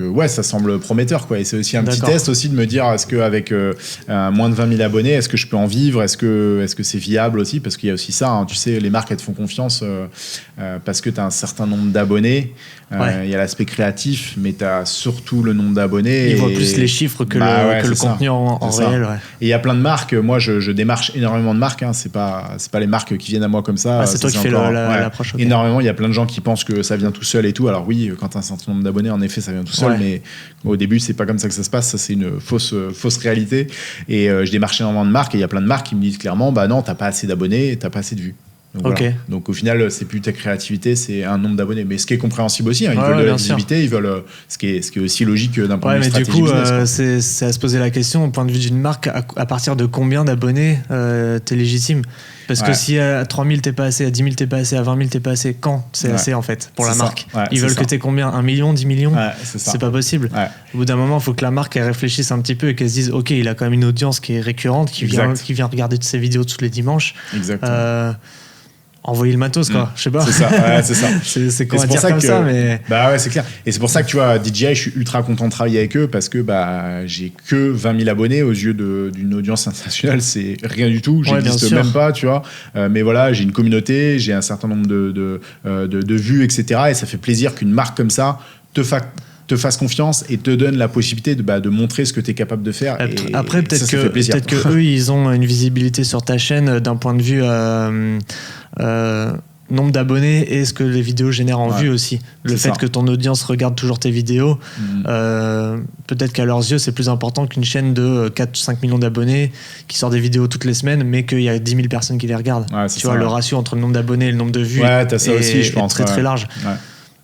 ouais, ça semble prometteur quoi, et c'est aussi un petit test aussi de me dire est-ce que avec moins de 20 000 abonnés, est-ce que je peux en vivre, est-ce que c'est viable aussi, parce qu'il y a aussi ça, hein, tu sais, les marques elles te font confiance parce que tu as un certain nombre d'abonnés. Il y a l'aspect créatif, mais tu as surtout le nombre d'abonnés. Ils voient plus les chiffres que le contenu en réel. Ouais. Et il y a plein de marques. Moi, je démarche énormément de marques. Hein. C'est pas les marques qui viennent à moi comme ça. C'est toi qui fais l'approche. Okay. Énormément. Il y a plein de gens qui pensent que ça vient tout seul et tout. Alors oui, quand tu as un certain nombre d'abonnés, en effet, ça vient tout seul. Mais au début, c'est pas comme ça que ça se passe. Ça, c'est une fausse réalité. Et je démarche énormément de marques. Et il y a plein de marques qui me disent clairement, bah non, t'as pas assez d'abonnés, t'as pas assez de vues. Donc, voilà. Donc au final, c'est plus ta créativité, c'est un nombre d'abonnés. Mais ce qui est compréhensible aussi, hein, ils veulent de la visibilité, ils veulent ce qui est aussi logique d'un point de vue stratégique. Mais du coup, c'est à se poser la question, au point de vue d'une marque, à partir de combien d'abonnés t'es légitime? Parce que si à 3 000 t'es pas assez, à 10 000 t'es pas assez, à 20 000 t'es pas assez, quand c'est assez en fait pour la marque? Ils veulent que t'aies combien? 1 million, 10 millions? C'est pas possible. Au bout d'un moment, il faut que la marque elle réfléchisse un petit peu et qu'elle se dise ok, il a quand même une audience qui est récurrente, qui vient regarder ses vidéos tous les dimanches. Exactement. Envoyer le matos quoi, je sais pas. C'est ça, c'est ça. c'est quoi à dire comme ça, mais bah ouais, c'est clair. Et c'est pour ça que tu vois, DJI, je suis ultra content de travailler avec eux parce que bah j'ai que 20 000 abonnés aux yeux d'une audience internationale, c'est rien du tout. J'existe même pas, tu vois. Mais voilà, j'ai une communauté, j'ai un certain nombre de vues, etc. Et ça fait plaisir qu'une marque comme ça te fasse confiance et te donne la possibilité de montrer ce que tu es capable de faire. Après, peut-être que eux, ils ont une visibilité sur ta chaîne d'un point de vue nombre d'abonnés et ce que les vidéos génèrent en vue aussi. Le fait que ton audience regarde toujours tes vidéos, peut-être qu'à leurs yeux, c'est plus important qu'une chaîne de 4-5 millions d'abonnés qui sort des vidéos toutes les semaines, mais qu'il y a 10 000 personnes qui les regardent. Tu vois, le ratio entre le nombre d'abonnés et le nombre de vues est très très large.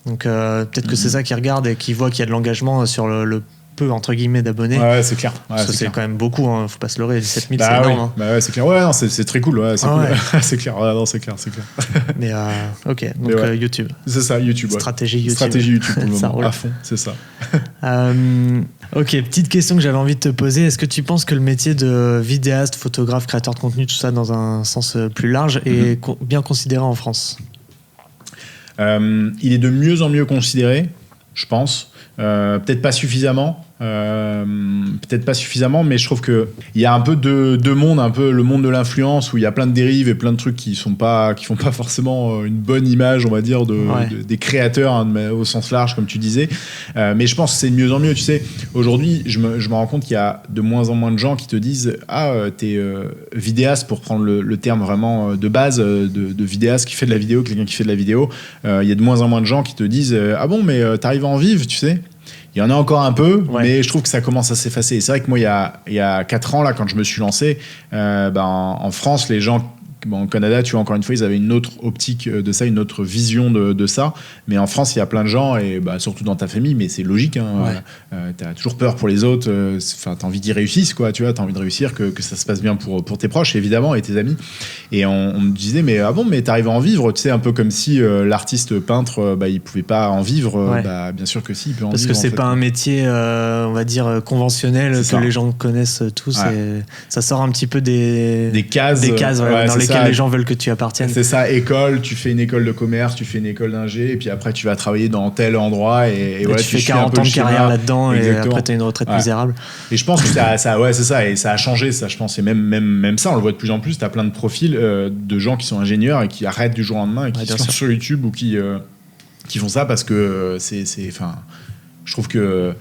Donc peut-être que c'est ça qu'ils regardent et qu'ils voient qu'il y a de l'engagement sur le peu entre guillemets d'abonnés. Ouais, c'est clair. Ouais, c'est quand même beaucoup, hein. Faut pas se leurrer. 17 000, c'est énorme. Hein. Bah ouais, c'est clair. Ouais, non, c'est très cool. Ouais, c'est cool. C'est clair. Ouais, non, c'est clair. Mais ok, donc YouTube. C'est ça, YouTube. Stratégie YouTube. Stratégie YouTube pour le moment. À fond, c'est ça. Ok, petite question que j'avais envie de te poser. Est-ce que tu penses que le métier de vidéaste, photographe, créateur de contenu, tout ça dans un sens plus large, est bien considéré en France? Il est de mieux en mieux considéré, je pense. Peut-être pas suffisamment, mais je trouve que il y a un peu deux mondes, un peu le monde de l'influence où il y a plein de dérives et plein de trucs qui font pas forcément une bonne image, on va dire, des créateurs, hein, au sens large, comme tu disais. Mais je pense que c'est de mieux en mieux. Tu sais, aujourd'hui, je me rends compte qu'il y a de moins en moins de gens qui te disent t'es vidéaste, pour prendre le terme vraiment de base de vidéaste qui fait de la vidéo, quelqu'un qui fait de la vidéo. Il y a de moins en moins de gens qui te disent mais t'arrives à en vivre, tu sais. Il y en a encore un peu, mais je trouve que ça commence à s'effacer. Et c'est vrai que moi, il y a 4 ans, là, quand je me suis lancé, en France, les gens... Bon, au Canada, tu vois, encore une fois, ils avaient une autre optique de ça, une autre vision de ça. Mais en France, il y a plein de gens, et surtout dans ta famille, mais c'est logique. Hein, t'as toujours peur pour les autres. T'as envie qu'ils réussissent, quoi. Tu vois, t'as envie de réussir, que ça se passe bien pour tes proches, évidemment, et tes amis. Et on me disait, mais mais t'arrives à en vivre, tu sais, un peu comme si l'artiste peintre, il pouvait pas en vivre. Bien sûr que si, il peut en vivre. Parce que c'est pas un métier, on va dire, conventionnel que les gens connaissent tous. Et ça sort un petit peu des cases dans lesquelles les gens veulent que tu appartiennes. C'est ça, école, tu fais une école de commerce, tu fais une école d'ingé, et puis après tu vas travailler dans tel endroit, et voilà, tu fais 40 ans de carrière là-dedans. Exactement. Et après tu as une retraite misérable. Et je pense que ça c'est ça, et ça a changé, ça, je pense, et même ça, on le voit de plus en plus, tu as plein de profils de gens qui sont ingénieurs et qui arrêtent du jour au lendemain et qui sont sur YouTube ou qui font ça parce que je trouve que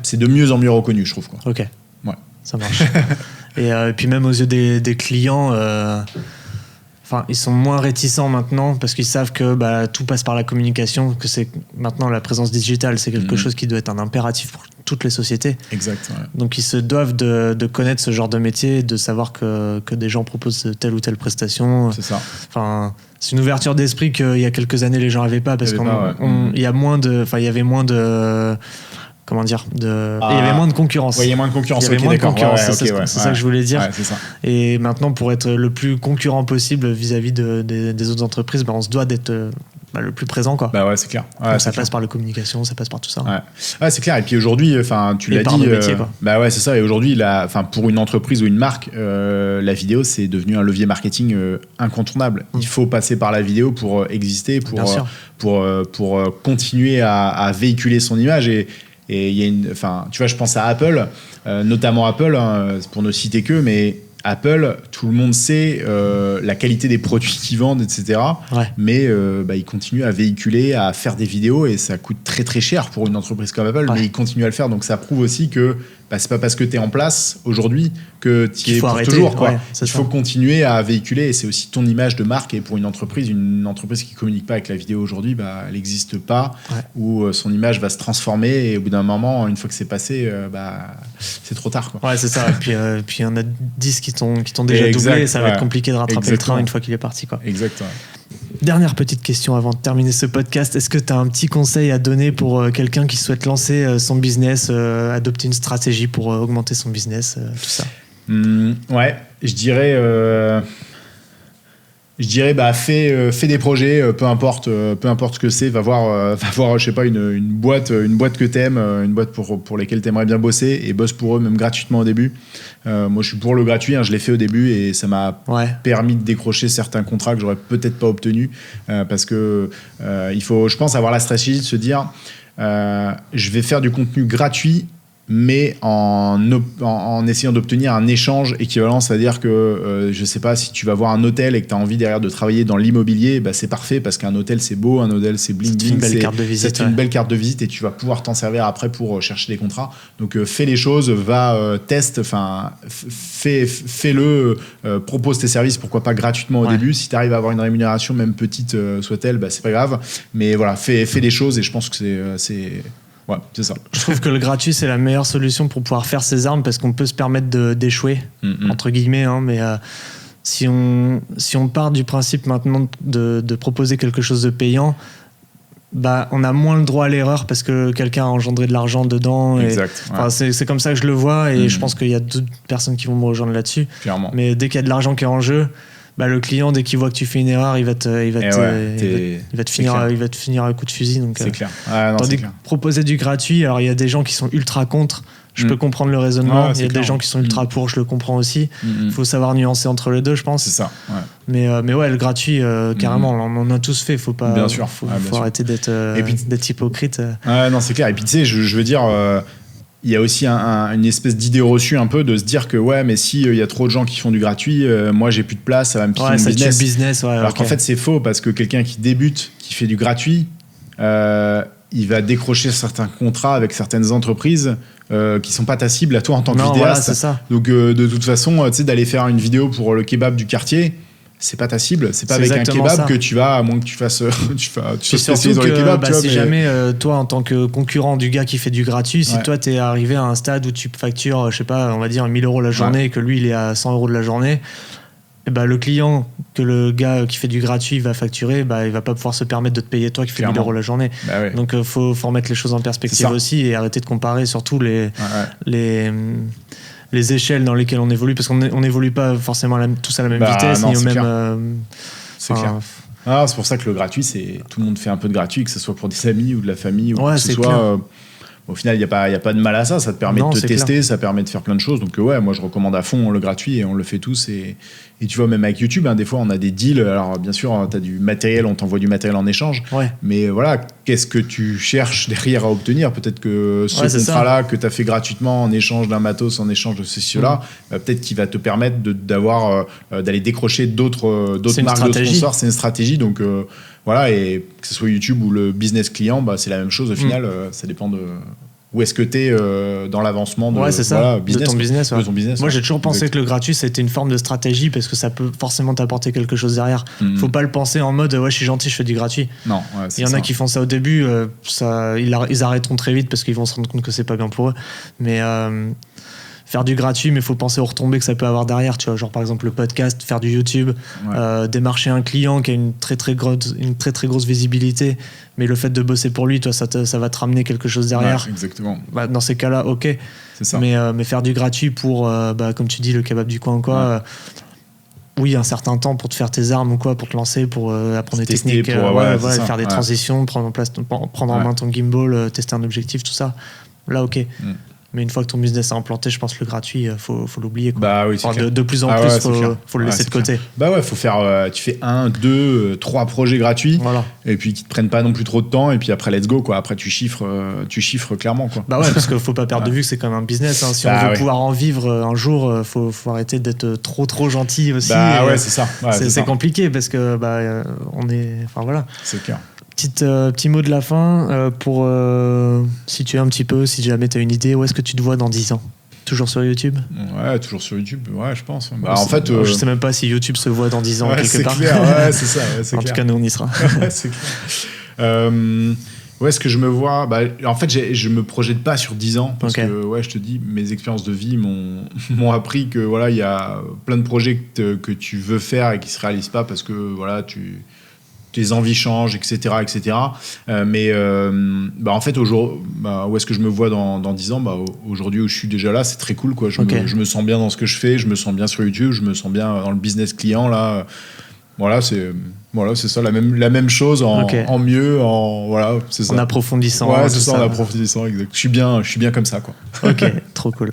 c'est de mieux en mieux reconnu, je trouve, quoi. Ok. Ouais. Ça marche. Et puis même aux yeux des clients, ils sont moins réticents maintenant parce qu'ils savent que tout passe par la communication, que c'est maintenant la présence digitale, c'est quelque chose qui doit être un impératif pour toutes les sociétés. Exact. Ouais. Donc ils se doivent de connaître ce genre de métier, de savoir que des gens proposent telle ou telle prestation. C'est ça. C'est une ouverture d'esprit qu'il y a quelques années les gens n'avaient pas parce qu'il y avait moins de comment dire, il y avait moins de concurrence. Ouais, il y a moins de concurrence. Il y avait moins de concurrence, c'est ça que je voulais dire. Ouais, c'est ça. Et maintenant, pour être le plus concurrent possible vis-à-vis des autres entreprises, on se doit d'être le plus présent, quoi. Bah ouais, c'est clair. Ouais, ça passe par la communication, ça passe par tout ça. Ouais, c'est clair. Et puis aujourd'hui, tu l'as dit. Métier, quoi. Bah ouais, c'est ça. Et aujourd'hui, pour une entreprise ou une marque, la vidéo, c'est devenu un levier marketing incontournable. Il faut passer par la vidéo pour exister, pour continuer à véhiculer son image. Et il y a tu vois, je pense à Apple, notamment Apple, pour ne citer que, mais Apple, tout le monde sait la qualité des produits qu'ils vendent, etc. Ouais. Mais ils continuent à véhiculer, à faire des vidéos et ça coûte très très cher pour une entreprise comme Apple, mais ils continuent à le faire. Donc ça prouve aussi que c'est pas parce que tu es en place aujourd'hui que tu y es pour toujours. Quoi. Il faut continuer à véhiculer et c'est aussi ton image de marque. Et pour une entreprise qui communique pas avec la vidéo aujourd'hui, elle n'existe pas, ou son image va se transformer et au bout d'un moment, une fois que c'est passé, c'est trop tard. Quoi. Ouais, c'est ça. Et puis il y en a 10 qui t'ont déjà doublé et ça va être compliqué de rattraper le train une fois qu'il est parti. Quoi. Exactement. Dernière petite question avant de terminer ce podcast. Est-ce que tu as un petit conseil à donner pour quelqu'un qui souhaite lancer son business, adopter une stratégie pour augmenter son business, tout ça? Ouais, je dirais fais des projets, peu importe ce que c'est, va voir je sais pas, une boîte que t'aimes, une boîte pour lesquelles t'aimerais bien bosser et bosse pour eux même gratuitement au début. Moi je suis pour le gratuit, je l'ai fait au début et ça m'a permis de décrocher certains contrats que j'aurais peut-être pas obtenus parce que il faut, je pense, avoir la stratégie de se dire je vais faire du contenu gratuit mais en essayant d'obtenir un échange équivalent, c'est-à-dire que je sais pas, si tu vas voir un hôtel et que tu as envie derrière de travailler dans l'immobilier, c'est parfait parce qu'un hôtel c'est beau, un hôtel c'est bling bling, c'est une belle carte de visite, c'est une belle carte de visite et tu vas pouvoir t'en servir après pour chercher des contrats. Donc fais les choses, teste, fais-le, propose tes services, pourquoi pas gratuitement au début. Si tu arrives à avoir une rémunération, même petite soit-elle, c'est pas grave, mais voilà, fais les choses et je pense que c'est ouais, c'est ça. Je trouve que le gratuit, c'est la meilleure solution pour pouvoir faire ses armes parce qu'on peut se permettre d'échouer, entre guillemets. Mais si on part du principe maintenant de proposer quelque chose de payant, on a moins le droit à l'erreur parce que quelqu'un a engendré de l'argent dedans. Exact. C'est comme ça que je le vois et je pense qu'il y a d'autres personnes qui vont me rejoindre là-dessus. Clairement. Mais dès qu'il y a de l'argent qui est en jeu, le client, dès qu'il voit que tu fais une erreur, il va te finir à coup de fusil. Donc, c'est clair. Tandis que proposer du gratuit, alors il y a des gens qui sont ultra contre. Je peux comprendre le raisonnement. Il y a des gens qui sont ultra pour, je le comprends aussi. Il faut savoir nuancer entre les deux, je pense. C'est ça. Ouais. Mais le gratuit, carrément, on en a tous fait. Faut pas. Bien sûr. Faut arrêter d'être hypocrite. Non, c'est clair. Et puis tu sais, je veux dire. Il y a aussi une espèce d'idée reçue un peu de se dire que mais si il y a trop de gens qui font du gratuit, moi j'ai plus de place, ça va me piquer mon business. Tue le business. Alors qu'en fait c'est faux parce que quelqu'un qui débute, qui fait du gratuit, il va décrocher certains contrats avec certaines entreprises qui sont pas ta cible à toi en tant que vidéaste. Voilà, c'est ça. Donc de toute façon, tu sais, d'aller faire une vidéo pour le kebab du quartier, c'est pas ta cible, c'est pas avec un kebab que tu vas, à moins que tu fasses tu sois spécialisé dans les kebabs. Si jamais toi en tant que concurrent du gars qui fait du gratuit, si toi t'es arrivé à un stade où tu factures, je sais pas, on va dire 1000 € la journée et que lui il est à 100 € de la journée, le client que le gars qui fait du gratuit va facturer, il va pas pouvoir se permettre de te payer toi qui fais 1000 € la journée. Donc faut remettre les choses en perspective aussi et arrêter de comparer surtout les échelles dans lesquelles on évolue, parce qu'on n'évolue pas forcément tous à la même vitesse, ni au même... c'est clair. C'est pour ça que le gratuit, tout le monde fait un peu de gratuit, que ce soit pour des amis ou de la famille, ou que ce soit... Au final, il n'y a pas de mal à ça. Ça te permet de te tester, clair. Ça permet de faire plein de choses. Donc moi, je recommande à fond le gratuit et on le fait tous. Et tu vois, même avec YouTube, des fois, on a des deals. Alors, bien sûr, tu as du matériel, on t'envoie du matériel en échange. Mais voilà, qu'est-ce que tu cherches derrière à obtenir? Peut-être que ce contrat-là que tu as fait gratuitement en échange d'un matos, en échange de ceci-là, peut-être qu'il va te permettre d'aller décrocher d'autres marques de sponsors. C'est une stratégie. Donc, voilà, et que ce soit YouTube ou le business client, c'est la même chose au final. Ça dépend de où est-ce que tu es dans l'avancement de ton business. Moi, j'ai toujours pensé exact. Que le gratuit, c'était une forme de stratégie parce que ça peut forcément t'apporter quelque chose derrière. Faut pas le penser en mode je suis gentil, je fais du gratuit. Non, il y en a qui font ça au début, ils arrêteront très vite parce qu'ils vont se rendre compte que c'est pas bien pour eux. Mais faire du gratuit, mais il faut penser aux retombées que ça peut avoir derrière, tu vois, genre par exemple le podcast, faire du YouTube, démarcher un client qui a une très très grosse visibilité, mais le fait de bosser pour lui, toi, ça va te ramener quelque chose derrière. Ouais, exactement. Bah, dans ces cas-là, ok. C'est ça. Mais faire du gratuit pour, comme tu dis, le kebab du coin ou quoi. Oui, un certain temps pour te faire tes armes ou quoi, pour te lancer, pour apprendre des techniques, faire des transitions, prendre en main ton gimbal, tester un objectif, tout ça. Là, ok. Mais une fois que ton business est implanté, je pense que le gratuit, faut l'oublier, quoi. Bah oui, de plus en plus, faut le laisser de côté. Clair. Bah ouais, faut faire. Tu fais 1, 2, 3 projets gratuits, et puis qui te prennent pas non plus trop de temps, et puis après let's go, quoi. Après tu chiffres clairement, quoi. Bah ouais, parce qu'il faut pas perdre de vue que c'est quand même un business. Hein. Si on veut pouvoir en vivre un jour, faut arrêter d'être trop gentil aussi. Bah ouais, c'est ça. Ouais, c'est compliqué parce que on est. Enfin voilà. C'est clair. Petit mot de la fin pour situer un petit peu, si jamais tu as une idée, où est-ce que tu te vois dans 10 ans? Toujours sur YouTube? Ouais, toujours sur YouTube, ouais, je pense. Bah, en fait, je sais même pas si YouTube se voit dans 10 ans quelque part. Clair, ouais, c'est ça. Ouais, en tout cas, nous, on y sera. C'est clair. Où est-ce que je me vois? En fait, je me projette pas sur 10 ans parce que, je te dis, mes expériences de vie m'ont appris que voilà, il y a plein de projets que tu veux faire et qui se réalisent pas parce que voilà, tes envies changent, etc. En fait, où est-ce que je me vois dans 10 ans? Aujourd'hui où je suis déjà là, c'est très cool, quoi. Je me sens bien dans ce que je fais, je me sens bien sur YouTube, je me sens bien dans le business client, là. Voilà, c'est ça, la même chose en mieux, c'est ça. En approfondissant. Ouais, c'est ça, en approfondissant, exact. Je suis bien comme ça, quoi. Ok, trop cool.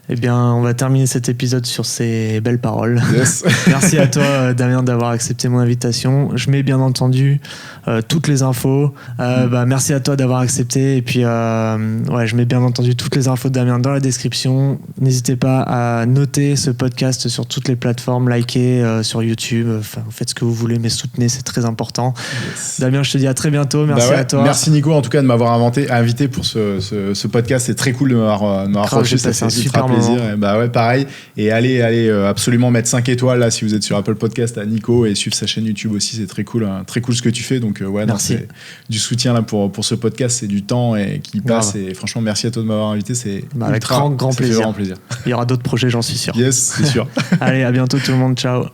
Eh bien, on va terminer cet épisode sur ces belles paroles. Yes. Merci à toi, Damien, d'avoir accepté mon invitation. Je mets bien entendu toutes les infos. Merci à toi d'avoir accepté. Et puis, je mets bien entendu toutes les infos de Damien dans la description. N'hésitez pas à noter ce podcast sur toutes les plateformes, liker sur YouTube. Faites ce que vous voulez, mais soutenez, c'est très important. Yes. Damien, je te dis à très bientôt. Merci à toi. Merci Nico, en tout cas, de m'avoir invité pour ce podcast. C'est très cool de m'avoir reçu. Ça fait un super moment. Plaisir. Et pareil. Et allez absolument mettre 5 étoiles là si vous êtes sur Apple Podcast à Nico et suivre sa chaîne YouTube aussi, c'est très cool ce que tu fais. Donc c'est du soutien là pour ce podcast, c'est du temps qui passe. Et franchement, merci à toi de m'avoir invité. C'est avec grand plaisir. Plaisir. Il y aura d'autres projets, j'en suis sûr. Yes, c'est sûr. Allez, à bientôt tout le monde. Ciao.